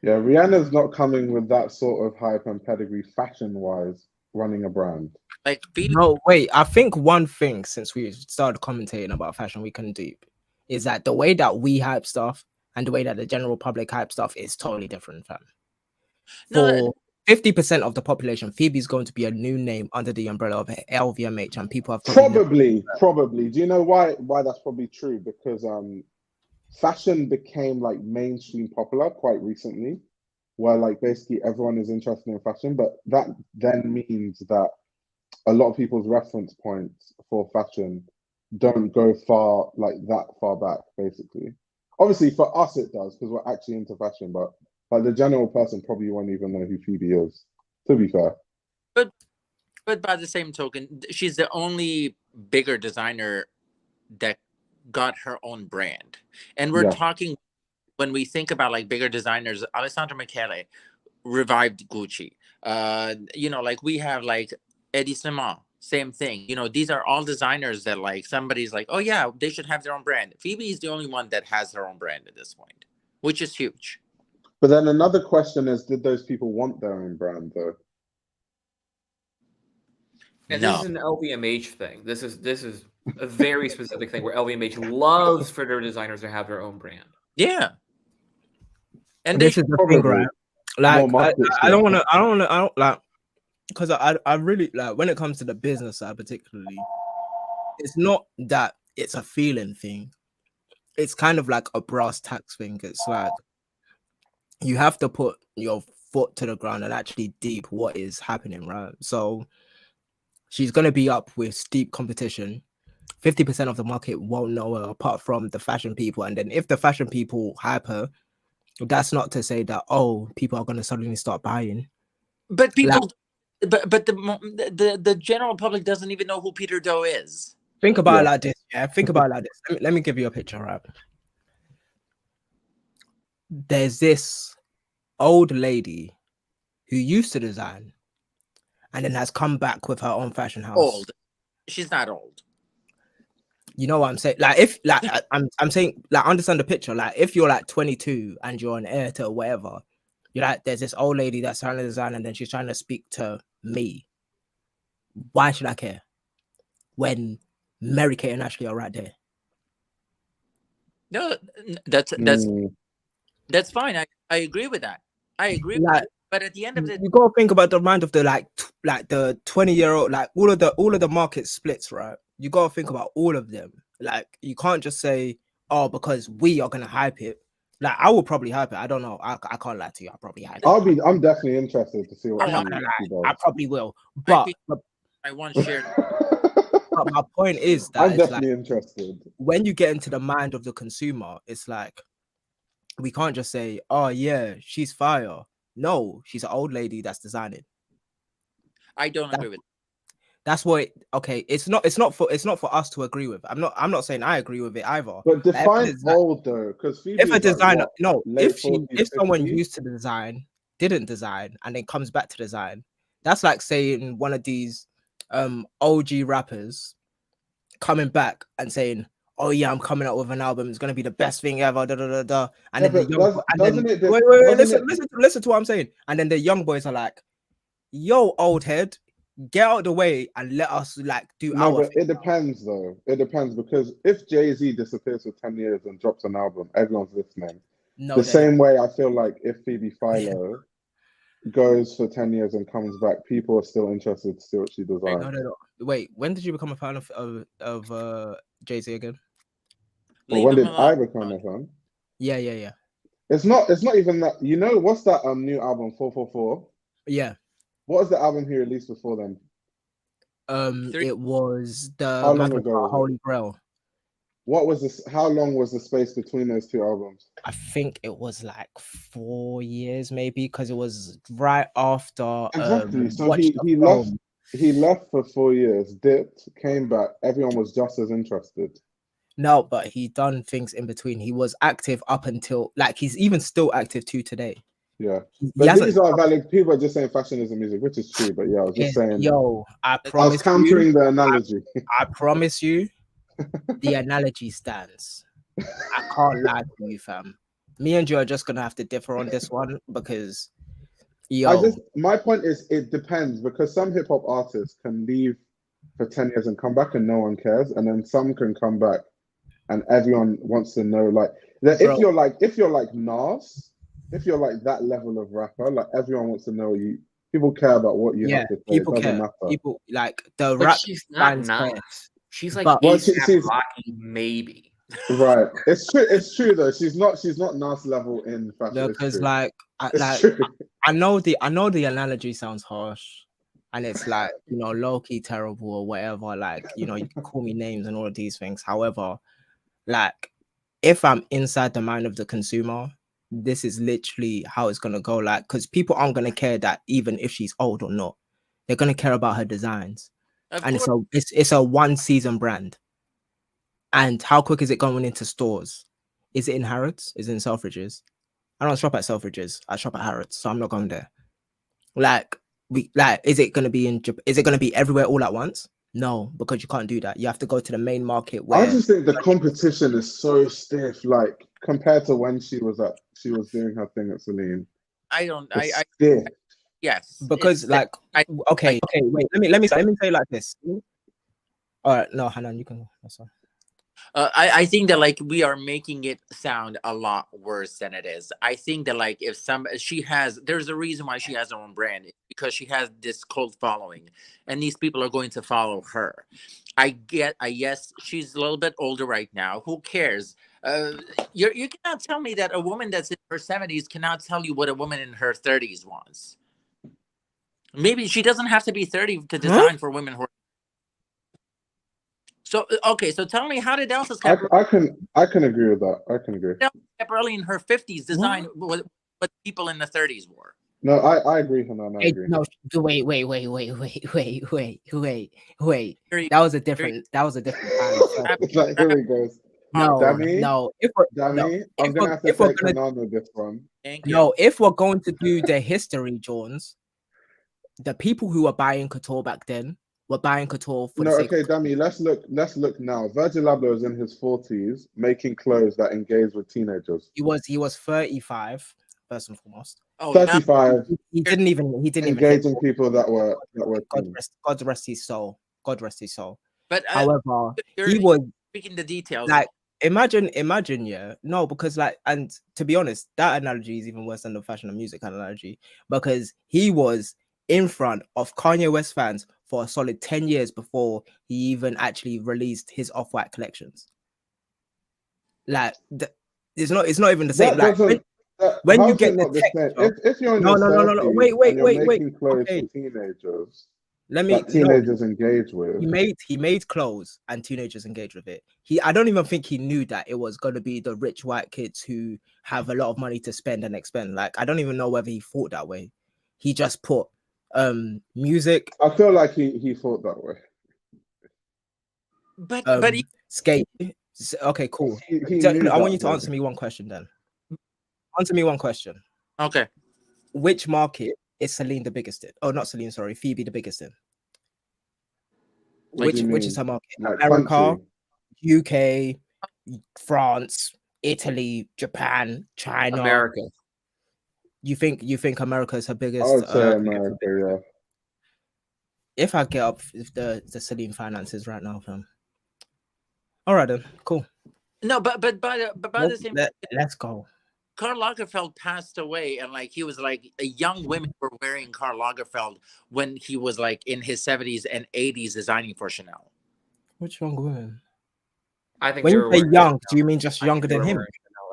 Yeah, Rihanna's not coming with that sort of hype and pedigree fashion-wise, running a brand. Like no, wait. I think one thing since we started commentating about fashion, we can deep is that the way that we hype stuff and the way that the general public hype stuff is totally different, fam. 50% of the population, Phoebe's going to be a new name under the umbrella of LVMH, and people have probably Probably. Do you know why that's probably true? Because fashion became like mainstream popular quite recently, where like basically everyone is interested in fashion, but that then means that a lot of people's reference points for fashion don't go that far back, basically. Obviously, for us it does because we're actually into fashion, but like the general person probably won't even know who Phoebe is, to be fair. But by the same token, she's the only bigger designer that got her own brand. And we're talking, when we think about like bigger designers, Alessandro Michele revived Gucci. You know, like we have like Eddie Slimane, same thing. You know, these are all designers that like somebody's like, oh yeah, they should have their own brand. Phoebe is the only one that has her own brand at this point, which is huge. But then another question is, did those people want their own brand though? And this is an LVMH thing. This is a very specific thing where LVMH loves for their designers to have their own brand. Yeah. And this is the thing, right? Like I don't want to like, because I really like when it comes to the business side particularly, it's not that it's a feeling thing. It's kind of like a brass tacks thing. It's like you have to put your foot to the ground and actually deep what is happening, right? So she's going to be up with steep competition. 50% of the market won't know her apart from the fashion people. And then if the fashion people hype her, that's not to say that, oh, people are going to suddenly start buying. But people, but the general public doesn't even know who Peter Doe is. Think about it like this. Yeah, think about it like this. Let me give you a picture, right? There's this old lady who used to design and then has come back with her own fashion house. Old. She's not old. You know what I'm saying? Like if like I'm saying, like, understand the picture. Like if you're like 22 and you're an heir to whatever, you're like, there's this old lady that's trying to design and then she's trying to speak to me. Why should I care? When Mary Kate and Ashley are right there. No, that's fine. I agree with that. I agree with that. But at the end of the day, you gotta think about the mind of the like the 20-year-old, like all of the market splits, right? You gotta think about all of them. Like you can't just say, oh, because we are gonna hype it. Like I will probably hype it. I don't know. I can't lie to you. I'll probably hype it. I'm definitely interested to see what I'm not gonna lie. I probably will. But I want to share. But my point is that I'm definitely interested. When you get into the mind of the consumer, it's like we can't just say, oh yeah, she's fire. No, she's an old lady that's designing. I don't agree with that. That's what it's not for us to agree with. I'm not saying I agree with it either. But define old though, because if a designer if someone used to design, didn't design, and then comes back to design, that's like saying one of these OG rappers coming back and saying, oh yeah, I'm coming out with an album, it's gonna be the best thing ever, da da da da. And then listen to what I'm saying. And then the young boys are like, yo, old head, get out of the way and let us like do our but thing. It depends though. It depends, because if Jay-Z disappears for 10 years and drops an album, everyone's listening. Same way I feel like if Phoebe Philo goes for 10 years and comes back, people are still interested to see what she designs. No. Wait, when did you become a fan of Jay-Z again? Well, when did I become a fan? Yeah. It's not even that. You know, what's that new album, 444? Yeah. What was the album he released before then? It was the Holy Grail. What was this? How long was the space between those two albums? I think it was like 4 years, maybe, because it was right after. Exactly. So he left for 4 years, dipped, came back. Everyone was just as interested. No, but he done things in between. He was active up until, like, he's even still active to today. Yeah, but these are valid. People are just saying fashion isn't music, which is true. But yeah, I was just saying. Yo, I was countering the analogy. I promise you, the analogy stands. I can't lie to you, fam. Me and you are just gonna have to differ on this one because, my point is, it depends, because some hip hop artists can leave for 10 years and come back and no one cares, and then some can come back and everyone wants to know. Like that, if you're like Nas. If you're like that level of rapper, like everyone wants to know People care about what you Yeah, have to say. It people doesn't care. matter. People like the But rap she's not fans care. nice. She's like But- Well, ASAP she's- Rocky, maybe. Right. It's true. It's true though. She's not nice level in fashion. Because It's like It's true. I know the analogy sounds harsh, and it's like, you know, low key terrible or whatever. Like, you know, you can call me names and all of these things. However, like if I'm inside the mind of the consumer, this is literally how it's gonna go. Like, because people aren't gonna care that even if she's old or not, they're gonna care about her designs, and it's a one season brand. And how quick is it going into stores? Is it in Harrods? Is it in Selfridges? I don't shop at Selfridges. I shop at Harrods, so I'm not going there. Like, is it going to be is it going to be everywhere all at once? No, because you can't do that. You have to go to the main market. Where I just think the competition is so stiff, like compared to when she was doing her thing at Celine. Stiff. Yes, because okay, wait. Let me say it like this. All right, no, Hanan, you can go. That's all. I think that like we are making it sound a lot worse than it is. I think that like if there's a reason why she has her own brand, because she has this cult following, and these people are going to follow her. Yes, she's a little bit older right now. Who cares? You cannot tell me that a woman that's in her 70s cannot tell you what a woman in her 30s wants. Maybe she doesn't have to be 30 to design for women who are. So okay, so tell me, how did Elsa Schiaparelli? I can agree with that. I can agree. Schiaparelli in her 50s design what people in the 30s wore. No, I agree, Hanan. I agree. No, wait. That was a different time. Like, here he goes. No, Dami, no. I'm gonna have to take Hanan with this one. No, if we're going to do the history, Jones, the people who were buying couture back then were buying couture for the sake of... Dami, let's look now. Virgil Abloh is in his 40s making clothes that engage with teenagers. He was 35, first and foremost. 35. He didn't even engaging people that were God rest his soul. God rest his soul. But however, he was speaking the details. Like, imagine, yeah. No, because like, and to be honest, that analogy is even worse than the fashion and music analogy, because he was in front of Kanye West fans for a solid 10 years before he even actually released his Off-White collections. Like, it's not even the same. Like, when you get the text, if you're no, wait, making clothes okay. for teenagers, teenagers engage with. He made clothes and teenagers engage with it. I don't even think he knew that it was going to be the rich white kids who have a lot of money to spend and expend. Like, I don't even know whether he thought that way. He just put music. I feel like he thought that way. But skate. Okay, cool. I want you to answer me one question then. Answer me one question. Okay. Which market is Celine the biggest in? Oh, not Celine, sorry. Phoebe the biggest in? Which is her market? Like America, UK, France, Italy, Japan, China. America. You think America is her biggest? I would say America, yeah. If I get up the Celine finances right now, fam. All right then, cool. No, but by the same let's go. Karl Lagerfeld passed away, and like he was like young women were wearing Karl Lagerfeld when he was like in his 70s and 80s designing for Chanel. Which young women? I think when you say young, do you mean just younger than him?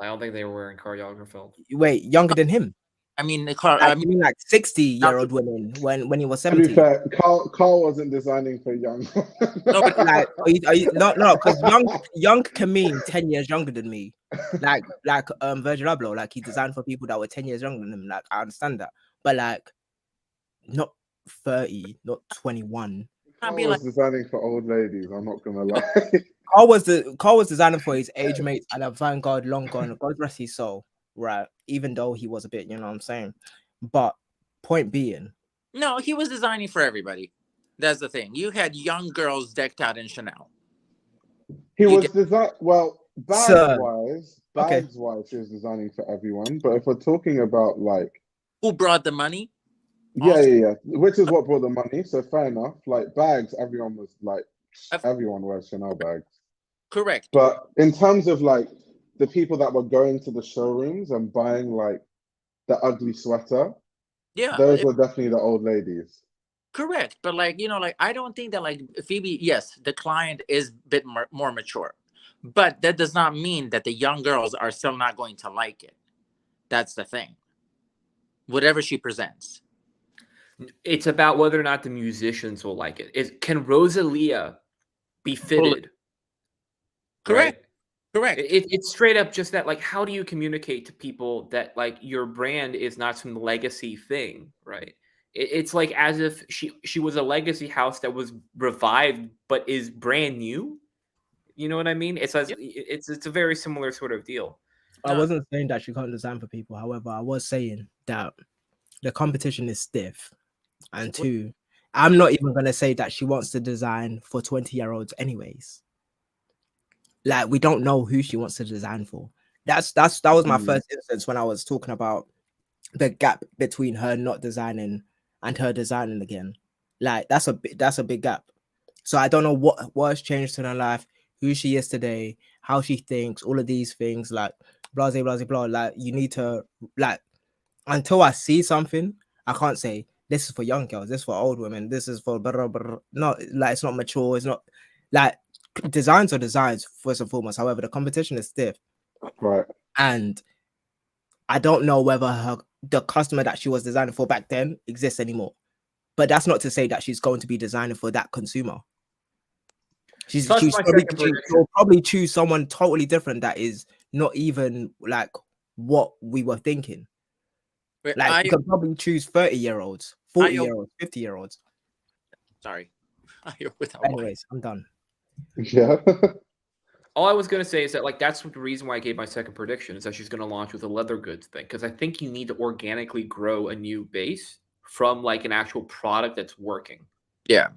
I don't think they were wearing Karl Lagerfeld. Wait, younger than him? I mean, I mean like 60-year-old women when he was 70. To be fair, Karl wasn't designing for young. No, but like, no, because young can mean 10 years younger than me. Like Virgil Abloh, like he designed for people that were 10 years younger than him. Like, I understand that, but like not 30, not 21. Karl was designing for old ladies. I'm not gonna lie. Karl was designing for his age mates and a Vanguard long gone. God rest his soul. Right, even though he was a bit, you know what I'm saying, but point being, no, he was designing for everybody. That's the thing. You had young girls decked out in Chanel. He was designing bags wise, he was designing for everyone. But if we're talking about like who brought the money, yeah, which is what brought the money. So fair enough. Like bags, everyone wears Chanel bags. Correct. But in terms of like the people that were going to the showrooms and buying like the ugly sweater, Yeah, Those were definitely the old ladies. correct. But like, like I don't think that like Phoebe, yes, the client is a bit more mature, but that does not mean that the young girls are still not going to like it. That's the thing. Whatever she presents. It's about whether or not the musicians will like it. Can Rosalia be fitted? Correct. Right? Correct. It's straight up just that, like, how do you communicate to people that like your brand is not some legacy thing, right? It's like as if she was a legacy house that was revived but is brand new. You know what I mean? It's a very similar sort of deal. I wasn't saying that she can't design for people. However, I was saying that the competition is stiff. And two, I'm not even going to say that she wants to design for 20-year-olds anyways. Like, we don't know who she wants to design for. That was my first instance when I was talking about the gap between her not designing and her designing again. Like, that's a big gap. So I don't know what has changed in her life, who she is today, how she thinks, all of these things, like blah, blah, blah, blah. Like, you need to, like, until I see something, I can't say this is for young girls, this is for old women, this is for blah, blah, blah. No, like, it's not mature, it's not like designs are designs first and foremost. However, the competition is stiff, right? And I don't know whether the customer that she was designing for back then exists anymore. But that's not to say that she's going to be designing for that consumer. She'll probably choose someone totally different that is not even like what we were thinking. Like, you could probably choose 30-year-olds, 40-year-olds, 50-year-olds. Sorry. Anyways, I'm done. Yeah. All I was going to say is that, like, that's the reason why I gave my second prediction, is that she's going to launch with a leather goods thing. Because I think you need to organically grow a new base from, like, an actual product that's working. Yeah.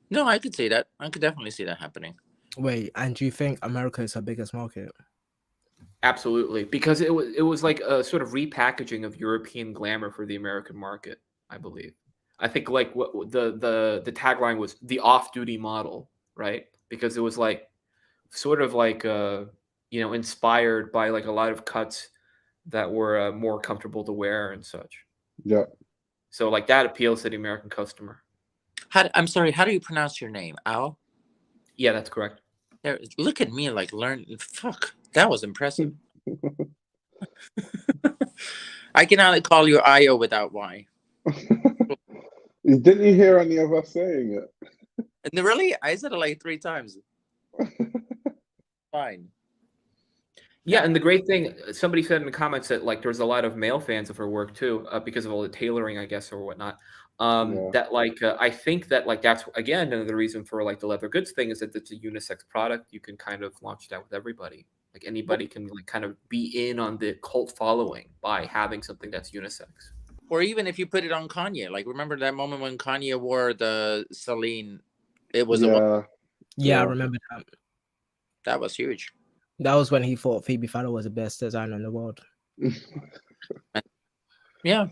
No, I could see that. I could definitely see that happening. Wait, and do you think America is her biggest market? Absolutely. Because it was like a sort of repackaging of European glamour for the American market, I believe. I think, like, what the tagline was the off-duty model, right? Because it was like sort of like inspired by like a lot of cuts that were more comfortable to wear and such. Yeah. So like that appeals to the American customer. I'm sorry, how do you pronounce your name? Al? Yeah, that's correct. There, look at me, like, learn. Fuck, that was impressive. I cannot call you Io without Y. Didn't you hear any of us saying it? And really, I said it like 3 times. Fine. Yeah, and the great thing, somebody said in the comments that like there's a lot of male fans of her work too, because of all the tailoring, I guess, or whatnot. That like I think that like that's again another reason for like the leather goods thing is that it's a unisex product. You can kind of launch that with everybody. Like anybody can like kind of be in on the cult following by having something that's unisex. Or even if you put it on Kanye, like remember that moment when Kanye wore the Celine? It was I remember that. That was huge. That was when he thought Phoebe Philo was the best designer in the world. Yeah.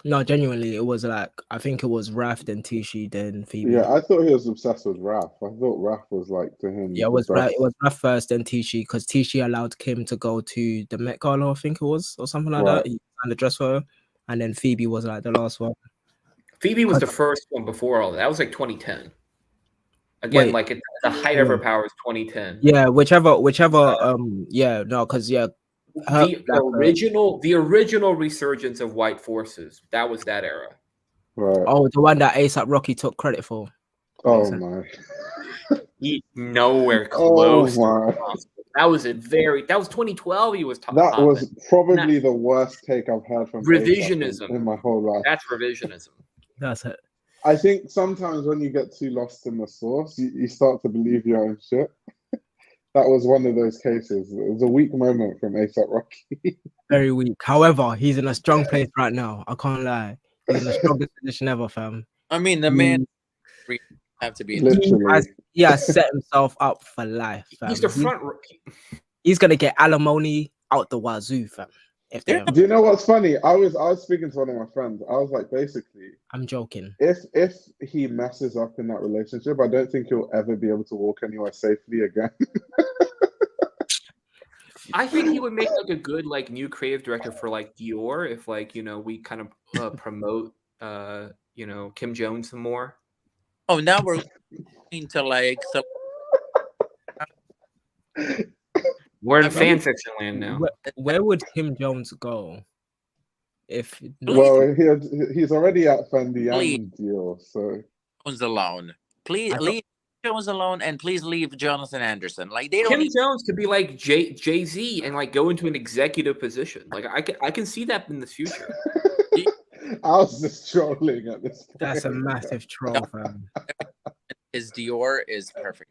No, genuinely, it was like I think it was Raph, then Tisci, then Phoebe. Yeah, I thought he was obsessed with Raph. I thought Raph was like to him. Yeah, it was Raph first, then Tisci, because Tisci allowed Kim to go to the Met Gala, I think it was, or something like that. He signed the dress for her, and then Phoebe was like the last one. Phoebe was the first one before all that. That was like 2010. Again, like the height of her power is 2010. Yeah, whichever. Because the original resurgence of white forces. That was that era. Right. Oh, the one that A$AP Rocky took credit for. Oh my. He nowhere close. Oh my. That was 2012. He was talking. That was probably the worst take I've heard from revisionism in my whole life. That's revisionism. That's it. I think sometimes when you get too lost in the source, you start to believe your own shit. That was one of those cases. It was a weak moment from A$AP Rocky. Very weak. However, he's in a strong place right now. I can't lie. He's in the strongest position ever, fam. I mean, the man have to be literally. He has set himself up for life, fam. He's the front. He's gonna get alimony out the wazoo, fam. Do you know what's funny? I was speaking to one of my friends. I was like, basically, I'm joking. If he messes up in that relationship, I don't think he'll ever be able to walk anywhere safely again. I think he would make like a good like new creative director for like Dior if like we kind of promote Kim Jones some more. Oh, now we're going to like so. We're in fan fiction land now. Where would Kim Jones go? If Well, he's already at Fendi and Dior, so Jones alone. Please leave Jones alone, and please leave Jonathan Anderson. Like they don't. Kim Jones could be like Jay-Z and like go into an executive position. Like I can see that in the future. I was just trolling at this point. That's a massive troll, fam. His Dior is perfect.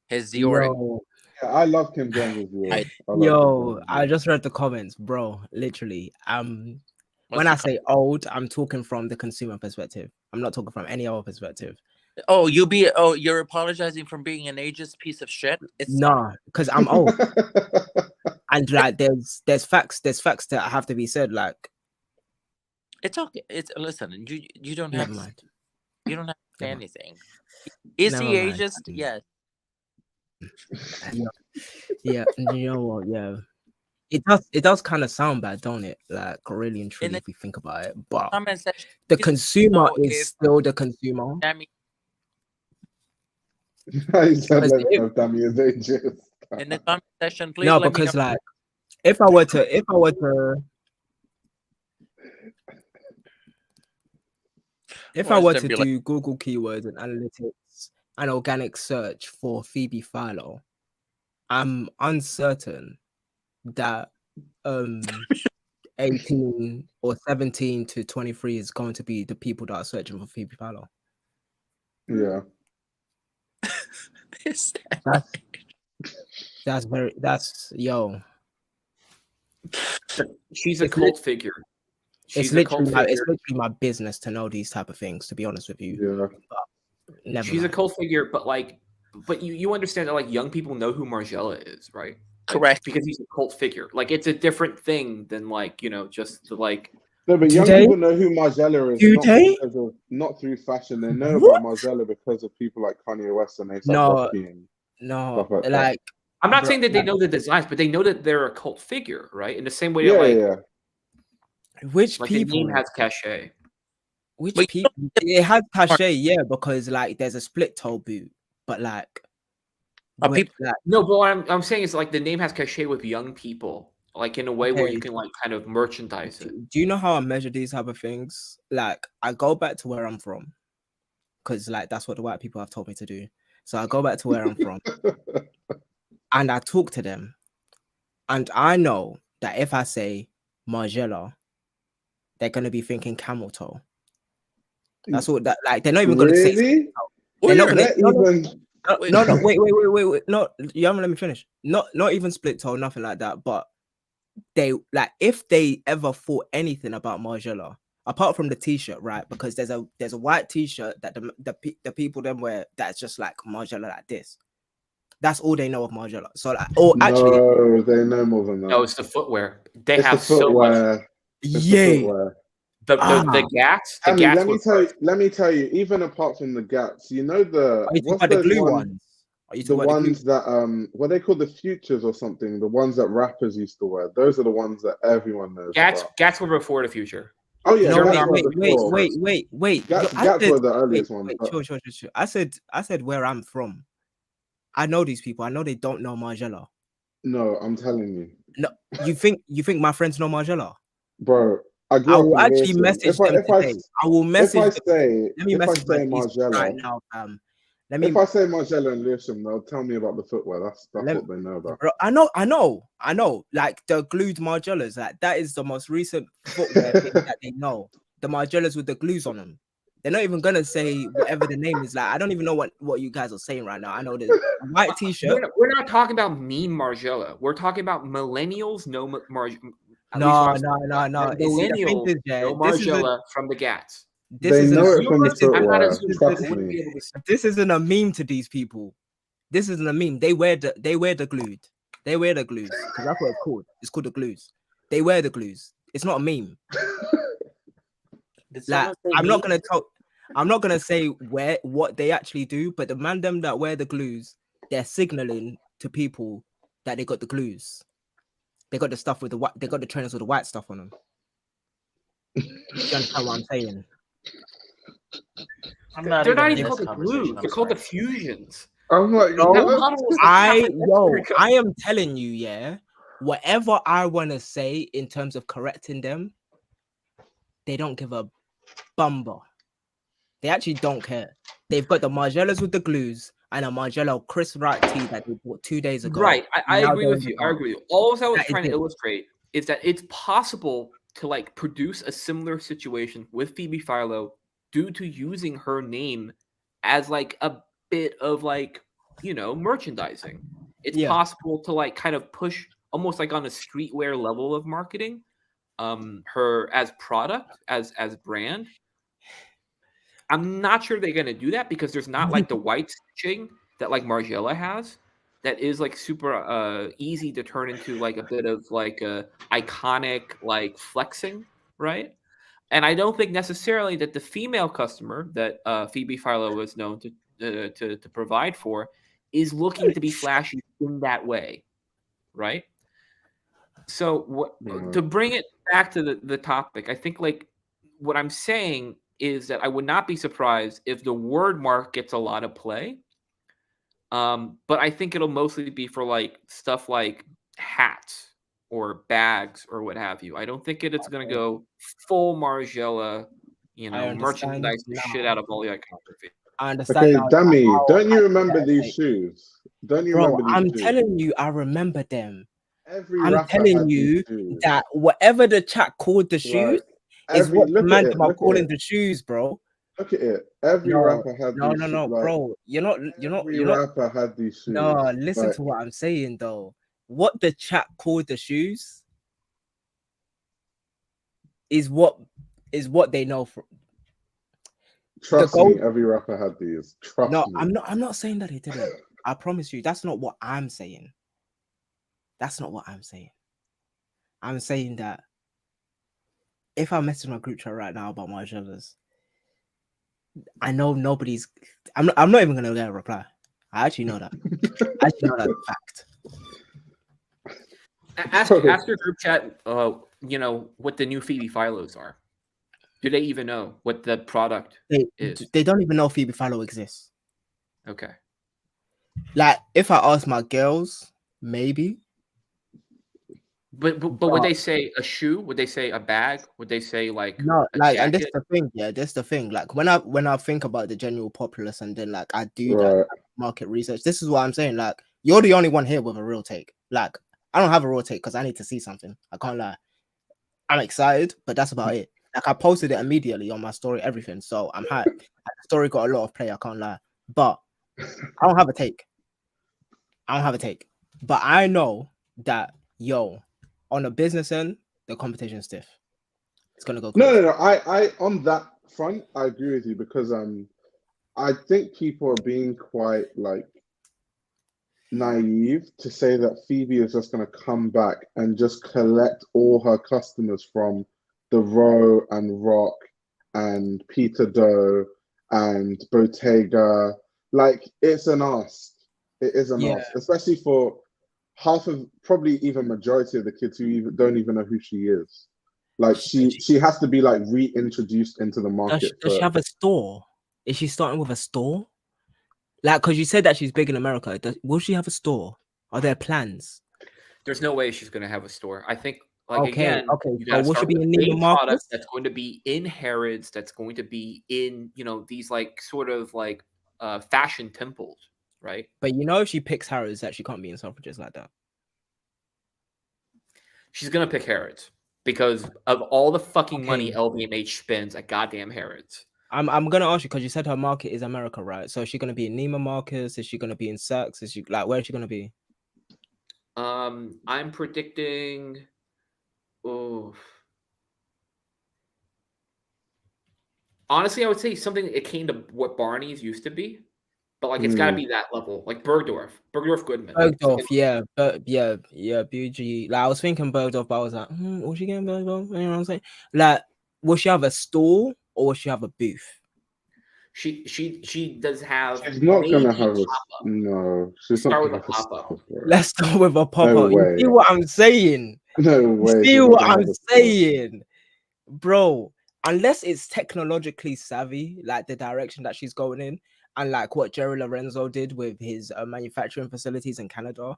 His Dior. Yo, Yeah, I love Kim Jones' Dior. yo, I just read the comments, bro. Literally, when I say old, I'm talking from the consumer perspective. I'm not talking from any other perspective. Oh, you're apologizing for being an ageist piece of shit. No, because I'm old, and like there's facts that have to be said. Like it's okay. Listen. You don't never have mind. you don't have to say anything. Is he Never mind. ageist? Yes. Yeah, you know what? Yeah, it does kind of sound bad, don't it? Like really and truly, if we think about it. But Comment section, the consumer know is if- still the consumer. Dammy, He said, Because "Let me if- know Dammy is ageist." in the comment section, please. No, let me because know. like if I were to Be do Google keywords and analytics and organic search for Phoebe Philo, I'm uncertain that 18 or 17 to 23 is going to be the people that are searching for Phoebe Philo. Yeah. Is that That's yo. She's a It's cult figure. It's literally my business to know these type of things, to be honest with you. Yeah. Never She's mind. a cult figure, but you understand that like young people know who Margiela is, right? Like, correct? because he's a cult figure. Like it's a different thing than like just the like. No, but young people know who Margiela is not through fashion. They know about Margiela because of people like Kanye West and A$AP Rocky and stuff like that. I'm not saying that they know the designs, but they know that they're a cult figure, right? In the same way Which like people? the name has cachet. Which people? It has cachet, yeah, because like there's a split toe boot, but like, no, but what I'm saying is like the name has cachet with young people, like in a way where you can like kind of merchandise it. Do you know how I measure these type of things? Like I go back to where I'm from, because like that's what the white people have told me to do. So I go back to where I'm from, and I talk to them, and I know that if I say Margiela, they're gonna be thinking camel toe. That's what that like. They're not even gonna say. They're not gonna No, wait. No, you haven't let me finish. Not even split toe, nothing like that. But they like if they ever thought anything about Margiela, apart from the t-shirt, right? Because there's a white t-shirt that the people then wear that's just like Margiela like this. That's all they know of Margiela. So like, no, they know more than that. No, it's the footwear. They have so much. The Gats. Let me tell you. Even apart from the Gats, you know what's the glue ones? The ones that what they call the futures or something. The ones that rappers used to wear. Those are the ones that everyone knows. Gats were before the future. Oh yeah. No, wait. Gats were the earliest ones. Sure. I said where I'm from. I know these people. I know they don't know Margiela. No, I'm telling you. No, you think my friends know Margiela? Bro, I will actually message them today. I will message. Let me message Margiela right now, If I say Margiela and Lewisham, they'll tell me about the footwear. That's what they know about. Bro, I know. Like the glued Margielas, like that is the most recent footwear thing that they know. The Margielas with the glues on them. They're not even gonna say whatever the name is. Like I don't even know what you guys are saying right now. I know the white t-shirt. We're not talking about meme Margiela. We're talking about millennials know Margiela. No. Millennials know Margiela from the Gats. They know it from the footwear. This isn't a meme to these people. This isn't a meme. They wear the glued. They wear the glues because that's what it's called. It's called the glues. They wear the glues. It's not a meme. Like I'm not gonna say what they actually do, but the man them that wear the glues, they're signaling to people that they got the glues. They got the stuff with the white. They got the trainers with the white stuff on them. Do you understand what I'm saying? I'm not They're even not in even this called the conversation. glues. I'm They're called the sorry. fusions. I'm like, No, what? I am telling you, yeah. Whatever I want to say in terms of correcting them, they don't give a bumper. They actually don't care. They've got the Margielas with the glues and a Margiela Chris Wright tee that they bought 2 days ago. Right. I Now agree they're with in you. the I dark. agree with you. All I was That is trying to it. illustrate is that it's possible to like produce a similar situation with Phoebe Philo due to using her name as like a bit of like, you know, merchandising. It's Yeah. possible to like kind of push almost like on a streetwear level of marketing her as product, as brand. I'm not sure they're gonna do that because there's not like the white stitching that like Margiela has. That is like super easy to turn into like a bit of like a iconic like flexing, right? And I don't think necessarily that the female customer that Phoebe Philo was known to provide for is looking to be flashy in that way, right? So to bring it back to the topic, I think like what I'm saying is that I would not be surprised if the word mark gets a lot of play. But I think it'll mostly be for like stuff like hats or bags or what have you. I don't think it's going to go full Margiela, you I know, understand merchandise the now. shit out of all the iconography. I understand Okay, now. Dammy, how don't you I remember get these it. shoes? Don't you Bro, remember these I'm shoes? telling you, I remember them. Every I'm rapper telling had these you shoes. that whatever the chat called the shoes is what the look man at them it, are look at calling it, the shoes, bro. look at it. Every No, rapper had no, these no, shoes. no, Like, bro. every rapper had these shoes. No, listen Like, to what I'm saying though. What the chat called the shoes is what they know from trust gold. me, every rapper had these. Trust No, me. I'm not saying that they didn't. I promise you, that's not what I'm saying. That's not what I'm saying. I'm saying that if I message my group chat right now about my jealous, I know nobody's. I'm not even gonna get a reply. I actually know that. I actually know that's a fact. Ask your group chat, you know, what the new Phoebe Philos are. Do they even know what the product is? They don't even know Phoebe Philo exists. Okay. Like, if I ask my girls, maybe. But would they say a shoe? Would they say a bag? Would they say like no, a like, jacket? and this is the thing, yeah. This is the thing. Like, when I think about the general populace, and then like I do that market research. This is what I'm saying. Like, you're the only one here with a real take. Like, I don't have a real take because I need to see something. I can't lie. I'm excited, but that's about it. Like, I posted it immediately on my story, everything. So I'm hyped. Like, the story got a lot of play. I can't lie, but I don't have a take. But I know that on the business end, the competition is stiff. It's gonna go crazy. No. I on that front, I agree with you because I think people are being quite like naive to say that Phoebe is just gonna come back and just collect all her customers from the Row and Rock and Peter Doe and Bottega. Like, it's an ask. It is an ask, especially for half of, probably even majority of the kids who don't even know who she is. Like, she has to be like reintroduced into the market. Does she have a store? Is she starting with a store? Like, because you said that she's big in America. Will she have a store? Are there plans? There's no way she's going to have a store. I think, like, again, you so will she be in Neiman product Marcus? that's going to be in Harrods, that's going to be in, you know, these like sort of like fashion temples, right? But you know, if she picks Harrods, that she can't be in Selfridges like that. She's going to pick Harrods because of all the fucking money LVMH spends at goddamn Harrods. I'm gonna ask you because you said her market is America, right? So is she gonna be in Neiman Marcus? Is she gonna be in Saks? Is she like, where is she gonna be? I'm predicting. Oh, honestly, I would say something akin to what Barney's used to be, but like it's got to be that level, like Bergdorf Goodman. Bergdorf, yeah, BG. Like, I was thinking Bergdorf, but I was like, was she getting Bergdorf? You know what I'm saying? Like, will she have a store or will she have a booth? She does have She's not maybe gonna have a pop-up. no. She's not Start gonna with have a a pop-up. store, bro. Let's start with a pop No up. You see way. what I'm saying? No You way. see She's not what gonna I'm have a store. saying, bro? Unless it's technologically savvy, like the direction that she's going in, and like what Jerry Lorenzo did with his manufacturing facilities in Canada,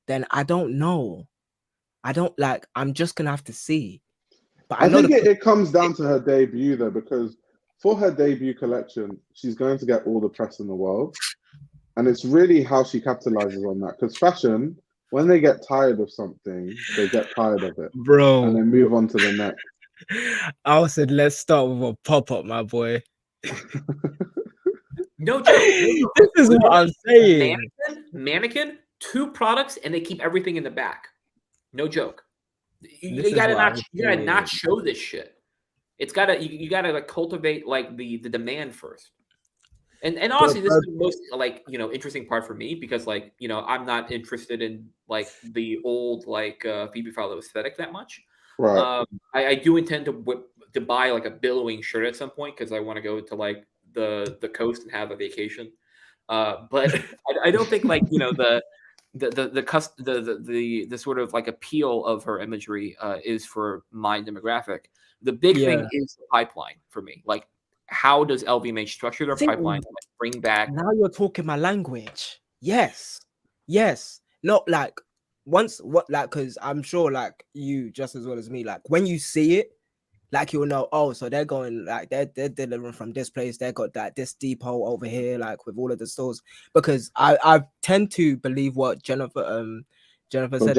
then I don't know. I'm just gonna have to see. But I I know think it comes down to her debut though, because for her debut collection, she's going to get all the press in the world. And it's really how she capitalizes on that. Because fashion, when they get tired of something, they get tired of it. bro. And they move on to the next. I said, let's start with a pop up, my boy. No joke. This is what I'm saying. Mannequin, 2 products, and they keep everything in the back. No joke. You This is gotta what not. I'm You gotta not saying. show this shit. It's gotta. You gotta like cultivate like the demand first. And honestly, this is the most like interesting part for me because like I'm not interested in like the old like Phoebe Philo aesthetic that much. Right. I do intend to buy like a billowing shirt at some point because I want to go to like the coast and have a vacation. But I don't think like the sort of like appeal of her imagery is for my demographic. The big thing is the pipeline for me. Like, how does LVMH structure their pipeline to like bring back? Now you're talking my language. Yes. Not like because I'm sure like you just as well as me, like when you see it, like you'll know, oh, so they're going like they're delivering from this place, they got this depot over here, like with all of the stores. Because I tend to believe what Jennifer said.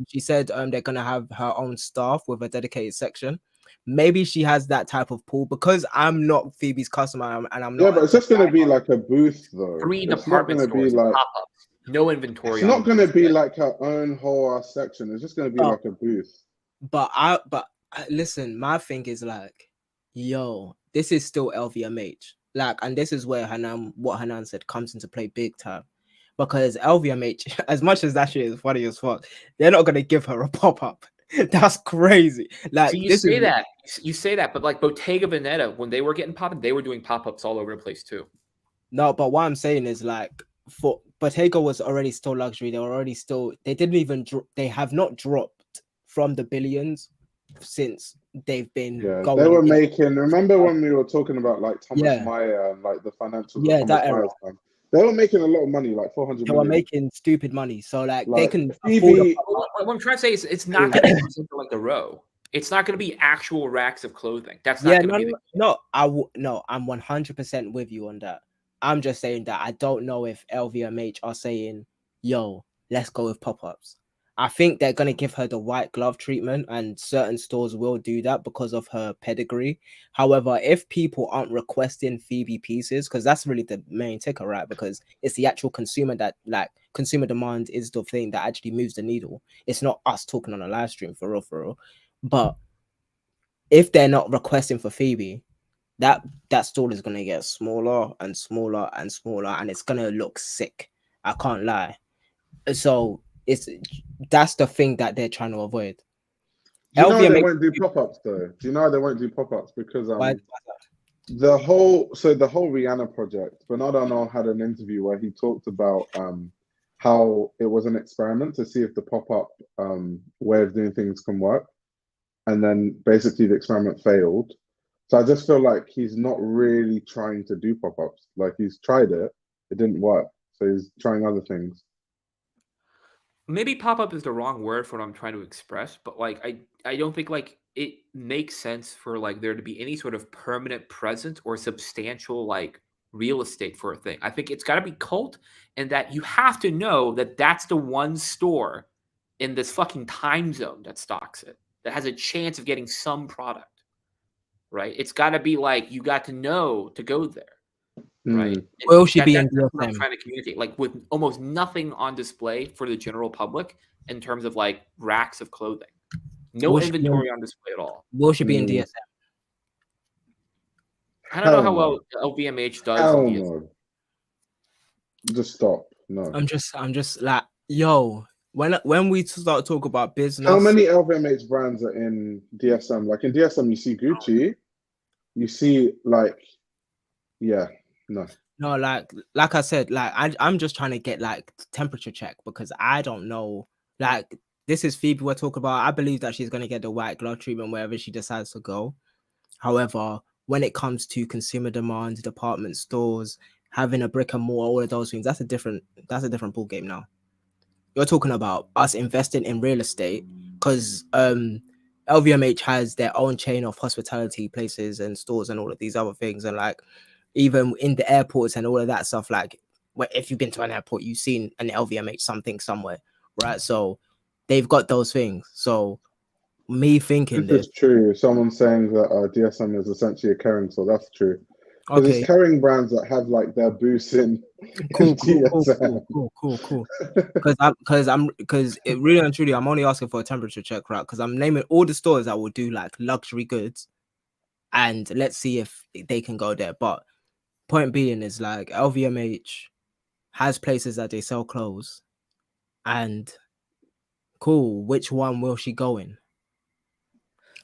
She said they're gonna have her own staff with a dedicated section. Maybe she has that type of pool because I'm not Phoebe's customer and I'm not. Yeah, but it's just gonna be like a booth though. 3 it's department not gonna stores, be like pop-ups, no inventory. It's not gonna be like her own whole section. It's just gonna be like a booth. But listen, my thing is like, yo, this is still LVMH. Like, and this is where what Hanan said comes into play big time. Because LVMH, as much as that shit is funny as fuck, they're not gonna give her a pop-up. That's crazy. Like, so you say that, but like Bottega Veneta, when they were getting pop-up, they were doing pop-ups all over the place too. No, but what I'm saying is like, for Bottega was already still luxury. They have not dropped from the billions since they've been going. They were making. Remember when we were talking about like Thomas Meyer and like the financial that era. They were making a lot of money, like 400 million. They were making stupid money, so like they can Phoebe, what I'm trying to say is it's not going to be like the row. It's not going to be actual racks of clothing. That's not going to be. No, I'm 100% with you on that. I'm just saying that I don't know if LVMH are saying, "Yo, let's go with pop-ups." I think they're going to give her the white glove treatment, and certain stores will do that because of her pedigree. However, if people aren't requesting Phoebe pieces, because that's really the main ticker, right? Because it's the actual consumer that, like, consumer demand is the thing that actually moves the needle. It's not us talking on a live stream, for real. But if they're not requesting for Phoebe, that store is going to get smaller and smaller and smaller, and it's going to look sick. I can't lie. So that's the thing that they're trying to avoid. Do you know they won't do pop-ups though? Do you know they won't do pop-ups because the whole Rihanna project, Bernard Arnault had an interview where he talked about how it was an experiment to see if the pop-up way of doing things can work, and then basically the experiment failed. So I just feel like he's not really trying to do pop-ups. Like he's tried it didn't work, so he's trying other things. Maybe pop-up is the wrong word for what I'm trying to express, but like I don't think like it makes sense for like there to be any sort of permanent presence or substantial like real estate for a thing. I think it's got to be cult, and that you have to know that that's the one store in this fucking time zone that stocks it, that has a chance of getting some product, right? It's got to be like you got to know to go there. Right. Will she be in DSM? I'm trying to communicate, like with almost nothing on display for the general public in terms of like racks of clothing. No inventory on display at all. Will she be in DSM? I don't know how well LVMH does in DSM. Just stop. No. I'm just like, yo, when we start talking about business. How many LVMH brands are in DSM? Like in DSM, you see Gucci, you see like Yeah, no. No, like I said, like I'm just trying to get like temperature check because I don't know. Like this is Phoebe we're talking about. I believe that she's gonna get the white glove treatment wherever she decides to go. However, when it comes to consumer demand, department stores, having a brick and mortar, all of those things, that's a different ball game now. You're talking about us investing in real estate because LVMH has their own chain of hospitality places and stores and all of these other things, and like even in the airports and all of that stuff. Like, if you've been to an airport, you've seen an LVMH something somewhere, right? So they've got those things. So me thinking This is true. Someone saying that DSM is essentially a Kering, so that's true. Because okay, it's Kering brands that have like their booths in cool. DSM. Because it really and truly, I'm only asking for a temperature check, right? Because I'm naming all the stores that will do like luxury goods, and let's see if they can go there. But point being is like LVMH has places that they sell clothes, and cool, which one will she go in?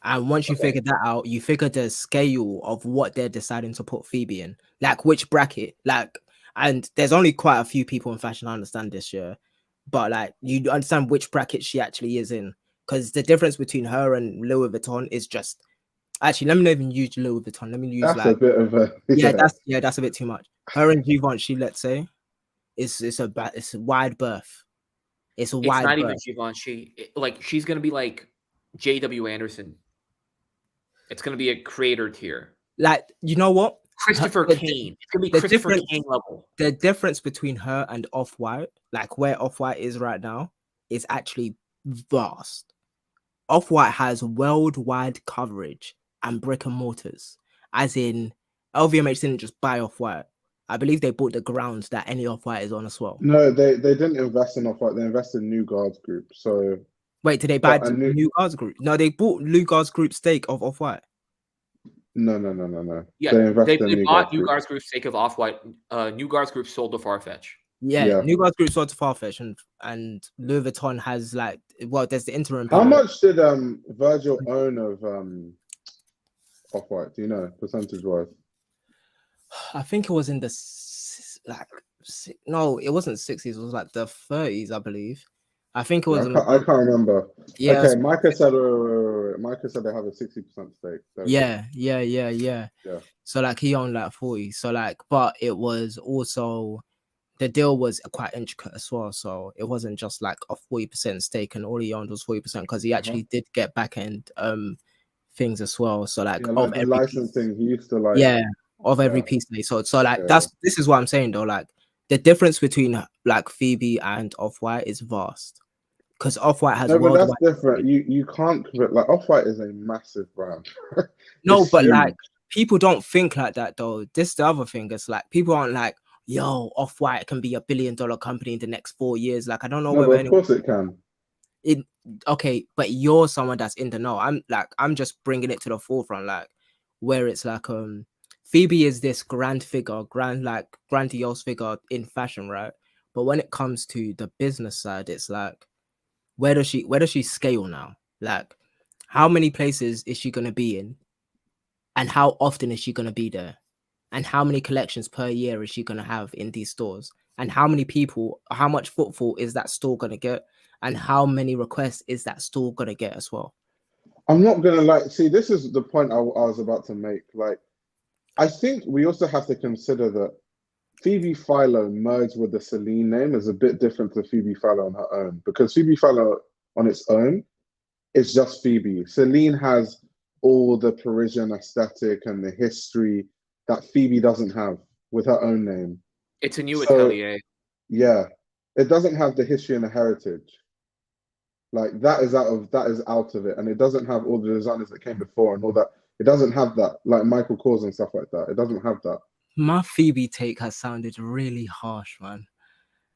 And once you figure that out, you figure the scale of what they're deciding to put Phoebe in, like which bracket, like, and there's only quite a few people in fashion I understand this year, but like you understand which bracket she actually is in, because the difference between her and Louis Vuitton is just actually, let me not even use Louis Vuitton. Let me use That's a bit of a that's a bit too much. Her and Givenchy, let's say, it's a wide berth. It's a wide not berth. even Givenchy. Like she's gonna be like J.W. Anderson. It's gonna be a creator tier. Like, you know what? Christopher Kane. It's gonna be Christopher Kane level. The difference between her and Off-White, like where Off-White is right now, is actually vast. Off-White has worldwide coverage and brick and mortars, as in LVMH didn't just buy Off-White. I believe they bought the grounds that any Off-White is on as well. No, they didn't invest in Off-White. They invested in New Guards Group. So wait, did they buy New Guards Group? No, they bought New Guards Group stake of Off-White. No. Yeah, they bought New Guards Group stake of Off-White. New Guards Group sold to Farfetch. Yeah, New Guards Group sold to Farfetch, and Louis Vuitton has like, well, there's the interim. How much did Virgil own of Off-White? Do you know, percentage wise? I think it was in the no, it wasn't 60s. It was like the 30s, I believe. I think it was. I can't remember. Yeah. Okay, Micah said they have a 60% stake. So. Yeah. So like he owned like 40. So like, but it was also, the deal was quite intricate as well. So it wasn't just like a 40% stake and all he owned was 40% because he actually did get back end things as well. So like, of the licensing, he used to like of every piece. So like this is what I'm saying though. Like the difference between like Phoebe and Off-White is vast. Because Off-White has but that's different. You can't, like, Off-White is a massive brand. No, but huge. Like people don't think like that though. This is the other thing. It's like people aren't like, yo, Off-White can be $1 billion company in the next 4 years. Like I don't know whether of course it can. Okay, but you're someone that's in the know. I'm just bringing it to the forefront, like where it's like Phoebe is this grand figure, grandiose figure in fashion, right? But when it comes to the business side, it's like, where does she scale now? Like, how many places is she gonna be in, and how often is she gonna be there, and how many collections per year is she gonna have in these stores, and how much footfall is that store gonna get, and how many requests is that store gonna get as well? I'm not gonna see. This is the point I was about to make. Like, I think we also have to consider that Phoebe Philo merged with the Celine name is a bit different to Phoebe Philo on her own, because Phoebe Philo on its own is just Phoebe. Celine has all the Parisian aesthetic and the history that Phoebe doesn't have with her own name. It's a new atelier. Yeah, it doesn't have the history and the heritage. Like that is out of it, and it doesn't have all the designers that came before and all that. It doesn't have that, like Michael Kors and stuff like that. It doesn't have that. My Phoebe take has sounded really harsh, man,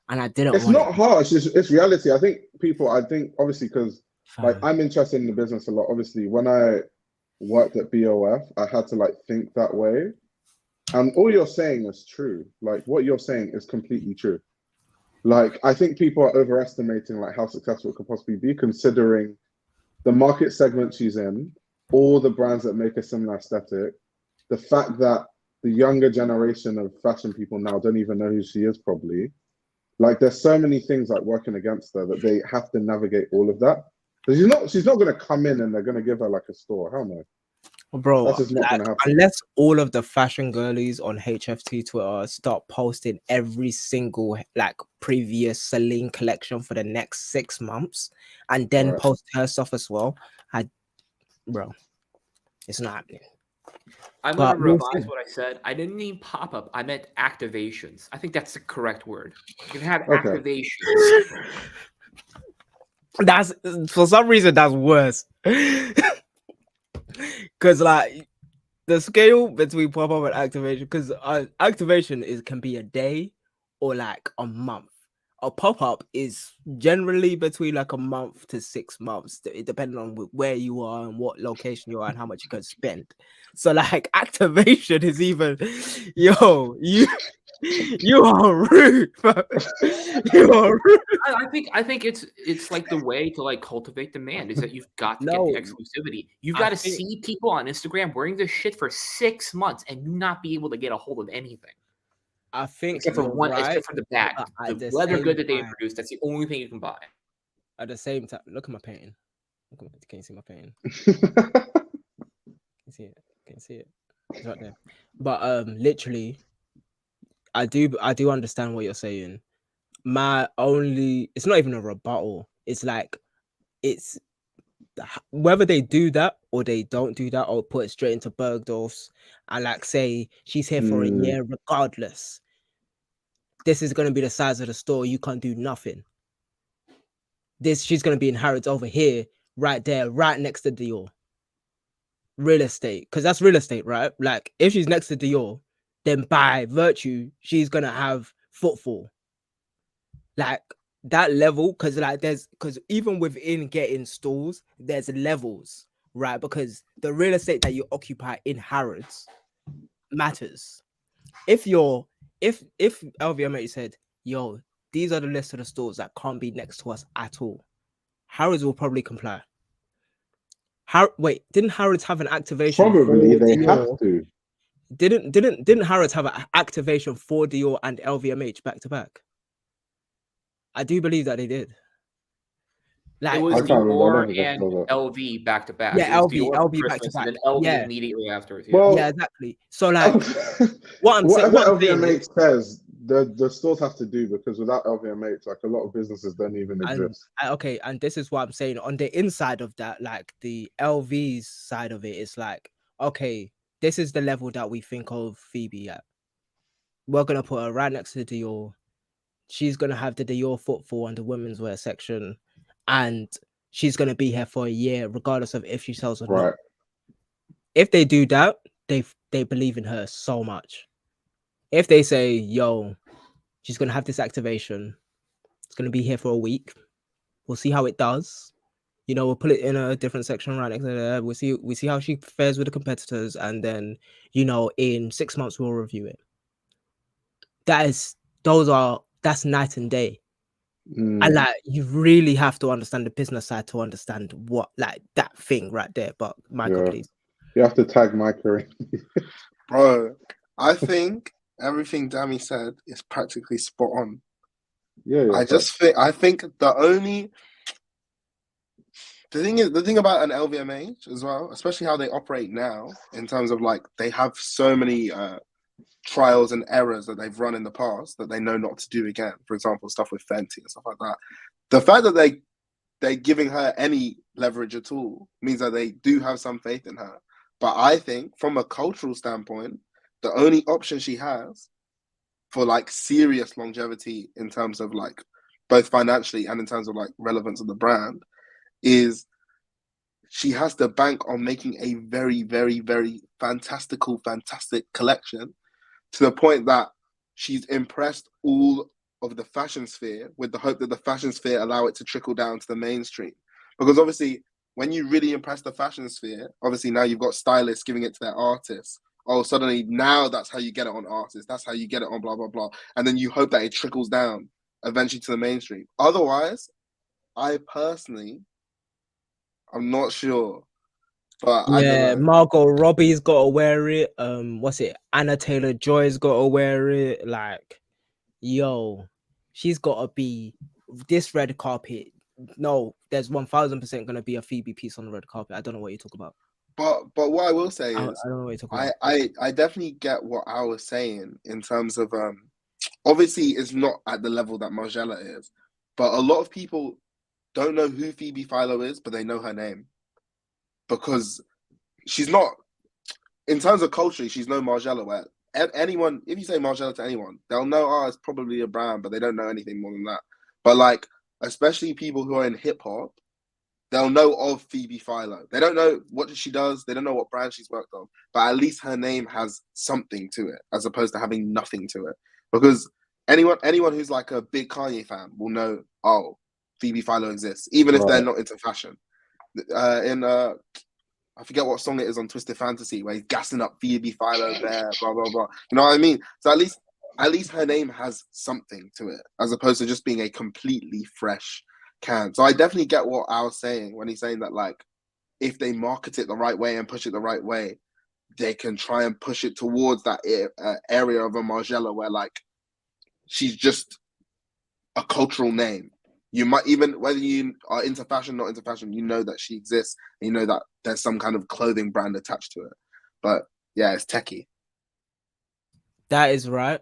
and I didn't. It's not harsh. It's reality. I think obviously because like I'm interested in the business a lot. Obviously, when I worked at BOF, I had to like think that way, and all you're saying is true. Like what you're saying is completely true. Like I think people are overestimating like how successful it could possibly be, considering the market segment she's in, all the brands that make a similar aesthetic, the fact that the younger generation of fashion people now don't even know who she is probably. Like there's so many things like working against her that they have to navigate all of that. Because she's not gonna come in and they're gonna give her like a store. Hell no. Bro, That's just not gonna happen. unless all of the fashion girlies on HFT Twitter start posting every single like previous Celine collection for the next 6 months and then post her stuff as well, bro, it's not happening. I'm going to revise what I said. I didn't mean pop-up. I meant activations. I think that's the correct word. You can have activations. That's, for some reason, that's worse. Because like the scale between pop-up and activation, because activation can be a day or like a month. A pop-up is generally between like a month to 6 months, depending on where you are and what location you are and how much you can spend. So like activation is even, yo, you are rude. You are rude. I think it's like the way to like cultivate demand is that you've got to get the exclusivity. You've got to see people on Instagram wearing this shit for 6 months and you not be able to get a hold of anything. I think except for the bag, the leather good that they introduced. That's the only thing you can buy. At the same time, look at my painting. Can you see my painting? Can you see it? It's right there. But literally, I do understand what you're saying. It's not even a rebuttal. It's like it's whether they do that or they don't do that or put it straight into Bergdorf's and like say she's here for a year regardless. This is going to be the size of the store. You can't do nothing. She's going to be in Harrods over here, right there, right next to Dior. Real estate, because that's real estate, right? Like if she's next to Dior, then by virtue, she's going to have footfall. Like that level, because even within getting stores, there's levels, right? Because the real estate that you occupy in Harrods matters. If LVMH said, yo, these are the list of the stores that can't be next to us at all, Harrods will probably comply. Didn't Harrods have an activation? Probably they have to. Didn't Harrods have an activation for Dior and LVMH back to back? I do believe that they did. Like, it was Dior and LV back to back. Yeah, LV back to back. And then LV immediately afterwards. Yeah. Well, yeah, exactly. So like, whatever LVMH says, the stores have to do, because without LVMH, like a lot of businesses don't even exist. Okay, and this is what I'm saying. On the inside of that, like the LV's side of it, it's like, okay, this is the level that we think of Phoebe at. We're gonna put her right next to Dior. She's gonna have the Dior footfall on the women's wear section, and she's gonna be here for a year, regardless of if she sells or not. If they do that, they believe in her so much. If they say, yo, she's gonna have this activation, it's gonna be here for a week. We'll see how it does. You know, we'll put it in a different section right next to there. We see how she fares with the competitors, and then, you know, in 6 months we'll review it. That's night and day. And like, you really have to understand the business side to understand what, like, that thing right there. But Michael, please. You have to tag Michael in. Bro, I think everything Dami said is practically spot on. Yeah. I think the thing about an LVMH as well, especially how they operate now, in terms of like they have so many trials and errors that they've run in the past that they know not to do again. For example, stuff with Fenty and stuff like that. The fact that they're giving her any leverage at all means that they do have some faith in her. But I think from a cultural standpoint, the only option she has for like serious longevity in terms of like both financially and in terms of like relevance of the brand is she has to bank on making a very, very, very fantastic collection, to the point that she's impressed all of the fashion sphere with the hope that the fashion sphere allow it to trickle down to the mainstream. Because obviously, when you really impress the fashion sphere, obviously now you've got stylists giving it to their artists. Oh, suddenly now that's how you get it on artists. That's how you get it on blah, blah, blah. And then you hope that it trickles down eventually to the mainstream. Otherwise, I'm not sure But I Yeah, don't know. Margot Robbie's got to wear it. What's it? Anna Taylor-Joy's got to wear it. Like, yo, she's got to be this red carpet. No, there's 1000% gonna be a Phoebe piece on the red carpet. I don't know what you talk about. But what I will say I is, don't know what you talk about. I definitely get what I was saying in terms of obviously it's not at the level that Margiela is, but a lot of people don't know who Phoebe Philo is, but they know her name because she's not, in terms of culture, she's no Margiela. Where anyone, if you say Margiela to anyone, they'll know, oh, it's probably a brand, but they don't know anything more than that. But like, especially people who are in hip hop, they'll know of Phoebe Philo. They don't know what she does. They don't know what brand she's worked on, but at least her name has something to it, as opposed to having nothing to it. Because anyone who's like a big Kanye fan will know, oh, Phoebe Philo exists, even if they're not into fashion. I forget what song it is on Twisted Fantasy where he's gassing up Phoebe Philo there, blah blah blah. You know what I mean? So at least her name has something to it, as opposed to just being a completely fresh can. So I definitely get what I was saying when he's saying that, like, if they market it the right way and push it the right way, they can try and push it towards that area of a Margiela where, like, she's just a cultural name. You might, even whether you are into fashion, not into fashion, you know that she exists, and you know that there's some kind of clothing brand attached to it. But yeah, it's techie. That is right.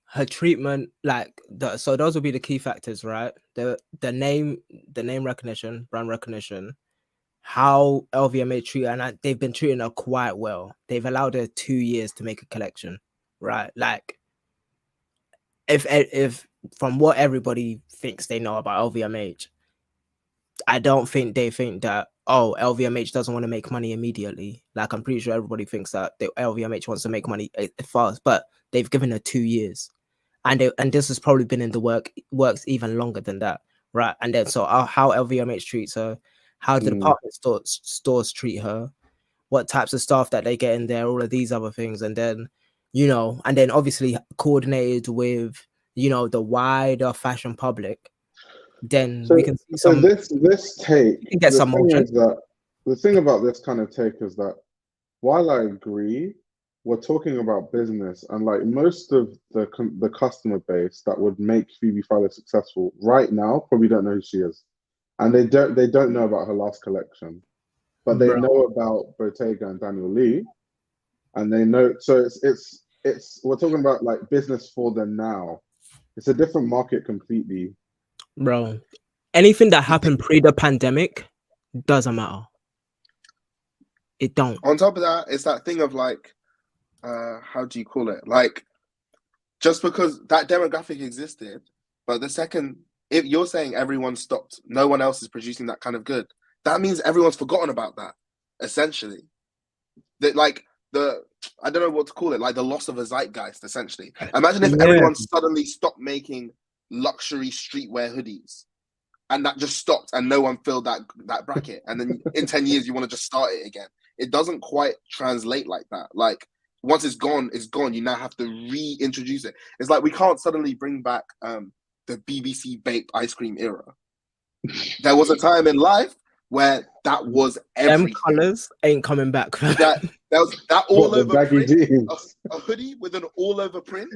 Her treatment, like, so those will be the key factors, right? The name recognition, brand recognition, how LVMH treat, and they've been treating her quite well. They've allowed her 2 years to make a collection, right? Like, if from what everybody thinks they know about LVMH, I don't think they think that, oh, LVMH doesn't want to make money immediately. Like, I'm pretty sure everybody thinks that the LVMH wants to make money fast, but they've given her 2 years, and this has probably been in the works even longer than that, right? And then so how LVMH treats her, how the department stores treat her, what types of staff that they get in there, all of these other things, and then and then obviously coordinated with the wider fashion public. Then we can see some. This take. You can get some motion. Is that the thing about this kind of take is that while I agree, we're talking about business, and like most of the customer base that would make Phoebe Philo successful right now probably don't know who she is, and they don't know about her last collection, but they know about Bottega and Daniel Lee, and they know. So it's we're talking about like business for them now. It's a different market completely. Bro, anything that happened pre the pandemic doesn't matter. It don't. On top of that, it's that thing of like, how do you call it? Like, just because that demographic existed, but the second, if you're saying everyone stopped, no one else is producing that kind of good, that means everyone's forgotten about that, essentially. That, like, I don't know what to call it, like the loss of a zeitgeist, essentially. Imagine if everyone suddenly stopped making luxury streetwear hoodies, and that just stopped, and no one filled that bracket, and then in 10 years you want to just start it again. It doesn't quite translate like that. Like, once it's gone, it's gone. You now have to reintroduce it. It's like we can't suddenly bring back the BBC baked ice cream era. There was a time in life where that was everything. Them colors ain't coming back. That was that all over print, a hoodie with an all over print,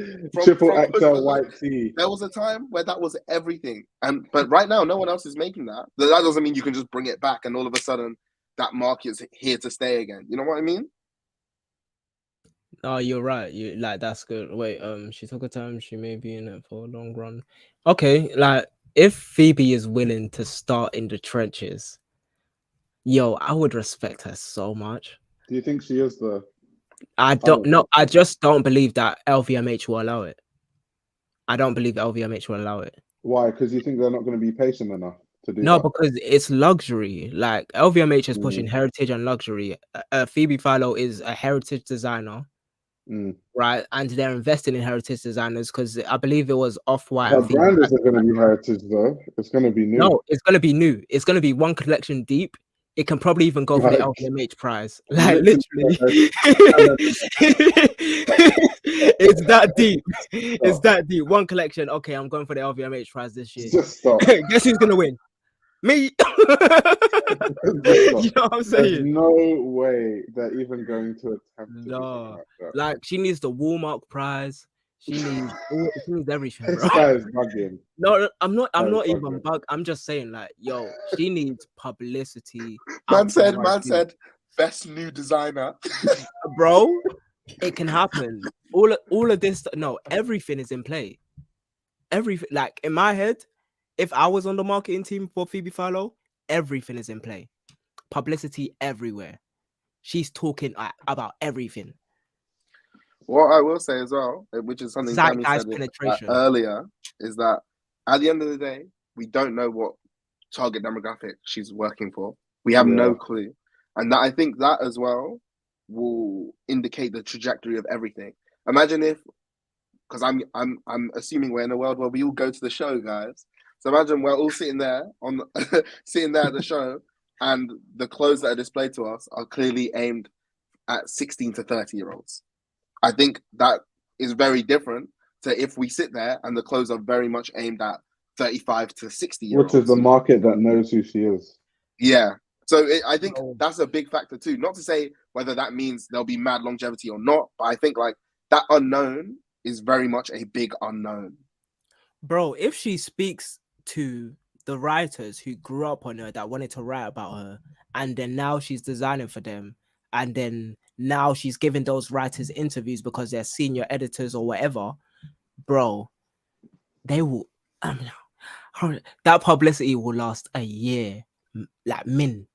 triple XL white tee. There was a time where that was everything, but right now no one else is making that. That doesn't mean you can just bring it back and all of a sudden that market's here to stay again. You know what I mean? Oh, you're right. You like, that's good. Wait, she took her time. She may be in it for a long run. Okay, like, if Phoebe is willing to start in the trenches, yo, I would respect her so much. Do you think she is the? I don't know. I just don't believe that LVMH will allow it. I don't believe LVMH will allow it. Why? Because you think they're not going to be patient enough to do No, that? because it's luxury. Like, LVMH is pushing heritage and luxury. Phoebe Philo is a heritage designer, right? And they're investing in heritage designers because I believe it was Off-White. Her brand isn't going to be heritage though. It's going to be new. No, it's going to be new. It's going to be one collection deep. It can probably even go for the LVMH prize. Like, literally. It's that deep. It's that deep. One collection. Okay, I'm going for the LVMH prize this year. Just stop. Guess who's going to win? Me. You know what I'm There's saying? no way they're even going to attempt to do something No, like that. like she needs the Walmart prize. She needs everything, This bro. guy is bugging. No, I'm not That is even bugging. bug. I'm just saying, like, yo, she needs publicity. Man out the said, wazoo. best new designer. Bro, it can happen. All of this, no, everything is in play. Everything, like in my head, if I was on the marketing team for Phoebe Philo, everything is in play. Publicity everywhere. She's talking about everything. What I will say as well, which is something Sammy Zeitgeist said penetration. earlier, is that at the end of the day, we don't know what target demographic she's working for. We have no clue, and that I think that as well will indicate the trajectory of everything. Imagine if, because I'm assuming we're in a world where we all go to the show, guys. So imagine we're all sitting there sitting there at the show, and the clothes that are displayed to us are clearly aimed at 16 to 30-year-olds. I think that is very different to if we sit there and the clothes are very much aimed at 35 to 60-year-olds. Which is the market that knows who she is. Yeah. So I think that's a big factor too. Not to say whether that means there'll be mad longevity or not, but I think like that unknown is very much a big unknown. Bro, if she speaks to the writers who grew up on her that wanted to write about her, and then now she's designing for them, and then now she's giving those writers interviews because they're senior editors or whatever, bro, they will that publicity will last a year, like min,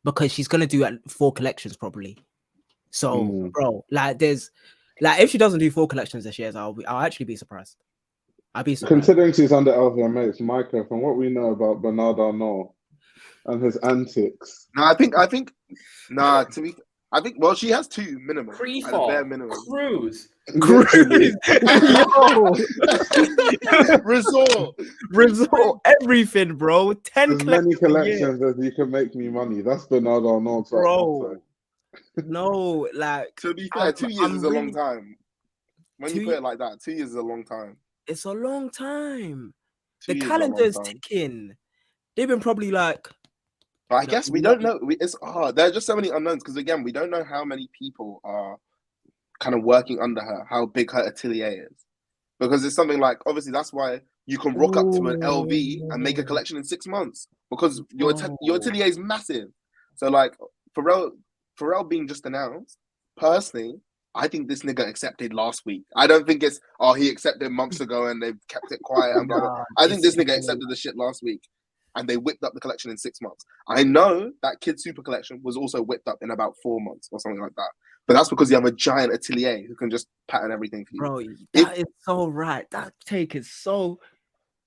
because she's gonna do 4 collections probably. So bro, like there's like if she doesn't do 4 collections this year, I'll actually be surprised. I'll be surprised. Considering she's under LVMH, Micah, from what we know about Bernard Arnault and his antics. No, I think well, she has 2 minimum. Pre-fall, bare minimum. cruise. Yo, resort, everything, bro. 10 As many collections collections as you can make me money. That's Bernard Arnault, bro. No, like to be fair, 2 years is a long time. When you put it like that, 2 years is a long time. It's a long time. The calendar's ticking. They've been probably like. But I guess we don't know. It's hard. There are just so many unknowns because again, we don't know how many people are kind of working under her, how big her atelier is. Because it's something like, obviously, that's why you can rock up to an LV and make a collection in 6 months because your atelier is massive. So like Pharrell being just announced, personally, I think this nigga accepted last week. I don't think it's he accepted months ago and they've kept it quiet and blah blah. I think this nigga accepted the shit last week and they whipped up the collection in 6 months. I know that Kid Super collection was also whipped up in about 4 months or something like that. But that's because you have a giant atelier who can just pattern everything for you. Bro, that is so right. That take is so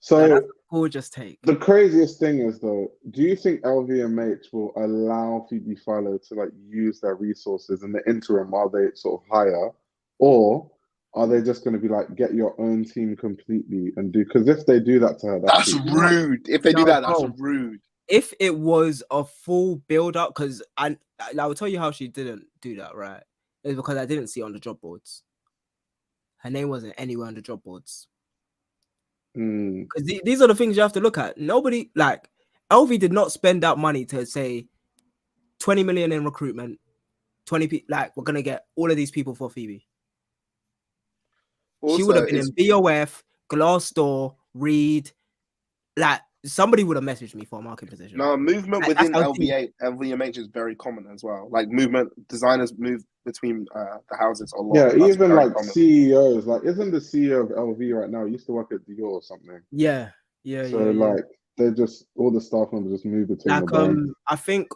that's a gorgeous take. The craziest thing is though, do you think LVMH will allow Phoebe Philo to like use their resources in the interim while they sort of hire, or are they just going to be like, get your own team completely and do? Because if they do that to her, that's rude. If they do that, that's rude. If it was a full build up, because I will tell you how she didn't do that, right? It's because I didn't see it on the job boards. Her name wasn't anywhere on the job boards. Because these are the things you have to look at. Nobody, like, LV did not spend that money to say 20 million in recruitment, 20 people, like, we're going to get all of these people for Phoebe. Also, she would have been in BOF, Glassdoor, Reed, like, somebody would have messaged me for a market position. No, movement within LVMH is very common as well. Like movement, designers move between the houses a lot. Yeah, even like common. CEOs. Like, isn't the CEO of LV right now used to work at Dior or something? Yeah. So like, they're just all the staff members just move between. Like, the brands. I think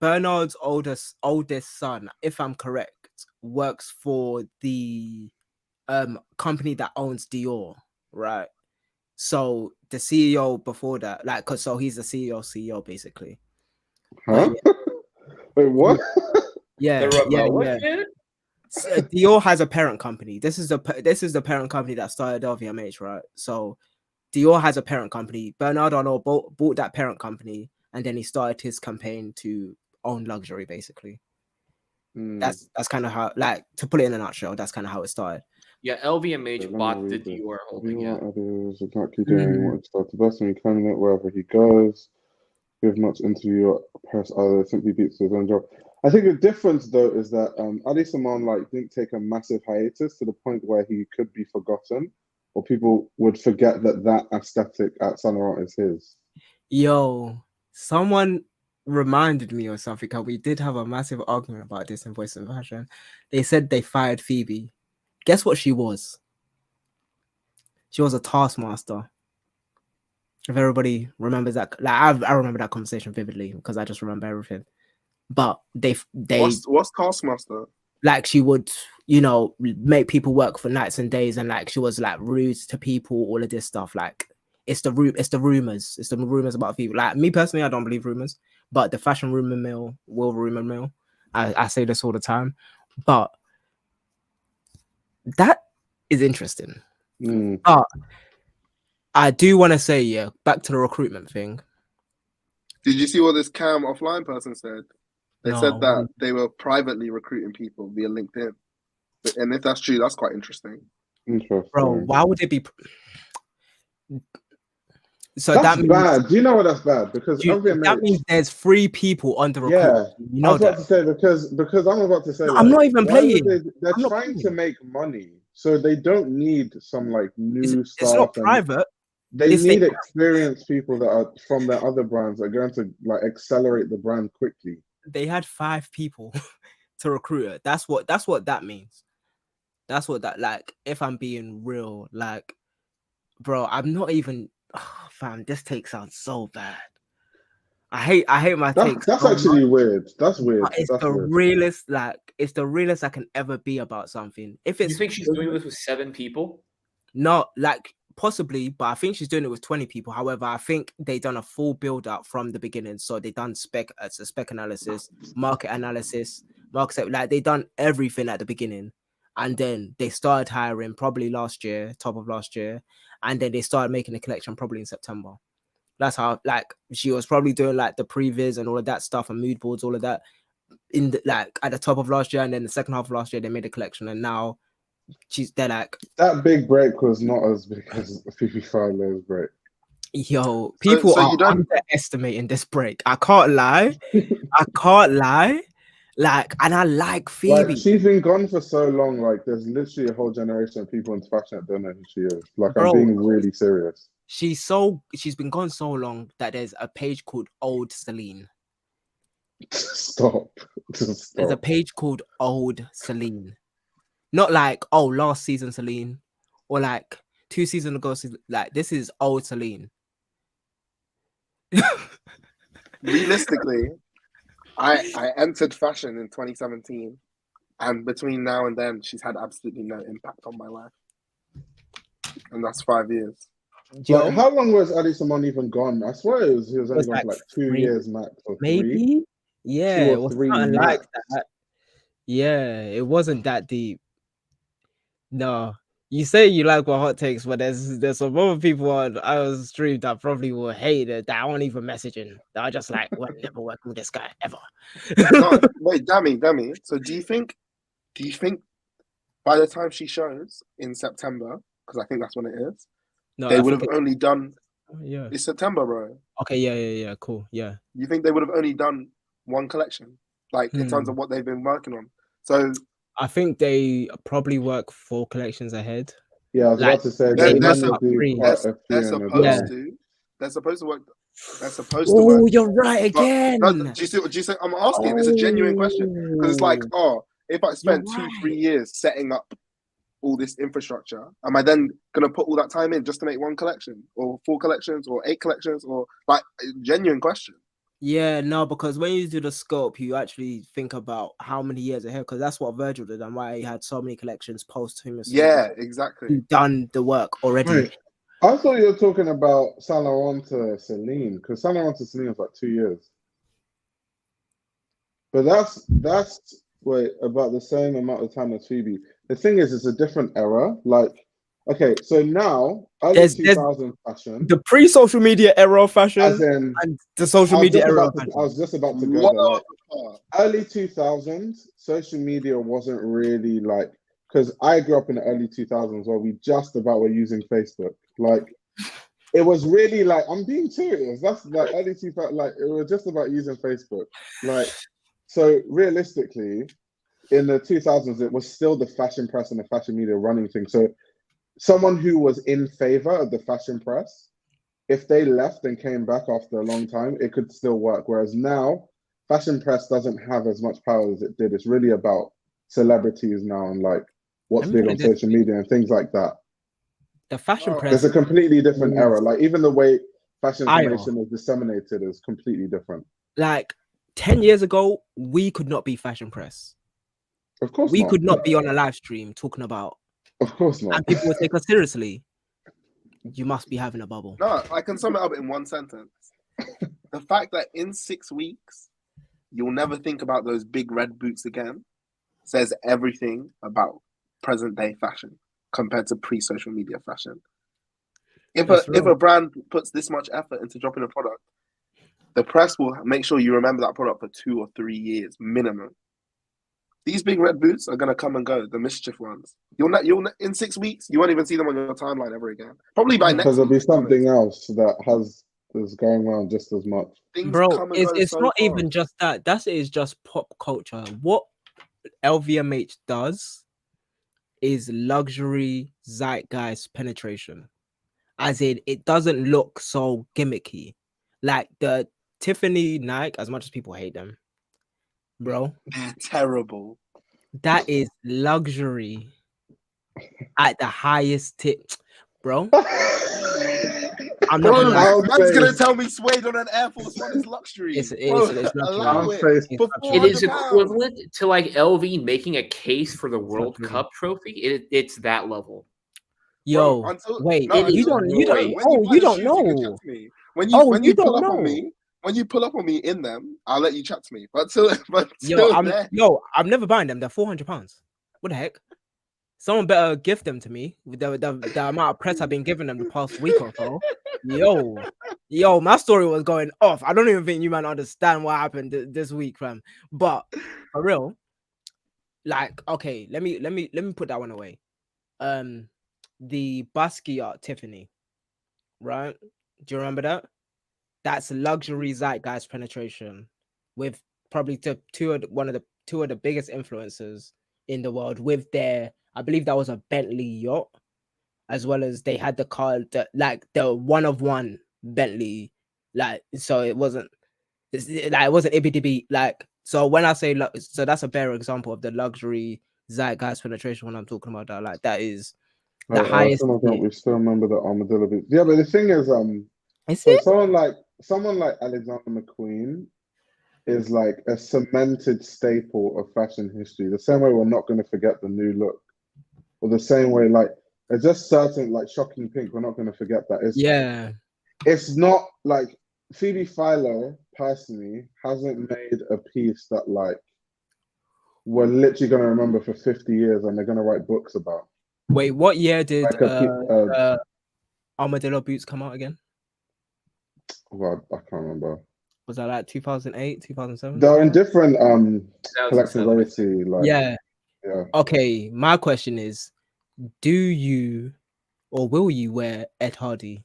Bernard's oldest son, if I'm correct, works for the company that owns Dior, right? So the CEO before that, like, so he's the CEO basically. Huh? Wait, what? Yeah. So Dior has a parent company. This is the parent company that started LVMH, right? So Dior has a parent company. Bernard Arnault bought that parent company, and then he started his campaign to own luxury, basically. That's kind of how, like, to put it in a nutshell, that's kind of how it started. Yeah, LVMH bought the Dior holding. Exactly doing what it's the best when he coming it wherever he goes. give much interview or press other simply beats his own job. I think the difference though is that Ali Simon like didn't take a massive hiatus to the point where he could be forgotten, or people would forget that aesthetic at Saint Laurent is his. Yo, someone reminded me of something, and we did have a massive argument about this in Voice of Fashion. They said they fired Phoebe. Guess what she was? She was a taskmaster. If everybody remembers that, like I remember that conversation vividly because I just remember everything. But they what's taskmaster? Like she would, you know, make people work for nights and days, and like she was like rude to people, all of this stuff. Like it's the rumors about people. Like me personally, I don't believe rumors, but the fashion rumor mill, I say this all the time, but that is interesting. But I do want to say, yeah, back to the recruitment thing. Did you see what this Cam offline person said? They said that they were privately recruiting people via LinkedIn. And if that's true, that's quite interesting. Bro, why would it be? So that's that means bad. Do you know what that's bad? Because that means there's 3 people under recruitment. Yeah, you know I was about to say because I'm about to say no, I'm not even playing. They're trying to make money, so they don't need some like new stuff. It's not private. They need experienced people that are from their other brands that are going to like accelerate the brand quickly. They had 5 people to recruit it. That's what that means. That's what that, like, if I'm being real, like, bro, I'm not even, fam, this take sounds so bad. I hate my takes. That's actually weird. That's weird. It's that's the weird. realest, like, it's the realest I can ever be about something. If it's, you think she's doing this with 7 people? No, like, possibly, but I think she's doing it with 20 people. However, I think they done a full build up from the beginning. So they done spec analysis, market analysis, like they done everything at the beginning. And then they started hiring probably top of last year. And then they started making the collection probably in September. That's how, like, she was probably doing like the previs and all of that stuff and mood boards, all of that in the, like at the top of last year. And then the second half of last year, they made a collection. And now they're like, that big break was not as big as Phoebe Philo's break. Yo, people are underestimating this break. I can't lie. Like, and I like Phoebe. Like, she's been gone for so long. Like, there's literally a whole generation of people in fashion that don't know who she is. Like, bro, I'm being really serious. She's been gone so long that there's a page called Old Celine. Stop. There's a page called Old Celine. Not like, oh, last season Celine, or like 2 seasons ago. Like, this is Old Celine. Realistically, I entered fashion in 2017, and between now and then, she's had absolutely no impact on my life, and that's 5 years. Like, how long was Ali Simon even gone? I swear he was only gone for like 2 years max, or maybe. 3. Yeah, it was something like that. Yeah, it wasn't that deep. No, you say you like what hot takes, but there's some other people on our stream that probably will hate it, that aren't even messaging. That are just like, we're never working with this guy ever. No, wait, Dami. So do you think by the time she shows in September, because I think that's when it is, they would have only done. Yeah, it's September, bro. Okay, yeah, cool, yeah. You think they would have only done 1 collection, like in terms of what they've been working on? So I think they probably work 4 collections ahead. Yeah, I was about to say they're supposed to work. They're supposed to work. Oh, you're right again. Do you see? I'm asking. It's a genuine question because it's like, if I spent 2-3 years setting up all this infrastructure, am I then gonna put all that time in just to make 1 collection, or 4 collections, or 8 collections, or like genuine question? Yeah, no, because when you do the scope, you actually think about how many years ahead, because that's what Virgil did and why he had so many collections posthumously. Yeah, exactly. He'd done the work already. Wait, I thought you were talking about Saint Laurent to Celine, because Saint Laurent to Celine was like 2 years. But that's about the same amount of time as Phoebe. The thing is, it's a different era. Like, okay, so now early 2000 fashion, the pre-social media era of fashion, as in, and the social media era of fashion. I was just about to go there. Like, early 2000s, social media wasn't really like, because I grew up in the early 2000s where we just about were using Facebook. Like, it was really like, I'm being serious. That's like early 2000, like it was just about using Facebook. Like, so realistically, in the 2000s, it was still the fashion press and the fashion media running thing. So someone who was in favor of the fashion press, if they left and came back after a long time, it could still work. Whereas now, fashion press doesn't have as much power as it did. It's really about celebrities now and like what's big on social media and things like that. The fashion press. It's a completely different era. Like even the way fashion information is disseminated is completely different. Like 10 years ago, we could not be fashion press. Of course we not. could not be on a live stream talking about. Of course not. And people would take us seriously. You must be having a bubble. No, I can sum it up in one sentence. The fact that in 6 weeks, you'll never think about those big red boots again says everything about present day fashion compared to pre-social media fashion. If a brand puts this much effort into dropping a product, the press will make sure you remember that product for 2 or 3 years minimum. These big red boots are gonna come and go. The mischief ones. You'll in 6 weeks. You won't even see them on your timeline ever again. Probably by next. Because there'll be something else that is going around just as much. Bro, it's not even just that. That is just pop culture. What LVMH does is luxury zeitgeist penetration. As in, it doesn't look so gimmicky. Like the Tiffany Nike, as much as people hate them, bro, they're terrible. That is luxury at the highest tip, bro. I'm not man's gonna tell me suede on an Air Force One is luxury. It is equivalent to like LV making a case for the World Cup trophy. It's that level. Yo, wait, you don't know. When you pull up on me in them, I'll let you chat to me. But I'm never buying them. They're £400. What the heck? Someone better gift them to me with the amount of press I've been giving them the past week or so. Yo, my story was going off. I don't even think you might understand what happened this week, fam. But for real, like, okay, let me put that one away. The Basquiat Tiffany, right? Do you remember that? That's luxury zeitgeist penetration with probably two of the biggest influencers in the world with their, I believe that was a Bentley yacht, as well as they had the car, the one of one Bentley, like, so it wasn't ibby, like, so when I say so that's a better example of the luxury zeitgeist penetration when I'm talking about that. Like, that is the highest. We still remember the armadillo boots. Yeah, but the thing is, someone like Alexander McQueen is like a cemented staple of fashion history. The same way we're not going to forget the new look, or the same way, like, there's just certain, like, shocking pink, we're not going to forget that. It's not like Phoebe Philo personally hasn't made a piece that, like, we're literally going to remember for 50 years and they're going to write books about. Wait, what year did armadillo boots come out again? Well, I can't remember. Was that like 2008, 2007? They're in different collectability. Like, yeah. Okay, my question is, do you or will you wear Ed Hardy?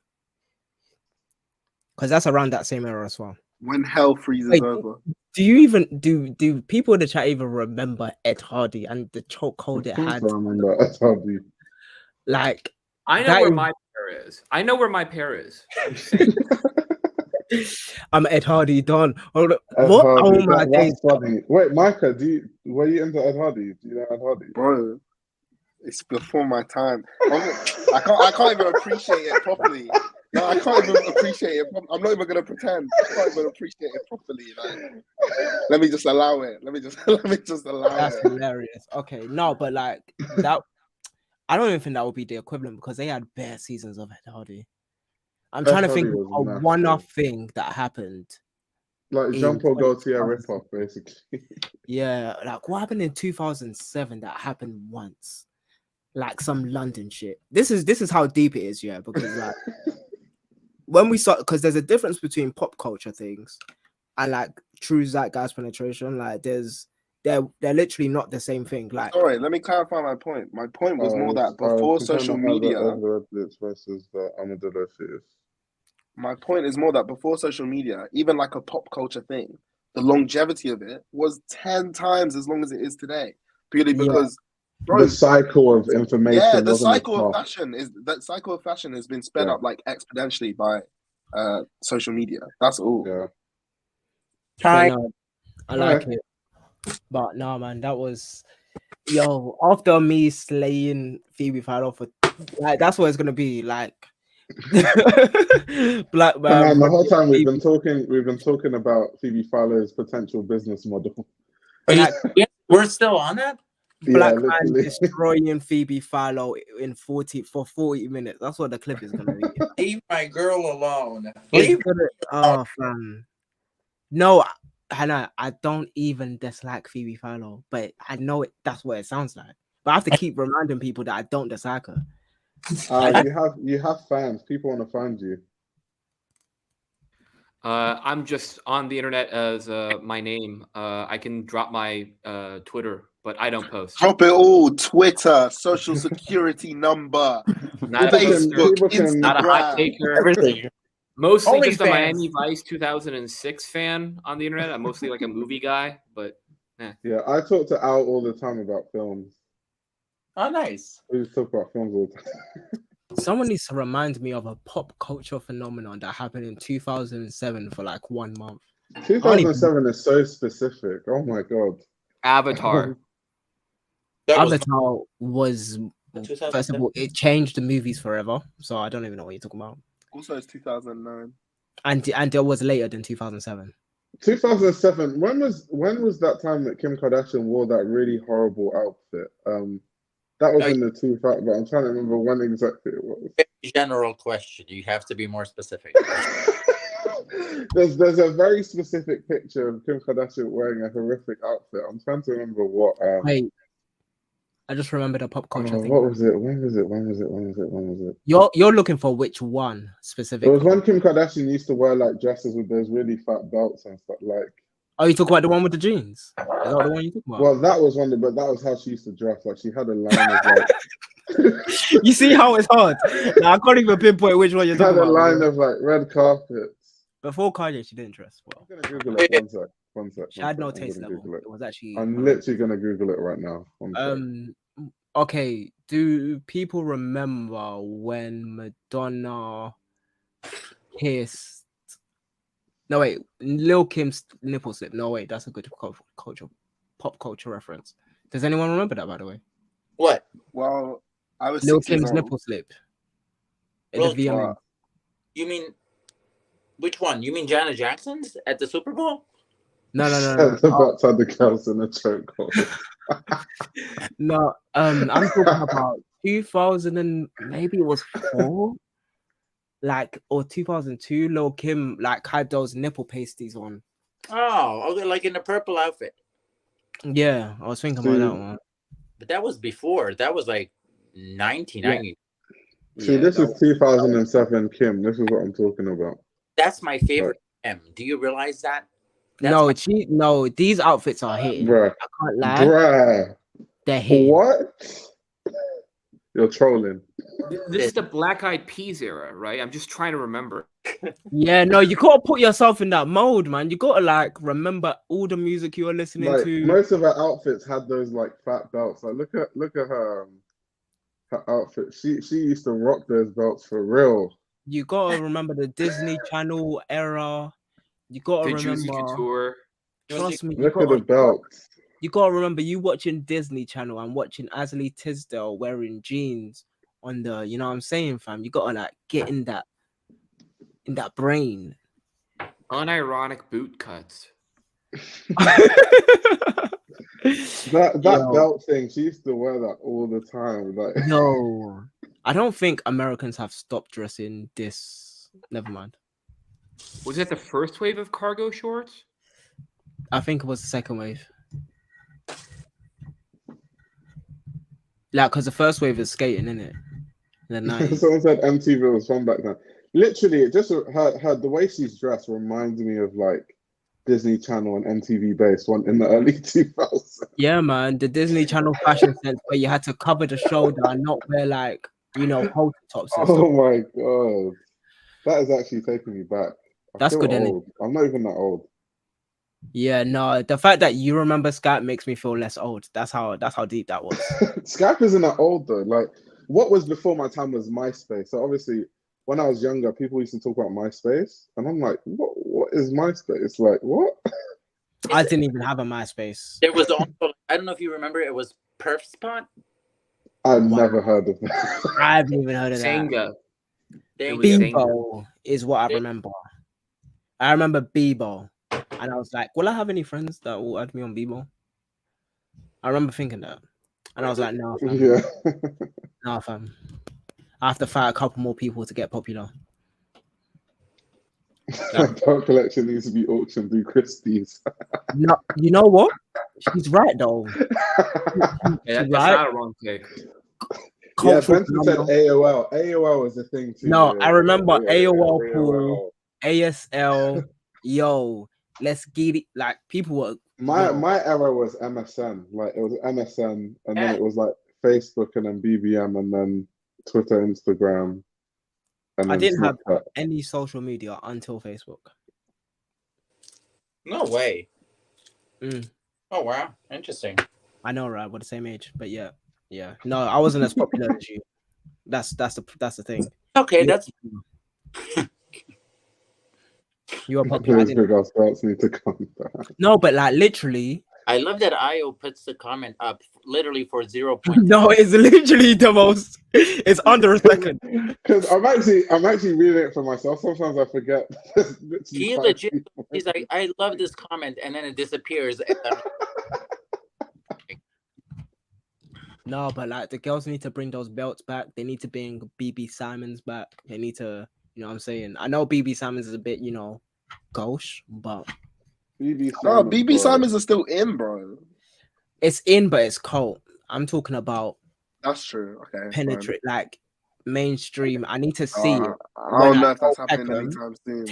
Because that's around that same era as well. When hell freezes over. Do you even do people in the chat even remember Ed Hardy and the chokehold it had? I remember Ed Hardy. Like, I know where my pair is. I'm saying. I'm Ed Hardy, Don. What? Oh my days. Funny. Wait, Micah, were you into Ed Hardy? Do you know Ed Hardy? Bro, it's before my time. I can't even appreciate it properly. No, I can't even appreciate it. I'm not even gonna pretend. I can't even appreciate it properly. Like, let me just allow it. Let me just allow it. That's hilarious. Okay, no, but like that, I don't even think that would be the equivalent because they had bare seasons of Ed Hardy. I'm trying to think of a one-off thing that happened. Like Jean-Paul Gaultier rip-off, basically. Yeah, like what happened in 2007 that happened once? Like some London shit. This is how deep it is, yeah, because like when we start, because there's a difference between pop culture things and like true zeitgeist penetration. Like they're literally not the same thing. Like, sorry, let me clarify my point. My point was more that before social media, the versus the armadillo fetus. My point is more that before social media, even like a pop culture thing, the longevity of it was 10 times as long as it is today. Purely because, the cycle of information. the cycle of fashion has been sped up like exponentially by social media. That's all. Yeah. Hi. No, I like it. But no, man, that was after me slaying Phoebe Philo for like that's what it's gonna be like. Black man. The whole time we've been talking about Phoebe Philo's potential business model. We're still on that? Black man destroying Phoebe Philo in 40 minutes. That's what the clip is gonna be. Leave my girl alone. Fam. No, Hannah, I don't even dislike Phoebe Philo, but I know that's what it sounds like. But I have to keep reminding people that I don't dislike her. You have fans. People want to find you. I'm just on the internet as my name. I can drop my Twitter, but I don't post. Drop it all. Twitter, social security number, Facebook, Instagram. Not a hot taker. Everything. Mostly just a Miami Vice 2006 fan on the internet. I'm mostly like a movie guy, but yeah, I talk to Al all the time about films. Oh, nice. We just talk about films all the time. Someone needs to remind me of a pop culture phenomenon that happened in 2007 for like 1 month. 2007 is so specific. Oh my god. Avatar. Avatar was first of all, it changed the movies forever. So I don't even know what you're talking about. Also, it's 2009. And it was later than 2007. 2007. When was that time that Kim Kardashian wore that really horrible outfit? That was in the 2000s, but I'm trying to remember when exactly it was. General question. You have to be more specific. There's a very specific picture of Kim Kardashian wearing a horrific outfit. I'm trying to remember what. Wait, I just remembered a pop culture thing. What was it? When was it? You're looking for which one specifically? It was when Kim Kardashian used to wear like dresses with those really fat belts and stuff like. Oh, you talk about the one with the jeans? Is that the one you talk about? Well, that was one, but that was how she used to dress. Like she had a line of like. You see how it's hard. Now, I can't even pinpoint which one you're talking about. Had a line of like red carpets. Before Kanye, she didn't dress well. I'm gonna Google it. One sec. She had no taste level. It was actually. I'm literally gonna Google it right now. Okay. Do people remember when Madonna kissed? No wait, Lil Kim's nipple slip. No wait, that's a good pop culture reference. Does anyone remember that, by the way? What? Well, I was Lil Kim's nipple slip. You mean which one? You mean Janet Jackson's at the Super Bowl? No. Outside the girls in a chokehold. No, I'm talking about 2000 and maybe it was 4. Like, or 2002, Lil Kim like had those nipple pasties on. Oh, okay, like in the purple outfit. Yeah, I was thinking about that one. But that was before. That was like 1990. Yeah. See, this is 2007 Kim. This is what I'm talking about. That's my favorite Kim. Do you realize that? No, these outfits are hitting. Bruh. I can't lie. Bruh. They're hitting. What? You're trolling. This is the Black Eyed Peas era, right? I'm just trying to remember. Yeah, no, you gotta put yourself in that mode, man. You gotta like remember all the music you were listening to. Most of her outfits had those like fat belts. Like look at her outfit. She used to rock those belts for real. You gotta remember the Disney Channel era. You gotta Juicy remember. Couture. Trust me. Look at the belts. You gotta remember you watching Disney Channel and watching Asley Tisdale wearing jeans on the, you know what I'm saying, fam. You gotta like get in that brain. Unironic boot cuts. that belt thing, she used to wear that all the time. Like no, I don't think Americans have stopped dressing this. Never mind. Was it the first wave of cargo shorts? I think it was the second wave. Like, because the first wave is skating, isn't it? In the 90s. Someone said MTV was fun back then. Literally, it just her the way she's dressed reminds me of like Disney Channel and MTV based one in the early 2000s. Yeah, man, the Disney Channel fashion sense where you had to cover the shoulder and not wear like, you know, halter tops. Oh my god! That is actually taking me back. I That's feel good, innit? old. I'm not even that old. Yeah, no, the fact that you remember Skype makes me feel less old. That's how deep that was. Skype isn't that old though. Like, what was before my time was MySpace. So obviously, when I was younger, people used to talk about MySpace, and I'm like, what is MySpace? Like, what? I didn't even have a MySpace. There was also, I don't know if you remember, it was Perf Spot. I've Wow. never heard of that. I haven't even heard of that. Senga. There was you go. Senga. Bebo is what I remember. I remember Bebo, and I was like, will I have any friends that will add me on Bebo? I remember thinking that, and I was like, no, fam. Yeah. No, fam. I have to fight a couple more people to get popular. Belt collection needs to be auctioned through Christie's. No, you know what? She's right though. Yeah, that's right. not a wrong take. Yeah, Cultural Benson said phenomenon. AOL. AOL was the thing too. No, yeah. I remember Yeah, AOL yeah, pool, ASL. Yo, let's get it. Like people were. My era was MSN. Like it was MSN, and then Yeah. it was like Facebook, and then BBM, and then Twitter, Instagram, and I then didn't have Snapchat. any social media until Facebook. No way. Mm. Oh wow, interesting. I know, right? We're the same age, but yeah. No, I wasn't as popular as you. That's the thing. Okay, that's You were popular. I Those didn't. big ass belts need to come back. No, but like literally. I love that IO puts the comment up literally for 0.2. No, it's literally the most. It's under a second. Because I'm actually reading it for myself. Sometimes I forget. He legit. He's like, I love this comment, and then it disappears. No, but like the girls need to bring those belts back. They need to bring BB Simons back. They need to, you know what I'm saying? I know BB Simons is a bit, gauche, but BB Simons are still in, bro. it's in, but it's cold. I'm talking about That's true. Okay. penetrate, like mainstream. I need to see it. I don't know if that's happening Peckham, anytime soon.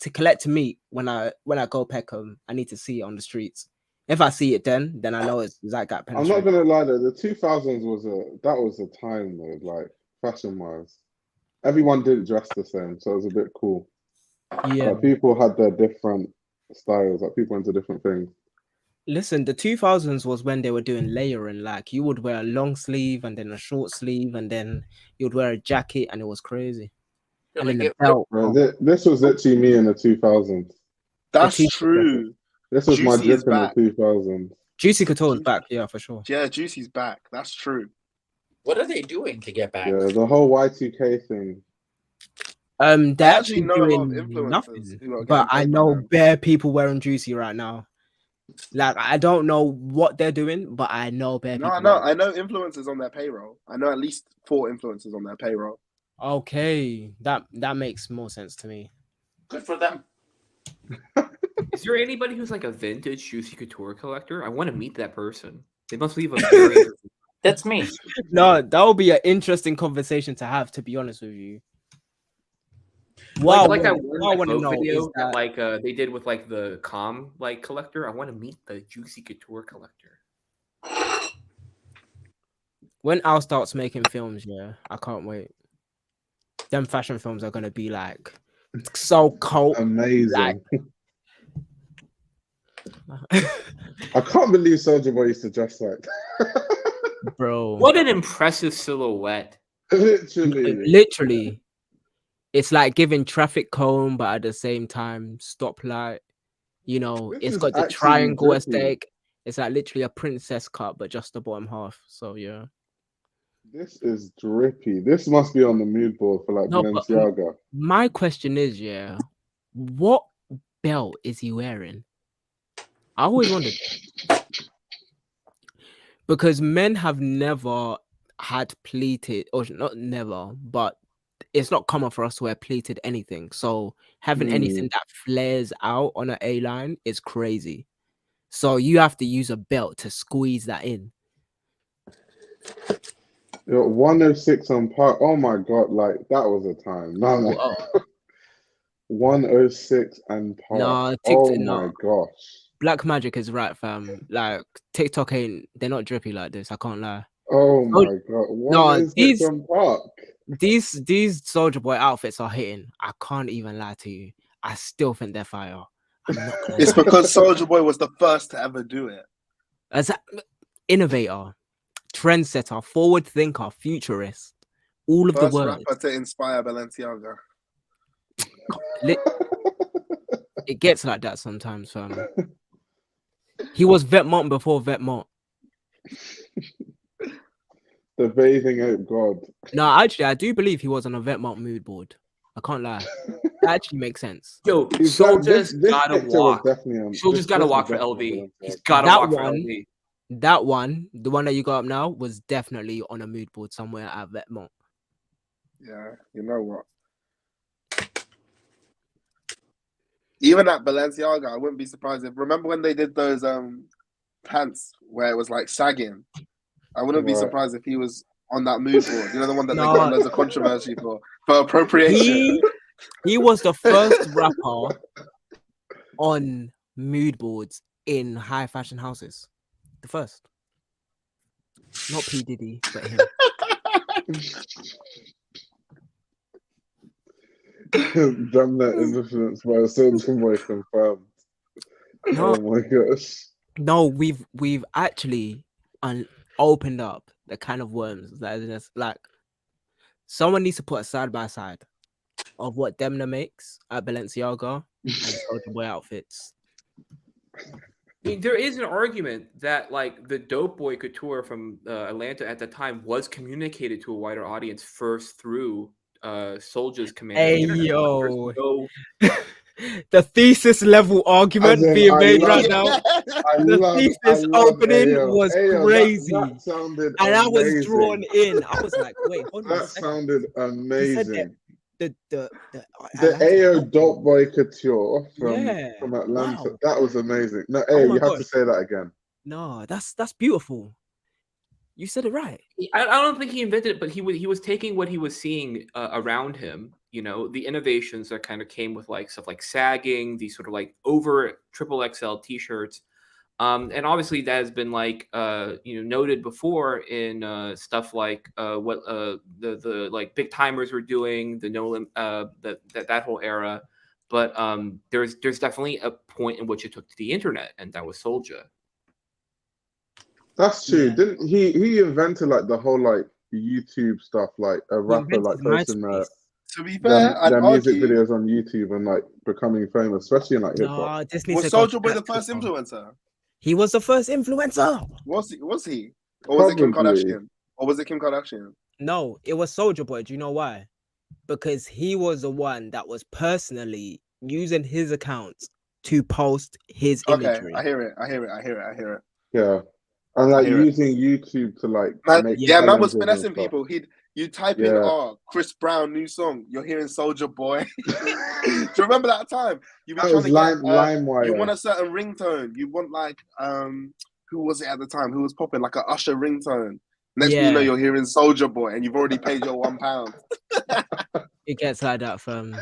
to collect meat when I go Peckham. I need to see it on the streets. If I see it, then I know it's that got I'm penetrated. not gonna lie though, the 2000s was a time though, like fashion wise. Everyone didn't dress the same, so it was a bit cool. Yeah. Like, people had their different styles, like people into different things. Listen, the 2000s was when they were doing layering. Like you would wear a long sleeve and then a short sleeve, and then you'd wear a jacket, and it was crazy. And then the belt. Bro, this was literally me in the 2000s. That's true. This was my Juicy drip is in back. the 2000s. Juicy Couture is back, yeah, for sure. Yeah, Juicy's back. That's true. What are they doing to get back? Yeah, the whole Y2K thing. They're actually know a lot of doing influencers nothing, who are but getting I paid by know them. bare people wearing Juicy right now. Like I don't know what they're doing, but I know bare people. No, I know influencers on their payroll. I know at least 4 influencers on their payroll. Okay, that makes more sense to me. Good for them. Is there anybody who's like a vintage Juicy Couture collector? I want to meet that person. They must leave a very. That's me. No, that would be an interesting conversation to have. To be honest with you. Like that one what I want to know video is that, like they did with like the calm like collector. I want to meet the Juicy Couture collector. when Al starts making films, yeah, I can't wait. Them fashion films are gonna be like so cold, Amazing. Like, I can't believe Soulja Boy used to dress like that. bro. What an impressive silhouette. Literally. It's like giving traffic cone, but at the same time stoplight. This It's is got the actually triangle drippy. aesthetic. It's like literally a princess cut, but just the bottom half. So yeah. This is drippy. This must be on the mood board for like No, but Balenciaga. my question is, yeah, what belt is he wearing? I always wondered. Because men have never had pleated, or not never, but it's not common for us to wear pleated anything. So having anything that flares out on an A-line is crazy. So you have to use a belt to squeeze that in. Yo, 106 on Park. Oh my god, like that was a time. No. 106 and Park. No, Oh my gosh. Black Magic is right, fam. Like TikTok they're not drippy like this. I can't lie. Oh my god! No, What is these- it from Park? These Soldier Boy outfits are hitting. I can't even lie to you. I still think they're fire. I'm not gonna It's lie. because Soldier Boy was the first to ever do it. As an innovator, trendsetter, forward thinker, futurist, all of First the words. rapper to inspire Balenciaga. It gets like that sometimes, fam. He was Vetements before Vetements. The bathing ape god. No, actually, I do believe he was on a Vetements mood board. I can't lie. That actually makes sense. Yo, He's Soldier's this gotta picture was walk. definitely on. Soldier's gotta this walk was for definitely LV. on He's Balenciaga. gotta That walk for one- LV. That one, the one that you got up now, was definitely on a mood board somewhere at Vetements. Yeah, you know what? Even at Balenciaga, I wouldn't be surprised if. Remember when they did those pants where it was like sagging? I wouldn't be Right. surprised if he was on that mood board. You know, the one that they No. got loads of controversy for appropriation. He was the first rapper on mood boards in high fashion houses. The first. Not P. Diddy, but him. Damn that influence by a Soldier Boy confirmed. No, Oh my gosh. no, we've actually opened up the kind of worms that is just like someone needs to put a side by side of what Demna makes at Balenciaga and Soldier Boy outfits. I mean, there is an argument that like the Dope Boy couture from Atlanta at the time was communicated to a wider audience first through Soldier's command. of the Hey, internet. yo. There's no- The thesis level argument As in, being I made love- right now. The thesis opening was crazy. That sounded And I was amazing. drawn in. I was like, wait, hold on a That second. sounded amazing. The The Atlanta AO Dope Dope Boy couture Yeah, from Atlanta. wow. That was amazing. No, Oh AO, my you have to gosh. say that again. No, that's beautiful. You said it right. I don't think he invented it, but he was taking what he was seeing around him. You know, the innovations that kind of came with like stuff like sagging, these sort of like over XXL t-shirts, and obviously that has been like noted before in stuff like what the like big timers were doing, the that whole era. But there's definitely a point in which it took to the internet, and that was Soulja. That's true. Yeah. Didn't he invented like the whole like YouTube stuff, like a rapper like posting MySpace. To be fair, I'd their music argue, videos on YouTube and like becoming famous, especially in like hip hop. No, this needs was to go Soldier Boy the back to first the- influencer? He was the first influencer. Was he? Or was it Kim Probably. Kardashian? Or was it Kim Kardashian? No, it was Soldier Boy. Do you know why? Because he was the one that was personally using his accounts to post his Okay, imagery. I hear it. Yeah, and like hear it. using YouTube to like Man, make yeah, man was challenges and finessing stuff. people. You type in, Yeah. Chris Brown new song. You're hearing Soldier Boy. Do you remember that time? You were That trying was to get. LimeWire. You want a certain ringtone. You want like who was it at the time? Who was popping like a Usher ringtone? Next thing you know, Yeah. you're hearing Soldier Boy, and you've already paid your £1. It gets like that from.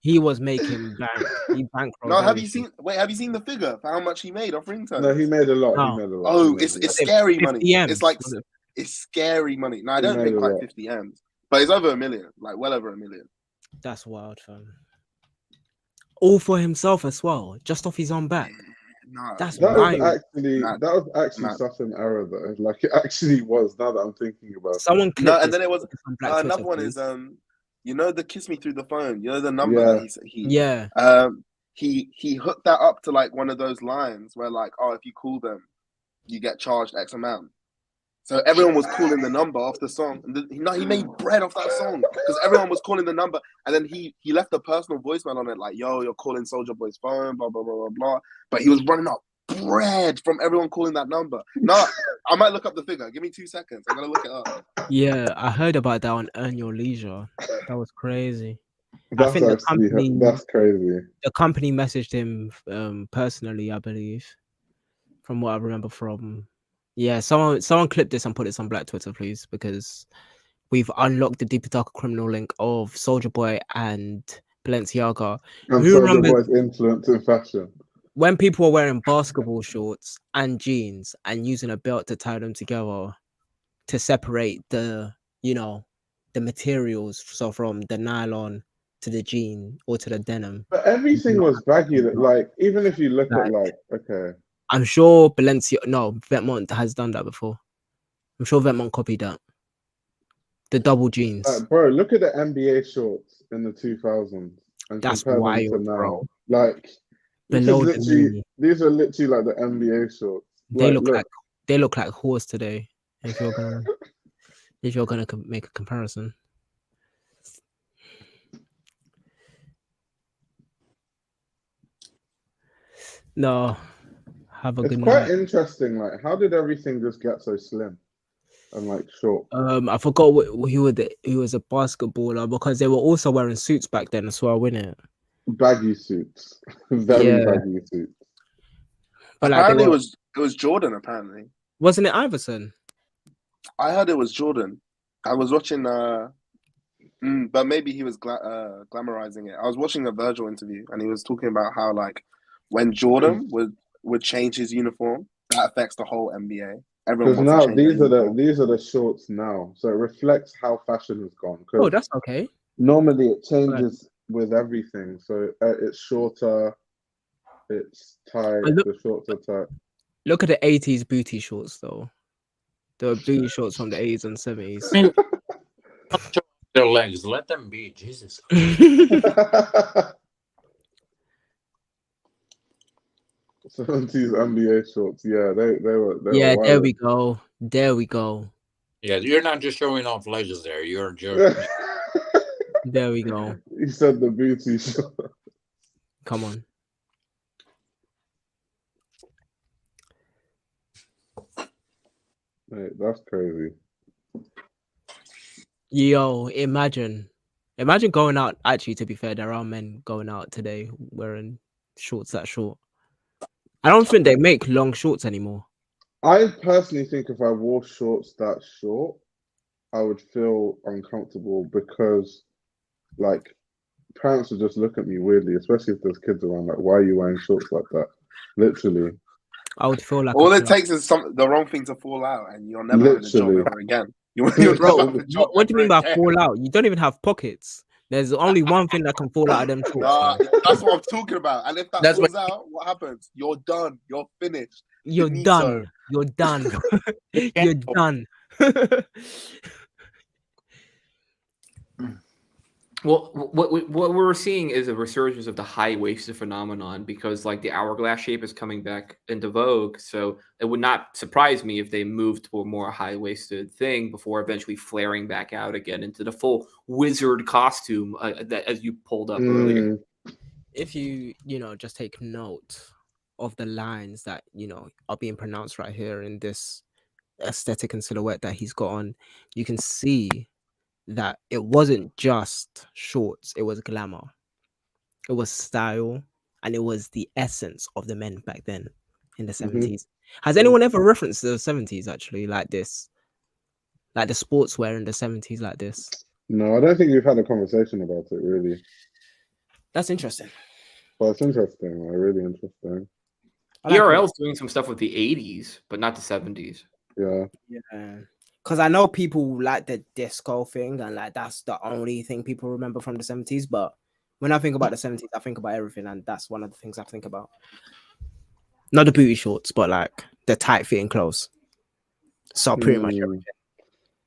He was making bank. He bankrolled. No, have you everything. seen the figure for how much he made off ringtones? No, he made a lot. No. He made a lot. Oh, He made it's a lot. scary 50 money. M's, It's like was it? it's scary money. No, I He don't made think a quite lot. 50 M's, but it's over $1 million. Like well over $1 million. That's wild, fam. All for himself as well, just off his own back. No, That's That wild. was actually Mad. Mad. Such an error though. Like it actually was. Now that I'm thinking about it. Someone clicked no, and this then it was on Black another Twitter, one is please. you know the kiss me through the phone. You know the number Yeah. that he Yeah, he hooked that up to like one of those lines where like, oh, if you call them, you get charged X amount. So everyone was calling the number off the song. And he made bread off that song because everyone was calling the number. And then he left a personal voicemail on it like, yo, you're calling Soldier Boy's phone, blah, blah, blah, blah, blah. But he was running up bread from everyone calling that number. No, I might look up the figure. Give me 2 seconds. I'm going to look it up. yeah. I heard about that on Earn Your Leisure. That was crazy. That's think the actually company- that's crazy. The company messaged him personally, I believe, from what I remember from. Yeah, someone clip this and put this on Black Twitter, please, because we've unlocked the deeper darker criminal link of Soldier Boy and Balenciaga. And Who Soldier remembers- Boy's influence in fashion. When people were wearing basketball shorts and jeans and using a belt to tie them together, to separate the, you know, the materials. So from the nylon to the jean or to the denim. But everything was baggy. Like, even if you look at Like- okay, I'm sure Vetements has done that before. I'm sure Vetements copied that. The double jeans. bro, look at the NBA shorts in the 2000s and That's compare them wild, to now. bro. Like, Below the knee. these are literally like the NBA shorts. They look like horse today. If you're gonna make a comparison. No, have a It's good quite night. interesting. Like, how did everything just get so slim and like short? I forgot he was a basketballer because they were also wearing suits back then as well, wasn't it? Baggy suits, very Yeah. baggy suits. But like, Apparently, it was Jordan. Apparently, wasn't it Iverson? I heard it was Jordan. I was watching, but maybe he was glamorizing it. I was watching a Virgil interview, and he was talking about how like when Jordan would change his uniform, that affects the whole NBA. Everyone Because wants to now change their uniform. these are the shorts now, so it reflects how fashion has gone. 'Cause Oh, that's okay. normally it changes with everything. So it's shorter, it's tight. The shorts are tight. Look at the 80s booty shorts though. The booty shorts from the 80s and 70s. I mean, show their legs. Let them be. Jesus. 70s NBA shorts. Yeah, they were. Yeah, were there wild. we go. There we go. Yeah, you're not just showing off legs there. You're just. There we go. He said the booty short. Come on. Mate, that's crazy. Yo, imagine going out. Actually, to be fair, there are men going out today wearing shorts that short. I don't think they make long shorts anymore. I personally think if I wore shorts that short, I would feel uncomfortable because, like, parents would just look at me weirdly, especially if there's kids around. Like, why are you wearing shorts like that? Literally. I would feel like All it takes is the wrong thing to fall out, and you're never having a job Literally. ever again. You'll never Bro, have a job what do you mean ever by again. fall out? You don't even have pockets. There's only one thing that can fall out of them shorts. Nah, man. that's what I'm talking about. And if that That's falls out, what happens? You're done. You're finished. You're Finito. done. You're done. You're done. Well, what we're seeing is a resurgence of the high-waisted phenomenon because, like, the hourglass shape is coming back into vogue. So it would not surprise me if they moved to a more high-waisted thing before eventually flaring back out again into the full wizard costume that, as you pulled up earlier. If you just take note of the lines that are being pronounced right here in this aesthetic and silhouette that he's got on, you can see that it wasn't just shorts, it was glamour, it was style, and it was the essence of the men back then in the 70s. Has anyone ever referenced the 70s actually like this, like the sportswear in the 70s like this? No, I don't think we've had a conversation about it really. That's interesting. Well, it's interesting, like, really interesting. ERL's doing some stuff with the 80s, but not the 70s. Yeah. Because I know people like the disco thing, and like that's the only thing people remember from the 70s. But when I think about the 70s, I think about everything, and that's one of the things I think about. Not the booty shorts, but like the tight fitting clothes. So pretty much everything.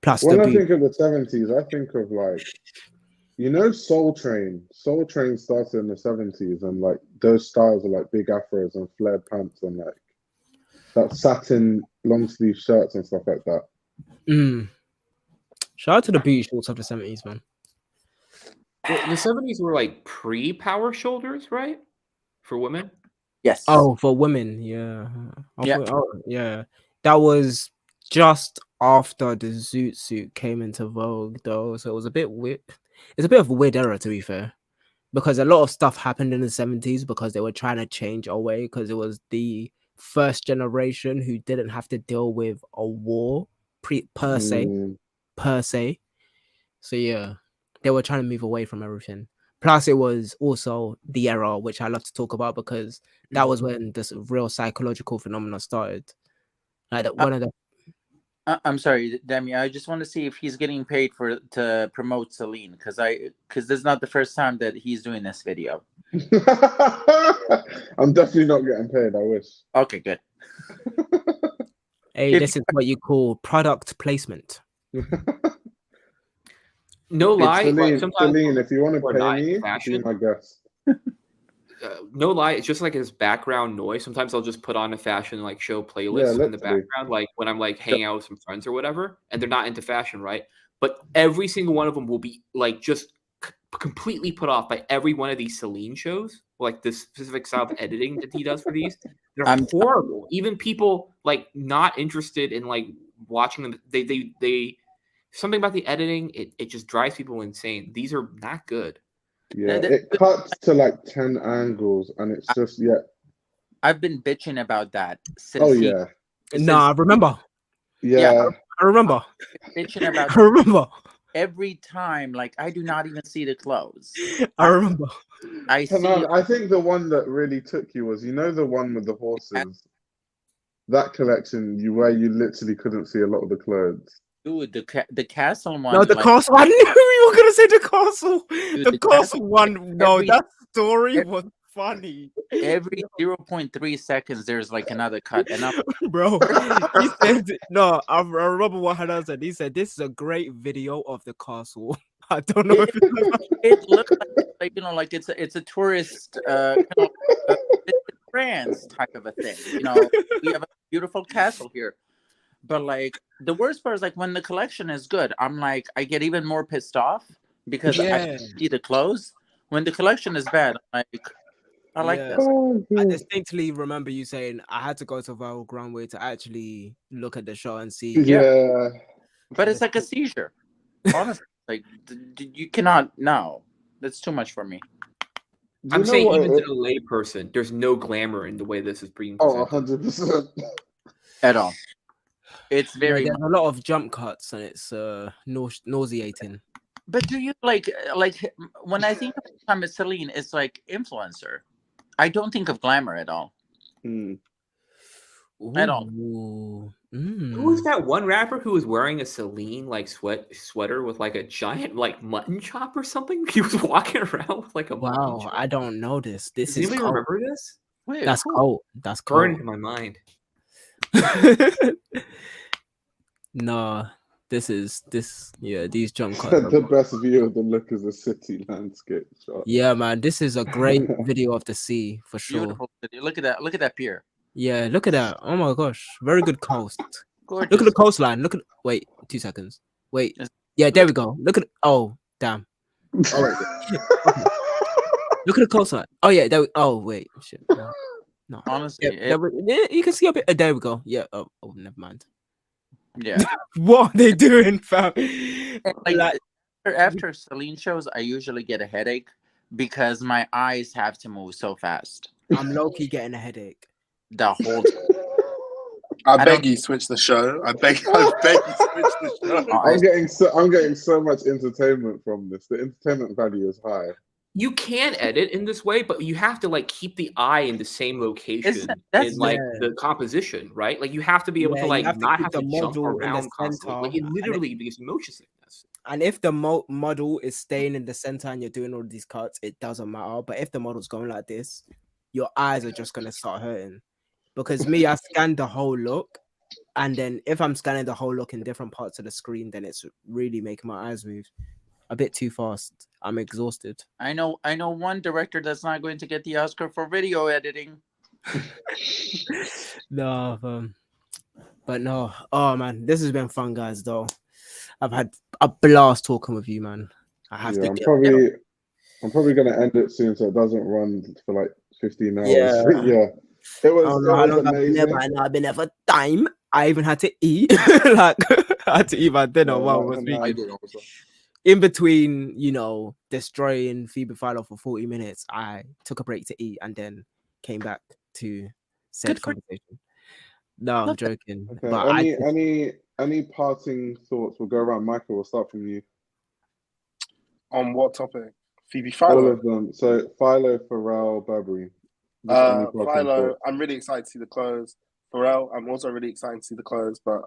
Plus when the I think of the 70s, I think of like, Soul Train. Soul Train started in the 70s, and like those styles are like big afros and flared pants and like that satin long sleeve shirts and stuff like that. Shout out to the booty shorts of the 70s, man. Well, the 70s were like pre-power shoulders, right? For women? Yes. Oh, for women, yeah. Yeah. That was just after the zoot suit came into vogue, though. So it was a bit weird. It's a bit of a weird era, to be fair, because a lot of stuff happened in the 70s because they were trying to change our way, because it was the first generation who didn't have to deal with a war per se. So yeah, they were trying to move away from everything. Plus, it was also the era, which I love to talk about because that was when this real psychological phenomena started. Like one of the I'm sorry, Demi. I just want to see if he's getting paid to promote Celine, because this is not the first time that he's doing this video. I'm definitely not getting paid. I wish. Okay, good. Hey, this is what you call product placement. No lie, Celine, like sometimes Celine, if you want to we're pay not me, in be fashion. my guest. No lie, it's just like his background noise. Sometimes I'll just put on a fashion like show playlist Yeah, in the literally. background, like when I'm like hanging out with some friends or whatever, and they're not into fashion, right? But every single one of them will be like just completely put off by every one of these Celine shows, like this specific style of editing that he does for these. They're horrible. Even people like not interested in like watching them, they something about the editing, it just drives people insane. These are not good. Yeah, it cuts to like 10 angles, and it's just I've been bitching about that since. Oh yeah. Nah, I remember. Yeah. I remember. Bitching about. I remember. Every time, like I do not even see the clothes. I remember. I see. I think the one that really took you was, the one with the horses. That collection, where you literally couldn't see a lot of the clothes. Dude, the castle one. No, the castle. I knew you were gonna say the castle. Dude, the castle one. No, that story was funny. Every 0.3 seconds, there's like another cut, and bro, he said, "No, I remember what Hanan said. He said this is a great video of the castle." I don't know if it looks like like it's a tourist France type of a thing. We have a beautiful castle here. But like the worst part is like when the collection is good, I'm like I get even more pissed off because I see the clothes. When the collection is bad, I'm like I like this. I distinctly remember you saying I had to go to Viral Groundway to actually look at the show and see. Yeah, but it's like a seizure. Honestly, like you cannot. No, that's too much for me. I'm saying even to the lay person, there's no glamour in the way this is being presented. 100%. At all. It's very. There's a lot of jump cuts and it's nauseating. But do you like when I think of time as Celine, it's like influencer. I don't think of glamour at all. At all. Who was that one rapper who was wearing a Celine like sweater with like a giant like mutton chop or something? He was walking around with like a mutton chop. I don't know this. This Does is anybody remember this? Wait, that's cold. That's cold. Burned into my mind. No, these jump cuts. The best view of the look is a city landscape shot. Yeah, man, this is a great video of the sea for sure. Beautiful city. Look at that pier. Yeah, look at that. Oh my gosh, very good coast. Gorgeous. Look at the coastline. Wait, 2 seconds. Wait. Yeah, there we go. Look at. Oh, damn. Oh, wait. Okay. Look at the coastline. Oh yeah, there. Oh wait, shit. No. Honestly, you can see a bit. There we go. Yeah. Oh, never mind. Yeah. What are they doing, fam? Like, after Celine shows, I usually get a headache because my eyes have to move so fast. I'm low-key getting a headache. The whole time. I beg you, switch the show. I beg you, switch the show. I'm getting so much entertainment from this. The entertainment value is high. You can edit in this way, but you have to like keep the eye in the same location in like the composition, right? Like you have to be able to like not have to jump around constantly. Like it literally gives motion sickness. And if the model is staying in the center and you're doing all these cuts, it doesn't matter. But if the model's going like this, your eyes are just gonna start hurting. Because me, I scan the whole look, and then if I'm scanning the whole look in different parts of the screen, then it's really making my eyes move a bit too fast. I'm exhausted. I know one director that's not going to get the Oscar for video editing. No, but no. Oh man, this has been fun, guys. Though I've had a blast talking with you, man. I'm probably gonna end it soon so it doesn't run for like 15 hours. Yeah. It was amazing. I've been there for time. I even had to eat. Like I had to eat my dinner while I was speaking. In between, destroying Phoebe Philo for 40 minutes, I took a break to eat and then came back to said conversation. No, I'm joking. Okay. But any parting thoughts? We'll go around. Michael, we'll start from you. On what topic? Phoebe Philo? All of them. So Philo, Pharrell, Burberry. Philo, I'm really excited to see the clothes. Pharrell, I'm also really excited to see the clothes, but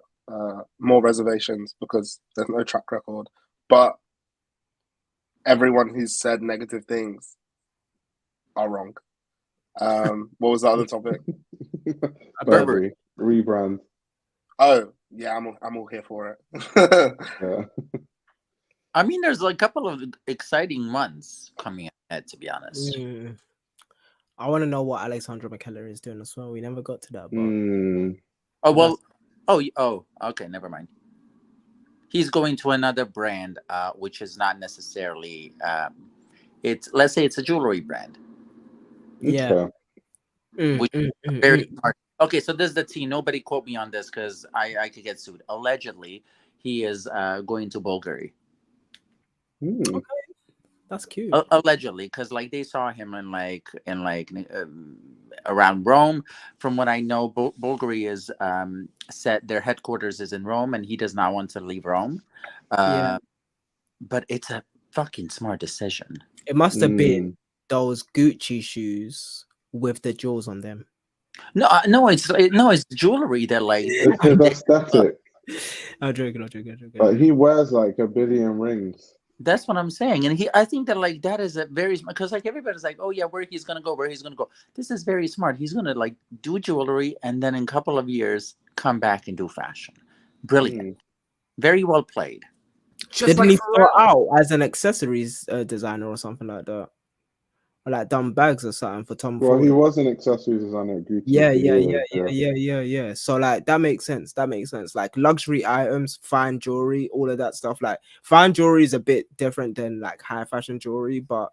more reservations because there's no track record. But everyone who's said negative things are wrong. What was the other topic? Burberry rebrand. Oh yeah, I'm all here for it. Yeah. I mean, there's like a couple of exciting months coming ahead, to be honest. I want to know what Alexandra McKellar is doing as well. We never got to that. But Oh well. Oh. Okay, never mind. He's going to another brand, which is not necessarily. Let's say it's a jewelry brand. Yeah. Very smart. Okay, so this is the tea. Nobody quote me on this because I could get sued. Allegedly, he is going to Bulgari. Okay, that's cute. Allegedly, because like they saw him in around Rome. From what I know, Bulgari is set. Their headquarters is in Rome, and he does not want to leave Rome. But it's a fucking smart decision. It must have been those Gucci shoes with the jewels on them. No, it's jewelry that like It's his aesthetic. I'm joking. But he wears like 1 billion rings. That's what I'm saying, and I think that like that is a very smart, because like everybody's like, oh yeah, where he's gonna go. This is very smart. He's gonna like do jewelry, and then in a couple of years come back and do fashion. Brilliant, very well played. Didn't he start out as an accessories designer or something like that? Or like done bags or something for Tom Ford? Well, he was an accessories designer at Gucci. Yeah. So like that makes sense. Like luxury items, fine jewelry, all of that stuff. Like fine jewelry is a bit different than like high fashion jewelry, but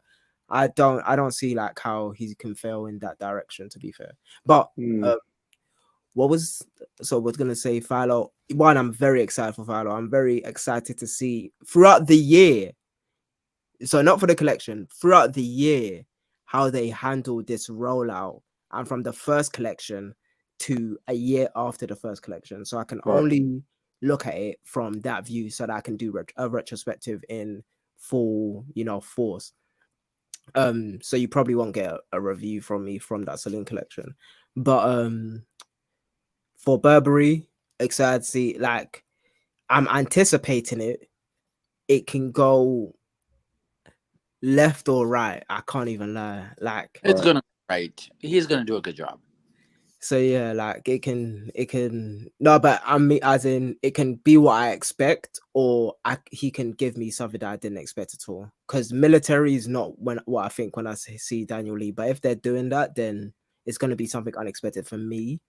I don't see like how he can fail in that direction, to be fair. But we're gonna say Philo. One, I'm very excited for Philo. I'm very excited to see throughout the year. So not for the collection, throughout the year, how they handle this rollout, and from the first collection to a year after the first collection. So I can only look at it from that view, so that I can do a retrospective in full, force. So you probably won't get a review from me from that Celine collection, but for Burberry, excited to see. Like, I'm anticipating it. It can go left or right. I can't even lie. Like, it's gonna right. He's gonna do a good job. So yeah, like it can no, but I mean, as in it can be what I expect, or he can give me something that I didn't expect at all. Because military is not what I think when I see Daniel Lee. But if they're doing that, then it's going to be something unexpected for me.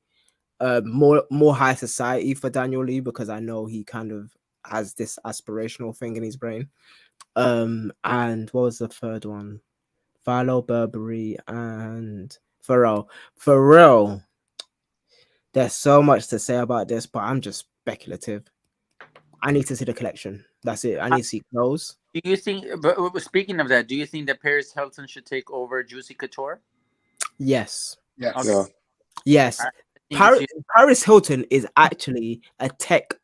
More high society for Daniel Lee, because I know he kind of has this aspirational thing in his brain. And what was the third one? Philo, Burberry, and Pharrell. There's so much to say about this, but I'm just speculative. I need to see the collection. That's it. I need to see clothes. Do you think, but speaking of that, do you think that Paris Hilton should take over Juicy Couture? Yes. Yes. Okay. Yeah. Yes. Paris Hilton is actually a tech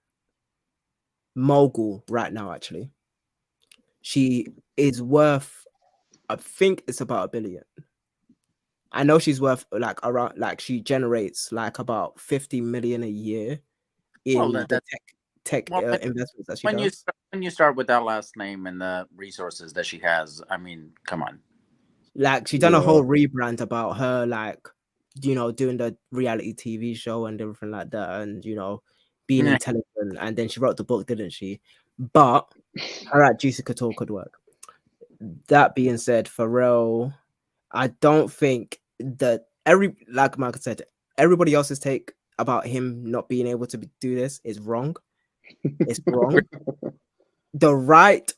mogul right now, actually. She is worth, I think it's about $1 billion. I know she's worth like around, like she generates like about 50 million a year in the tech investments that she does. When you start with that last name and the resources that she has, I mean, come on. Like she done a whole rebrand about her, like, doing the reality TV show and everything like that, and being intelligent. And then she wrote the book, didn't she? But all right, Juicy Couture could work. That being said, Pharrell, I don't think that like Mark said, everybody else's take about him not being able to do this is wrong. It's wrong. The right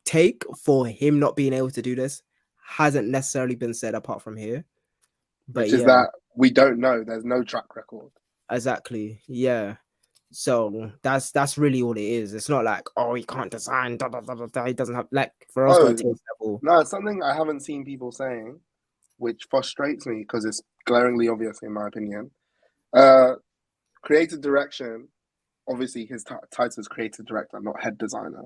take for him not being able to do this hasn't necessarily been said apart from here. But which is that we don't know. There's no track record. Exactly. Yeah. So that's really all it is. It's not like, oh, he can't design. He doesn't have like for us. No, it's something I haven't seen people saying, which frustrates me because it's glaringly obvious in my opinion. Creative direction, obviously his title is creative director, not head designer.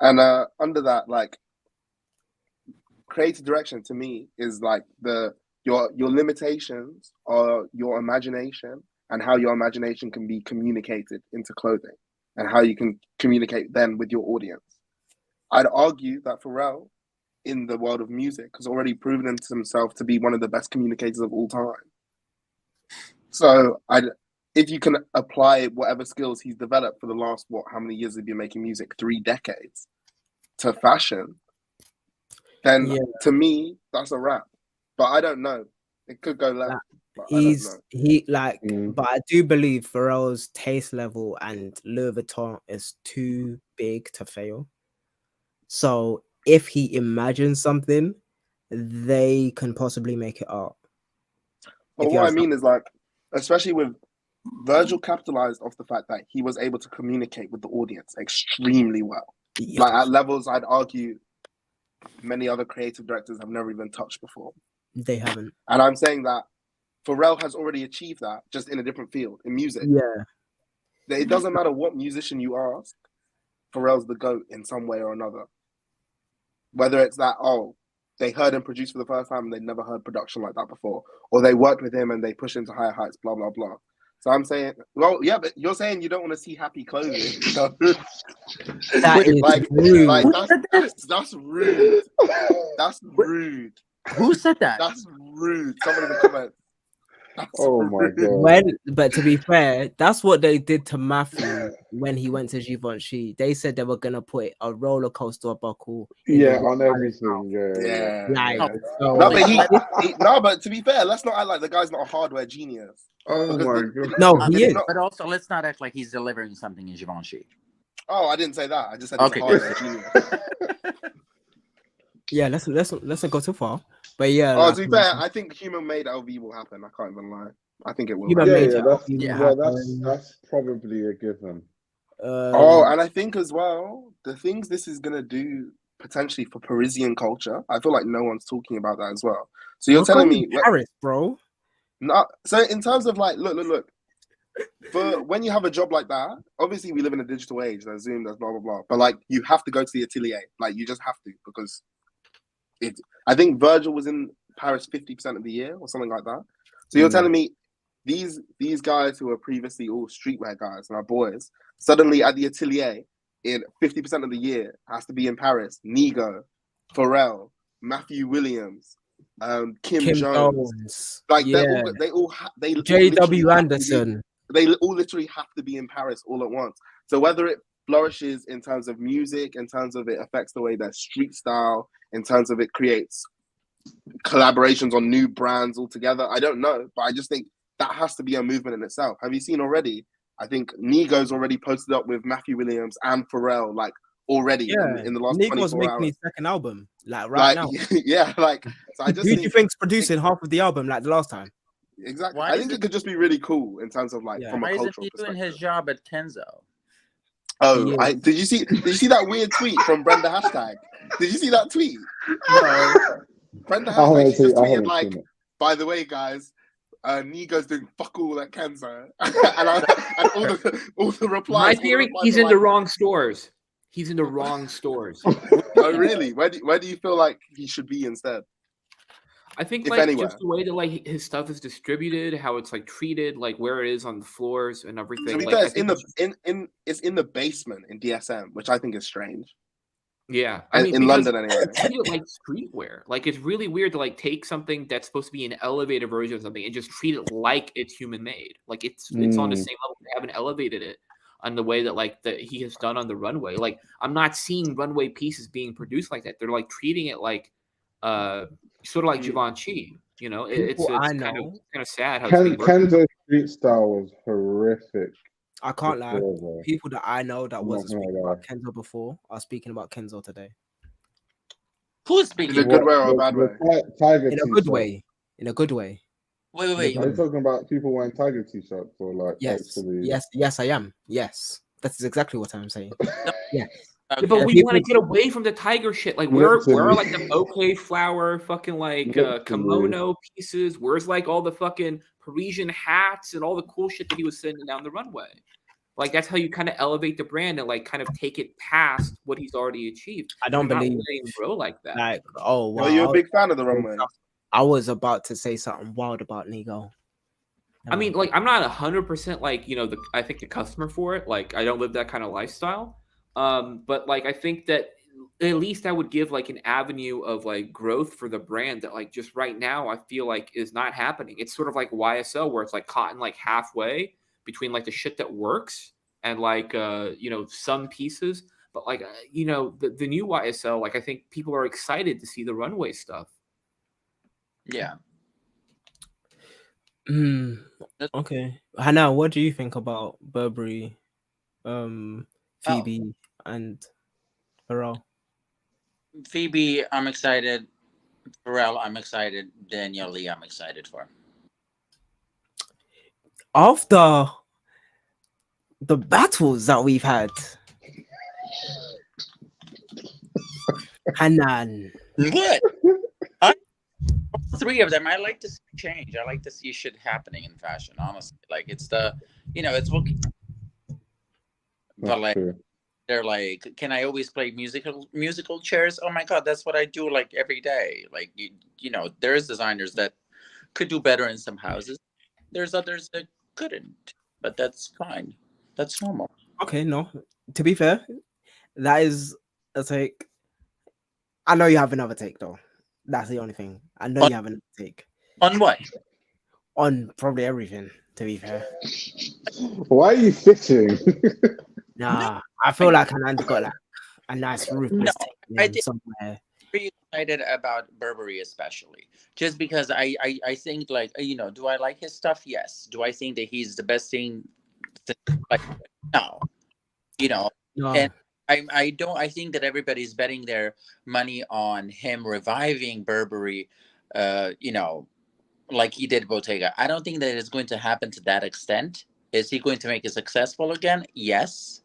And under that, like, creative direction to me is like your limitations are your imagination and how your imagination can be communicated into clothing. and how you can communicate then with your audience. I'd argue that Pharrell, in the world of music, has already proven himself to be one of the best communicators of all time. So if you can apply whatever skills he's developed for the last, how many years have you been making music? 3 decades to fashion, then to me, that's a wrap. But I don't know. It could go left. But I do believe Pharrell's taste level and Louis Vuitton is too big to fail. So if he imagines something, they can possibly make it up. But what I mean is, like, especially with Virgil, capitalized off the fact that he was able to communicate with the audience extremely well. Yeah. Like at levels I'd argue many other creative directors have never even touched before. They haven't. And I'm saying that Pharrell has already achieved that, just in a different field, in music. Yeah. It doesn't matter what musician you ask, Pharrell's the GOAT in some way or another. Whether it's that, they heard him produce for the first time and they'd never heard production like that before, or they worked with him and they push him to higher heights, blah, blah, blah. So I'm saying, well, yeah, but you're saying you don't want to see happy clothing. So, that is rude. Like that's rude. That's rude. Who said that? That's rude. Someone in the comments. My god. But to be fair, that's what they did to Matthew when he went to Givenchy. They said they were gonna put a roller coaster buckle. On everything. Yeah. But to be fair, let's not act like the guy's not a hardware genius. Oh my god. No, he is. But also, let's not act like he's delivering something in Givenchy. Oh, I didn't say that. I just said he's a hardware genius. Yeah, let's not go too far. But yeah. To be fair, I think human-made LV will happen. I can't even lie. I think it will. That's probably a given. And I think as well, the things this is gonna do potentially for Parisian culture, I feel like no one's talking about that as well. So you're telling me Paris, bro? No. So in terms of like, look. For when you have a job like that, obviously we live in a digital age. There's Zoom, there's blah blah blah. But like, you have to go to the atelier. Like, you just have to, because I think Virgil was in Paris 50% of the year or something like that. So you're telling me these guys who were previously all streetwear guys and our boys, suddenly at the atelier in 50% of the year has to be in Paris. Nigo, Pharrell, Matthew Williams, Kim Jones. Like they J.W. Anderson. They all literally have to be in Paris all at once. So whether it flourishes in terms of music, in terms of it affects the way their street style, in terms of it creates collaborations on new brands altogether, I don't know. But I just think that has to be a movement in itself. Have you seen already? I think Nigo's already posted up with Matthew Williams and Pharrell, like already in the last 24 hours. Nigo's making his second album, like right now. Yeah, like, so I just Who do you think's producing half of the album like the last time? Exactly. I think it could just be really cool in terms of like from a cultural perspective. Why isn't he doing his job at Kenzo? Oh, did you see that weird tweet from Brenda Hashtag? Did you see that tweet? No. Brenda Hashtag, she just tweeted like, by the way, guys, Nigo's doing fuck all at Kenzo. and all the replies. My theory, he's in the wrong stores. He's in the wrong stores. Oh, really? Where do you feel like he should be instead? I think just the way that like his stuff is distributed, how it's like treated, like where it is on the floors and everything. To be fair, it's in the basement in DSM, which I think is strange. Yeah, in London anyway. Treat it like streetwear. Like, it's really weird to like take something that's supposed to be an elevated version of something and just treat it like it's human made. Like it's on the same level. They haven't elevated it on the way that like that he has done on the runway. Like, I'm not seeing runway pieces being produced like that. They're like treating it like sort of like Givenchy. You know, it's kind of sad how Kenzo's street style was horrific. I can't lie. People that I know that wasn't speaking about Kenzo before are speaking about Kenzo today. Who's speaking? In a good way or a bad way? In a good way. In a good way. Wait. Are you talking about people wearing Tiger t-shirts or like? Yes, I am. Yes, that's exactly what I'm saying. Yeah. Okay. But we want to get away from the tiger shit. Like, where are like the bouquet flower fucking like kimono pieces? Where's like all the fucking Parisian hats and all the cool shit that he was sending down the runway? Like, that's how you kind of elevate the brand and like kind of take it past what he's already achieved. I don't believe him grow like that. Like, oh wow. Well, you're a big fan of the runway. I was about to say something wild about Nigo. I mean, like, I'm not 100% like, I think the customer for it. Like, I don't live that kind of lifestyle. But like, I think that at least I would give like an avenue of like growth for the brand that like just right now I feel like is not happening. It's sort of like YSL where it's like caught in like halfway between like the shit that works and like, some pieces. But like, the new YSL, like I think people are excited to see the runway stuff. Yeah. Okay. Hannah, what do you think about Burberry, Phoebe, and Pharrell? Phoebe, I'm excited. Pharrell, I'm excited. Daniel Lee, I'm excited for. After the battles that we've had, Hanan. What? Three of them. I like to see change. I like to see shit happening in fashion. Honestly, like it's it's what. But like, they're like, can I always play musical chairs? Oh my god, that's what I do like every day. Like there's designers that could do better in some houses. There's others that couldn't, but that's fine. That's normal. Okay, no. To be fair, that is a take. I know you have another take though. That's the only thing. I know you have another take. On what? On probably everything, to be fair. Why are you fishing? Nah, I feel like Hanan's got like a nice ruthless take somewhere. Very excited about Burberry, especially just because I think like do I like his stuff? Yes. Do I think that he's the best thing? Like no, No. And I don't. I think that everybody's betting their money on him reviving Burberry. Like he did Bottega. I don't think that it's going to happen to that extent. Is he going to make it successful again? Yes.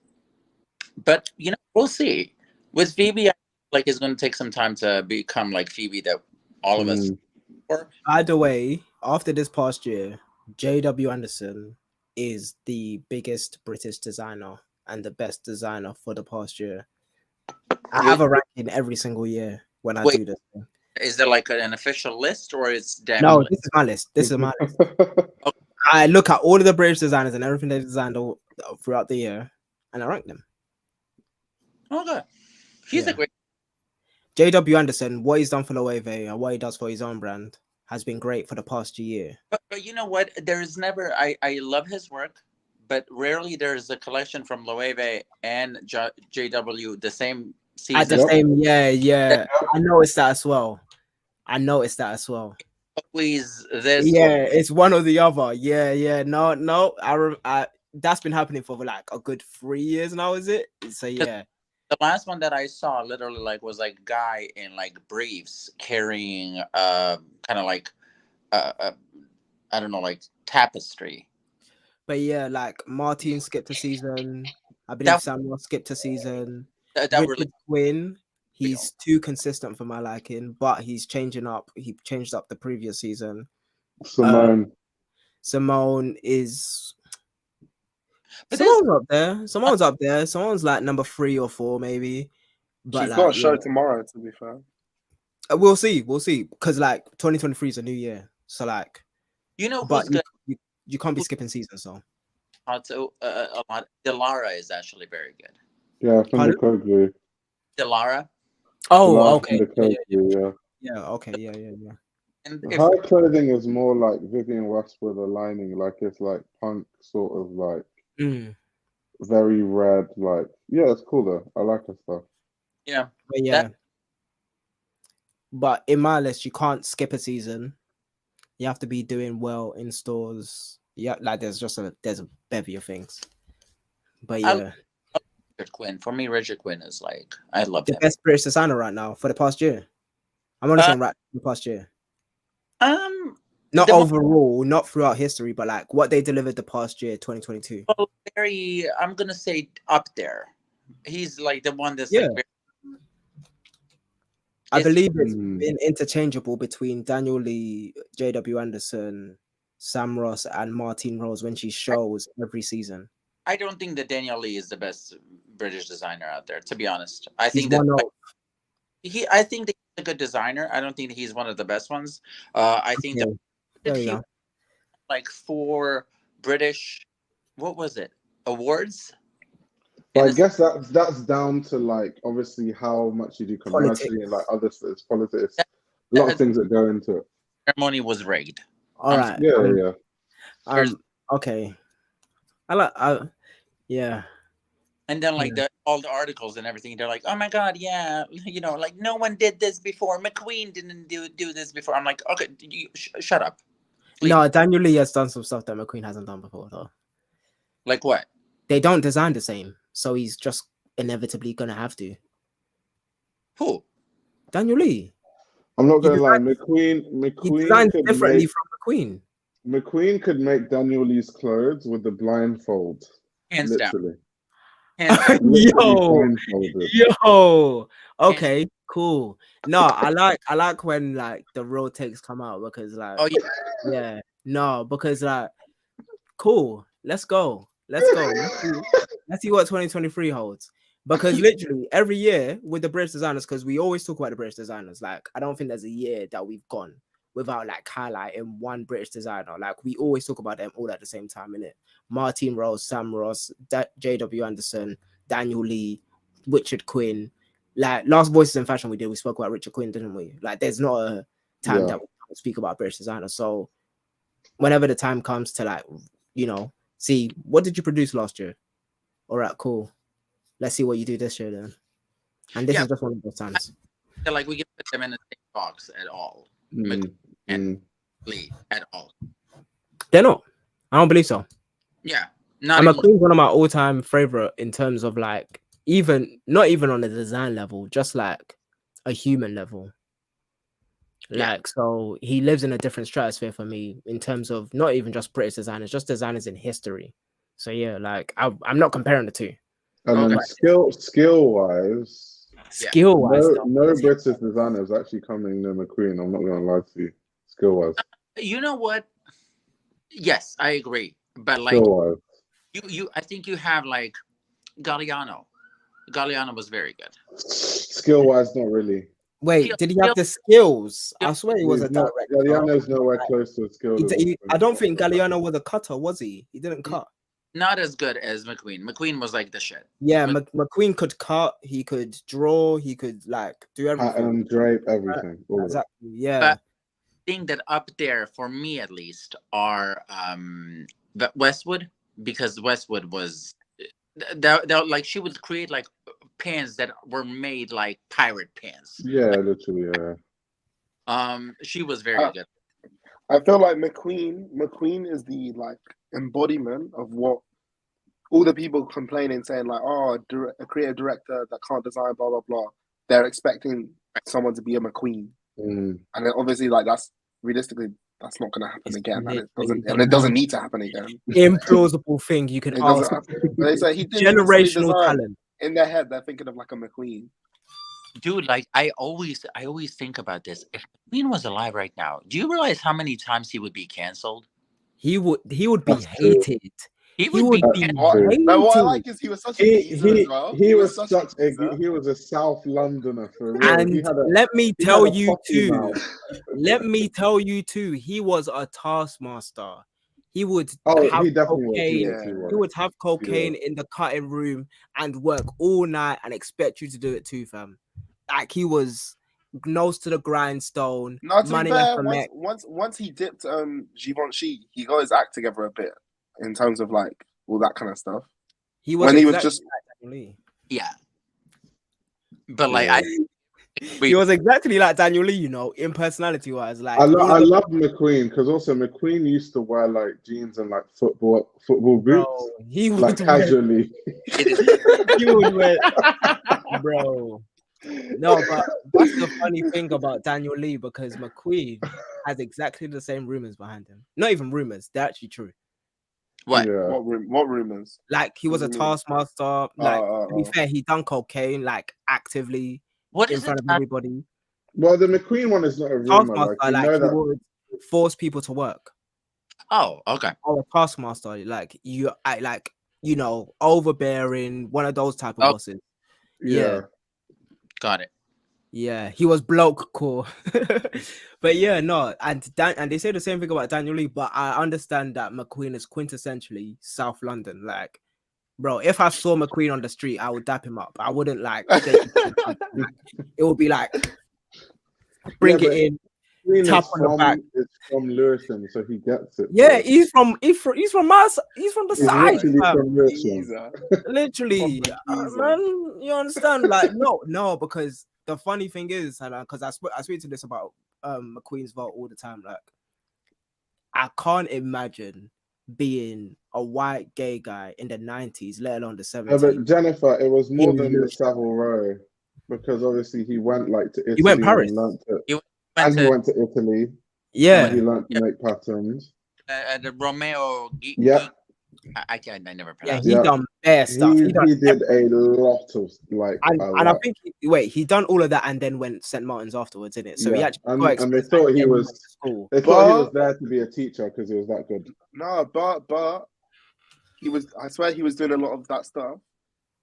But we'll see. With Phoebe, I feel like it's going to take some time to become like Phoebe that all of us. Either way, after this past year, J.W. Anderson is the biggest British designer and the best designer for the past year. I have a ranking every single year when I do this thing. Is there like an official list or is no? This is my list. This is my list. Okay. I look at all of the British designers and everything they designed throughout the year, and I rank them. Okay, he's a great. J.W. Anderson, what he's done for Loewe and what he does for his own brand has been great for the past year. But you know what? There's never. I love his work, but rarely there's a collection from Loewe and JW the same season. At the same, yeah. I noticed that as well. Always this. Yeah, it's one or the other. Yeah. No. I that's been happening for like a good 3 years now. Is it? So yeah. The last one that I saw literally like was like guy in like briefs carrying kind of like I don't know, like tapestry. But yeah, like Martin skipped a season. I believe Samuel skipped a season. Richard Quinn, he's too consistent for my liking, but he's changing up. He changed up the previous season. Simone is. Someone's up there. Someone's like number 3 or 4, maybe. But she's got a show tomorrow, to be fair. We'll see. Because like 2023 is a new year. So like but you can't be skipping seasons, so also a lot. Delara is actually very good. Yeah, from the code blue. Delara. Oh, okay. Yeah. Okay, yeah. And her clothing is more like Vivienne Westwood aligning, like it's like punk sort of like very red, like it's cool though. I like her stuff. Yeah. But in my list, you can't skip a season. You have to be doing well in stores. Yeah, like there's a bevy of things. But yeah. Richard Quinn. For me, Richard Quinn is like I love the best British designer right now for the past year. I'm only saying right the past year. Not overall, not throughout history, but like what they delivered the past year, 2022. I'm gonna say up there. He's like the one that's like I believe it's been interchangeable between Daniel Lee, J.W. Anderson, Sam Ross, and Martine Rose when she shows every season. I don't think that Daniel Lee is the best British designer out there, to be honest. I think that he's a good designer. I don't think he's one of the best ones. I think that like 4 British, what was it? Awards? But I guess that's down to like obviously how much you do commercially and like other stuff, politics. A lot of things that go into it. Ceremony was rigged. All right. Yeah. Okay. Yeah. And then like all the articles and everything, they're like, oh my God, yeah, you know, like no one did this before. McQueen didn't do this before. I'm like, okay, shut up. Please. No, Daniel Lee has done some stuff that McQueen hasn't done before, though. Like what? They don't design the same, so he's just inevitably gonna have to. Who? Daniel Lee. I'm not gonna lie, McQueen He designed differently from McQueen. McQueen could make Daniel Lee's clothes with the blindfold. Hands literally. down. Yo. Okay, cool. No, I like when like the real takes come out because like because like cool. Let's go. Let's see what 2023 holds. Because literally every year with the British designers, because we always talk about the British designers, like I don't think there's a year that we've gone without like highlighting one British designer. Like we always talk about them all at the same time, innit? Martin Rose, Sam Ross, J.W. Anderson, Daniel Lee, Richard Quinn. Like last Voices in Fashion we spoke about Richard Quinn, didn't we? Like there's not a time that we don't speak about British designers. So whenever the time comes to like, you know, see, what did you produce last year? All right, cool. Let's see what you do this year then. And this is just one of those times. They're like, we can put them in the same box at all. And Lee at all. They're not. I don't believe so. Yeah. And McQueen's one of my all-time favorite in terms of like, not even on a design level, just like a human level. Like, so he lives in a different stratosphere for me in terms of not even just British designers, just designers in history. So yeah, like I'm not comparing the two. And then skill-wise, no British designer is actually coming near McQueen. I'm not going to lie to you. Skill-wise, you know what? Yes, I agree. But like, I think you have like Galliano. Galliano was very good. Skill-wise, not really. Wait, did he have the skills? I swear he was a director. Galliano's nowhere close to a skill. I don't think Galliano was a cutter, was he? He didn't cut. Not as good as McQueen. McQueen was like the shit. Yeah, McQueen could cut, he could draw, he could like do everything. And drape everything. Exactly. Yeah. But I think that up there for me at least are Westwood, because Westwood was like she would create like pants that were made like pirate pants. Yeah, literally, yeah. She was very good. I feel like McQueen is the like embodiment of what all the people complaining, saying like, oh, a creative director that can't design, blah blah blah. They're expecting someone to be a McQueen, and then obviously like that's realistically that's not going to happen again, and it doesn't need to happen again. Implausible thing you can ask. They say he did generational talent. In their head, they're thinking of like a McQueen. Dude, like I always think about this. If McQueen was alive right now, do you realize how many times he would be canceled? He would be hated. He would be hated. What I like is he was such a geezer as well. He was a South Londoner for real. And let me tell you too, he was a taskmaster. He would have cocaine. He would have cocaine in the cutting room and work all night and expect you to do it too, fam. Like he was nose to the grindstone. No, to be fair, once he dipped Givenchy, he got his act together a bit in terms of like all that kind of stuff. He was but like he was exactly like Daniel Lee, you know, in personality wise. Like I love McQueen because also McQueen used to wear like jeans and like football boots. Bro, he would like casually. He would wear, bro. No, but that's the funny thing about Daniel Lee, because McQueen has exactly the same rumors behind him. Not even rumors; they're actually true. What? Yeah. What rumors? Like he was a taskmaster. Like to be fair, he done cocaine like actively. What in front of everybody. Well, the McQueen one is not a rumor. Like he would force people to work. Oh, okay. Oh, a taskmaster, like you know, overbearing, one of those type of bosses. Yeah. Got it. Yeah, he was bloke core. But yeah, no, and they say the same thing about Daniel Lee, but I understand that McQueen is quintessentially South London. Like, bro, if I saw McQueen on the street, I would dap him up. I wouldn't like shake his hand. Like, it would be like bring it in, Queen tap is on the back. from Lewisham, so he gets it. Yeah, bro. he's from the He's side, literally fam. from Lewisham. Literally, man, you understand? Like, no, because the funny thing is, and because I speak to this about McQueen's vault all the time. Like, I can't imagine being a white gay guy in the 90s, let alone the 70s. No, but Jennifer, it was more In than the Lewisham. Savile Row, because obviously he went like to Italy. He went Paris. And learnt it. He He went to Italy. Yeah, And he learned to make patterns. the Romeo. Yeah. I never yeah, pronounced he Yeah. done bare stuff. He done did a lot of like. and a I lot. think he done all of that and then went St. Martin's afterwards, didn't it? So he Yeah. actually And got they experience thought and he then was- went to school. They thought he But- was there to be a teacher because he was that good. No, but he was. I swear he was doing a lot of that stuff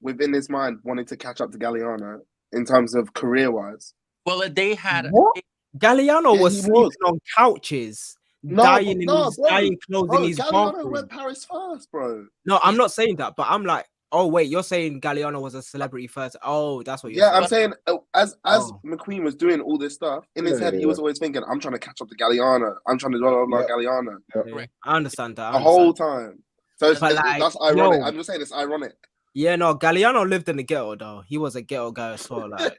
within his mind, wanting to catch up to Galliano in terms of career-wise. Well, they had What? Galliano Yeah, was he sleeping was. on couches, No, dying in no, his bro. dying clothes in his Galliano bathroom. went Paris first, bro. No, I'm not saying that, but I'm like, oh wait, you're saying Galliano was a celebrity first. Oh, that's what you're Yeah, saying. I'm saying as Oh. McQueen was doing all this stuff in his Yeah, head, he yeah. was always thinking, "I'm trying to catch up to Galliano. I'm trying to blah blah blah Yeah. Galliano Yeah, I understand that. the whole time." So But like, that's ironic. yo. I'm just saying it's ironic. Yeah, no, Galliano lived in the ghetto though. He was a ghetto guy as well. Like,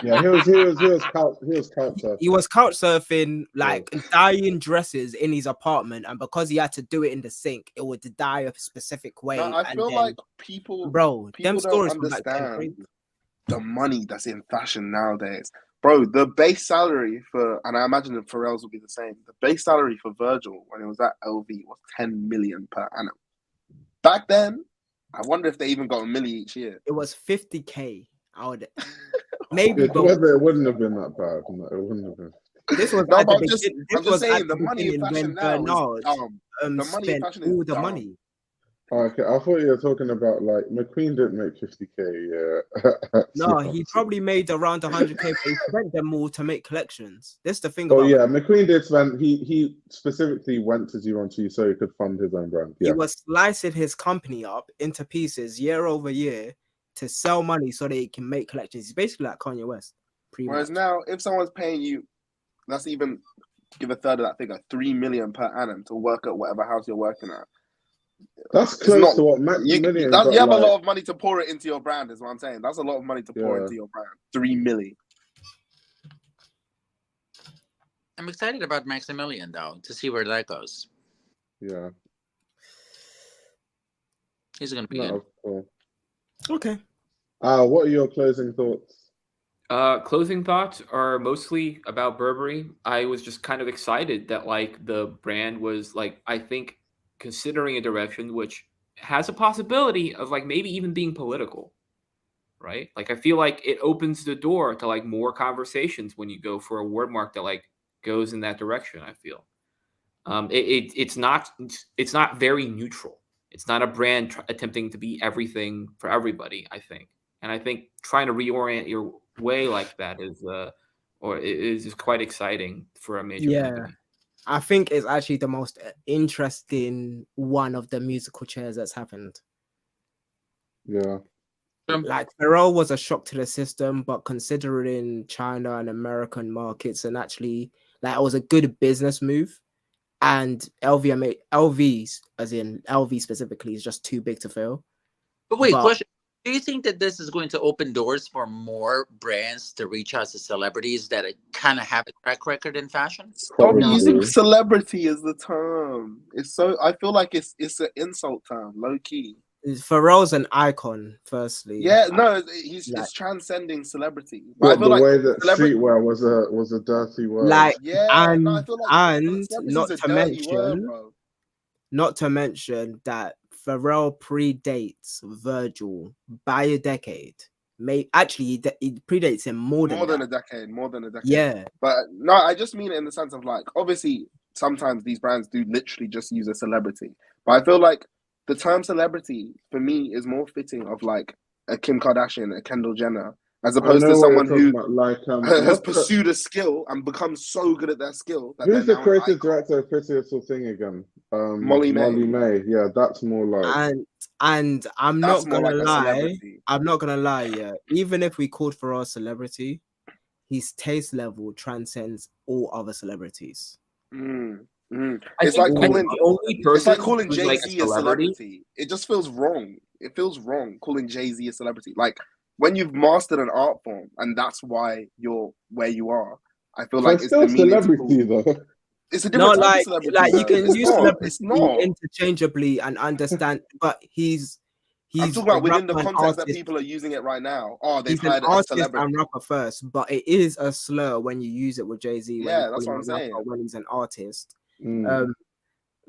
Yeah, he was couch surfing. he was couch surfing, like dyeing dresses in his apartment, and because he had to do it in the sink, it would dye a specific way. No, I and feel then, like people bro, them don't stories from back then understand crazy. the money that's in fashion nowadays. Bro, the base salary for, and I imagine that Pharrell's will be the same, the base salary for Virgil when it was at LV was 10 million per annum. Back then, I wonder if they even got a milli each year. It was 50K. I would maybe, It but wouldn't have been that bad. No, it wouldn't have been. this was No, at but the I'm just beginning. This I'm just was saying at the the money in beginning fashion when now is Bernard dumb. The money in spent fashion is all the dumb. money. Oh, okay, I thought you were talking about like McQueen didn't make 50K. Yeah. No, he probably made around 100K, but he spent them all to make collections. This is the thing Oh about yeah, McQueen did spend. He specifically went to Givenchy so he could fund his own brand. he Yeah. was slicing his company up into pieces year over year to sell money so they can make collections. He's basically like Kanye West. Pretty Whereas much. now, if someone's paying you, let's even give a third of that figure, 3 million per annum to work at whatever house you're working at. That's It's close not- to what You Maximilian have got. a Like, lot of money to pour it into your brand, is what I'm saying. That's a lot of money to pour Yeah. into your brand. 3 million. I'm excited about Maximilian though to see where that goes. yeah. He's gonna be No, good. of course. Okay. What are your closing thoughts? Closing thoughts are mostly about Burberry. I was just kind of excited that like the brand was like, I think, considering a direction which has a possibility of like maybe even being political, right? Like I feel like it opens the door to like more conversations when you go for a word mark that like goes in that direction. I feel it's not very neutral. It's not a brand attempting to be everything for everybody, I think. And I think trying to reorient your way like that is quite exciting for a major company. I think it's actually the most interesting one of the musical chairs that's happened. Yeah. Like Pharrell was a shock to the system, but considering China and American markets, and actually like it was a good business move. And LVs, as in LV specifically, is just too big to fail. But wait, question. Do you think that this is going to open doors for more brands to reach out to celebrities that kind of have a track record in fashion? Stop Probably. using celebrity as the term. It's so, I feel like it's an insult term, low key. Pharrell's an icon, firstly. Yeah, no, it's transcending celebrity. But I feel the like way that streetwear was a dirty word. Like, yeah, and no, I feel like not is a to dirty mention, word, bro. not to mention that Pharrell predates Virgil by a decade. Actually, he predates him more than a decade. More than a decade. Yeah, but no, I just mean it in the sense of like, obviously, sometimes these brands do literally just use a celebrity, but I feel like the term celebrity for me is more fitting of like a Kim Kardashian, a Kendall Jenner, as I opposed to know what you're someone talking who about. Like, has what's the, pursued a skill and become so good at that skill that who's they're the now an creative icon. director of Pretty Little Thing again? Molly May. Molly May. Yeah, that's more like. And I'm That's not more gonna like a lie. celebrity. I'm not gonna lie. Yeah, even if we called Pharrell a celebrity, his taste level transcends all other celebrities. It's think like the only person calling who's Jay-Z like a celebrity. It just feels wrong. It feels wrong calling Jay-Z a celebrity. Like when you've mastered an art form and that's why you're where you are, I feel like But it's still demeaning to celebrity call. though. It's a different No, type of like celebrity. you can It's use not. celebrity It's not. interchangeably and understand, but he's I'm talking about a within the rapper and context that artist. people are using it right now. Oh, they've He's an hired a artist celebrity. and rapper first, but it is a slur when you use it with Jay-Z. Yeah, that's what I'm saying. When he's an artist. Mm.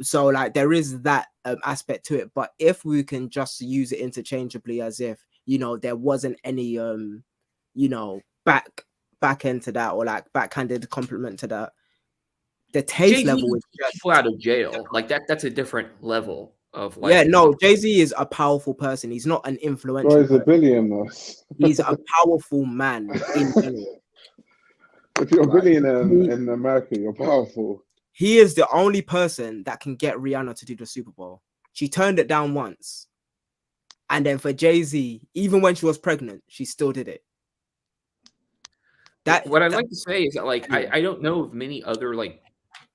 So like there is that aspect to it, but if we can just use it interchangeably as if, you know, there wasn't any you know, back end to that or like backhanded compliment to that, the taste Jay-Z level is keeps people out of jail. Like that's a different level of like. yeah, no, Jay-Z is a powerful person. He's not an influential Well, he's a person. billionaire. He's a powerful man in general. If you're a billionaire in America, you're powerful. He is the only person that can get Rihanna to do the Super Bowl. She turned it down once. And then for Jay-Z, even when she was pregnant, she still did it. What I'd like to say is that like I don't know of many other like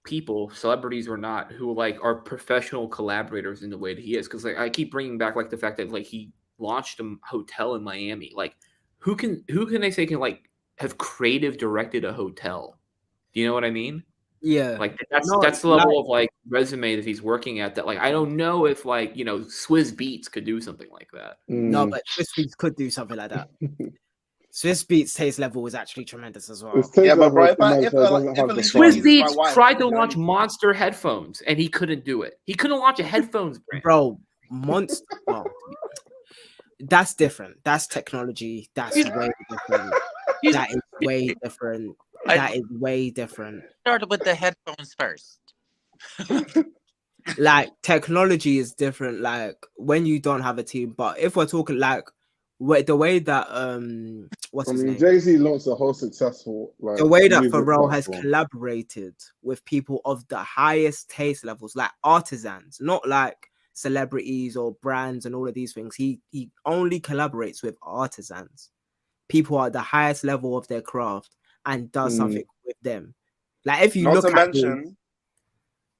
people, celebrities or not, who like are professional collaborators in the way that he is. Because like I keep bringing back like the fact that like he launched a hotel in Miami. Like who can they say can like have creative directed a hotel? Do you know what I mean? Yeah, like that's the level of like resume that he's working at. That like I don't know if like you know Swizz Beatz could do something like that. No, but Swizz Beatz could do something like that. Swizz Beatz taste level is actually tremendous as well. Yeah, but bro, if Swizz Beatz tried to launch Monster headphones and he couldn't do it. He couldn't launch a headphones brand. Bro, Monster. Oh, that's different. That's technology. That's way different. That is way different. That is way different. Started with the headphones first. Like technology is different. Like when you don't have a team, but if we're talking like the way that what's his name? Jay-Z launched a whole successful like the way that Pharrell has collaborated with people of the highest taste levels, like artisans, not like celebrities or brands and all of these things. He only collaborates with artisans, people at the highest level of their craft, and does something with them. Like if you look at him,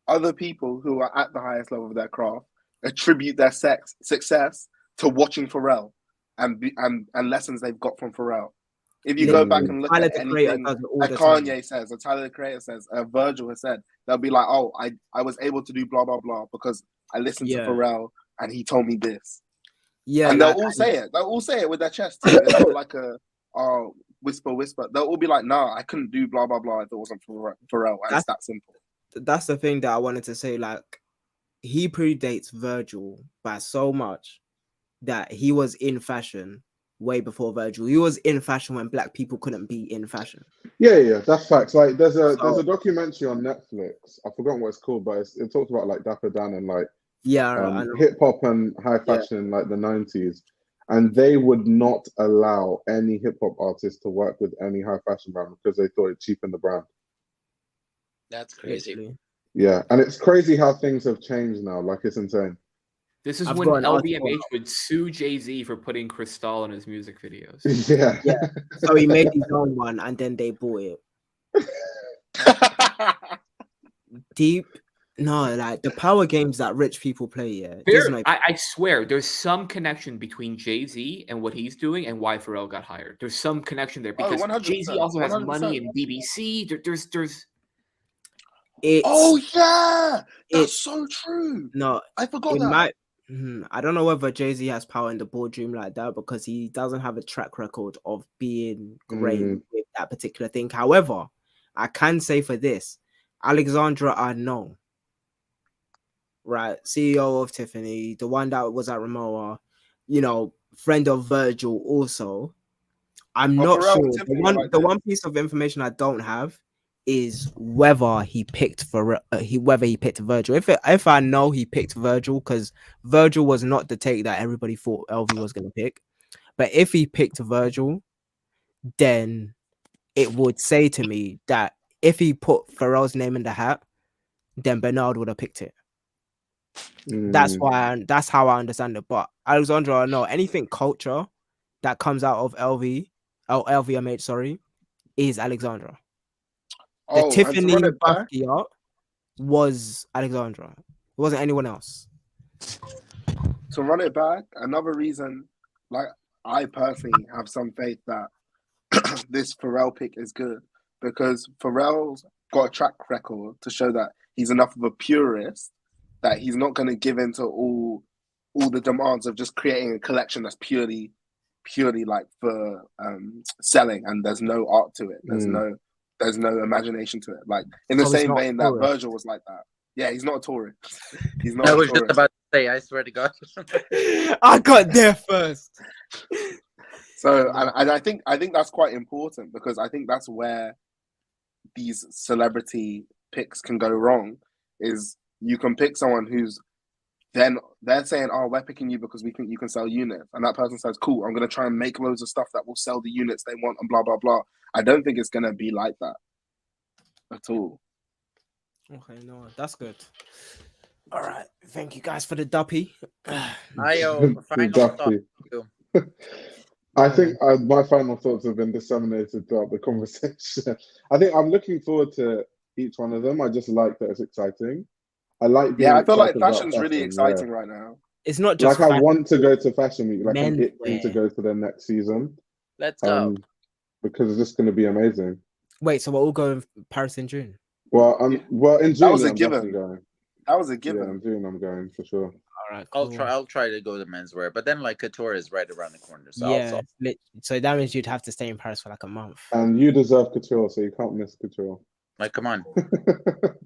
other people who are at the highest level of their craft attribute their success to watching Pharrell and lessons they've got from Pharrell. If you go back and look at anything that Kanye says, or Tyler the Creator says, Virgil has said, they'll be like, "Oh, I was able to do blah blah blah because I listened to Pharrell and he told me this." Yeah, and they'll all say it. They'll all say it with their chest. It's not like a whisper. They'll all be like, "Nah, I couldn't do blah blah blah if it wasn't for Pharrell." And it's that simple. That's the thing that I wanted to say. Like, he predates Virgil by so much that he was in fashion way before Virgil. He was in fashion when black people couldn't be in fashion. Yeah, that's facts. Like, there's a documentary on Netflix. I've forgotten what it's called, but it talks about like Dapper Dan and like hip hop and high fashion in like the 90s. And they would not allow any hip hop artist to work with any high fashion brand because they thought it cheapened the brand. That's crazy. Literally. Yeah, and it's crazy how things have changed now. Like, it's insane. This is when LVMH would sue Jay-Z for putting Cristal in his music videos. Yeah. So he made his own one and then they bought it. Deep. No, like the power games that rich people play, I swear, there's some connection between Jay-Z and what he's doing and why Pharrell got hired. There's some connection there because Jay-Z also has money in BBC. There's that's so true. No, I forgot that. I don't know whether Jay-Z has power in the boardroom like that because he doesn't have a track record of being great with that particular thing. However, I can say for this, Alexandra Arnault, right, CEO of Tiffany, the one that was at Ramoa, you know, friend of Virgil also. I'm not sure. The one piece of information I don't have is whether he picked Virgil. If I know he picked Virgil, because Virgil was not the take that everybody thought LV was going to pick. But if he picked Virgil, then it would say to me that if he put Pharrell's name in the hat, then Bernard would have picked it. That's how I understand it. But Alexandra, no, anything culture that comes out of LVMH, sorry, is Alexandra. The Tiffany Basquiat was Alexandra. It wasn't anyone else. To run it back, another reason, like I personally have some faith that this Pharrell pick is good, because Pharrell's got a track record to show that he's enough of a purist that he's not going to give into all the demands of just creating a collection that's purely like for selling, and there's no art to it. There's no imagination to it. Like in the same vein that Virgil was like that. Yeah, he's not a tourist. He's not. I was just about to say. I swear to God. I got there first. So, and I think that's quite important, because I think that's where these celebrity picks can go wrong. Is you can pick someone who's then they're saying, "Oh, we're picking you because we think you can sell units," and that person says, "Cool, I'm going to try and make loads of stuff that will sell the units they want," and blah blah blah. I don't think it's going to be like that at all. Okay, no, that's good. All right, thank you guys for the duppy. Final thought. I think my final thoughts have been disseminated throughout the conversation. I think I'm looking forward to each one of them. I just like that it's exciting. I like being I feel like excited about fashion's really exciting right now. It's not just like I want to go to Fashion Week. Like Men I'm itching to go to the next season. Let's go. Because it's just going to be amazing. Wait, so we're all going Paris in June? Well, in June, That was a I'm given. definitely going. That was a given. Yeah, in June, I'm going for sure. All right, cool. I'll try to go to menswear, but then like couture is right around the corner. So yeah, so that means you'd have to stay in Paris for like a month. And you deserve couture, so you can't miss couture. like, come on,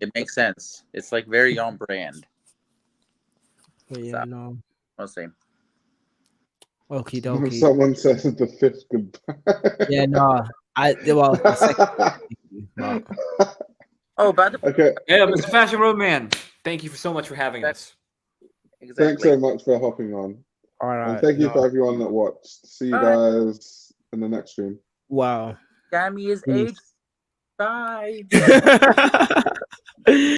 it makes sense. It's like very on brand. But yeah, So, no. we'll see. Okie dokie. Someone says the fifth goodbye. Yeah, no. The second. Oh, by the Okay. Yeah, Mr. Fashion Roadman, thank you so much for having us. exactly. Thanks so much for hopping on. All right. And thank you for everyone that watched. See you guys in the next stream. Wow. Gammy is Peace. 8. Bye.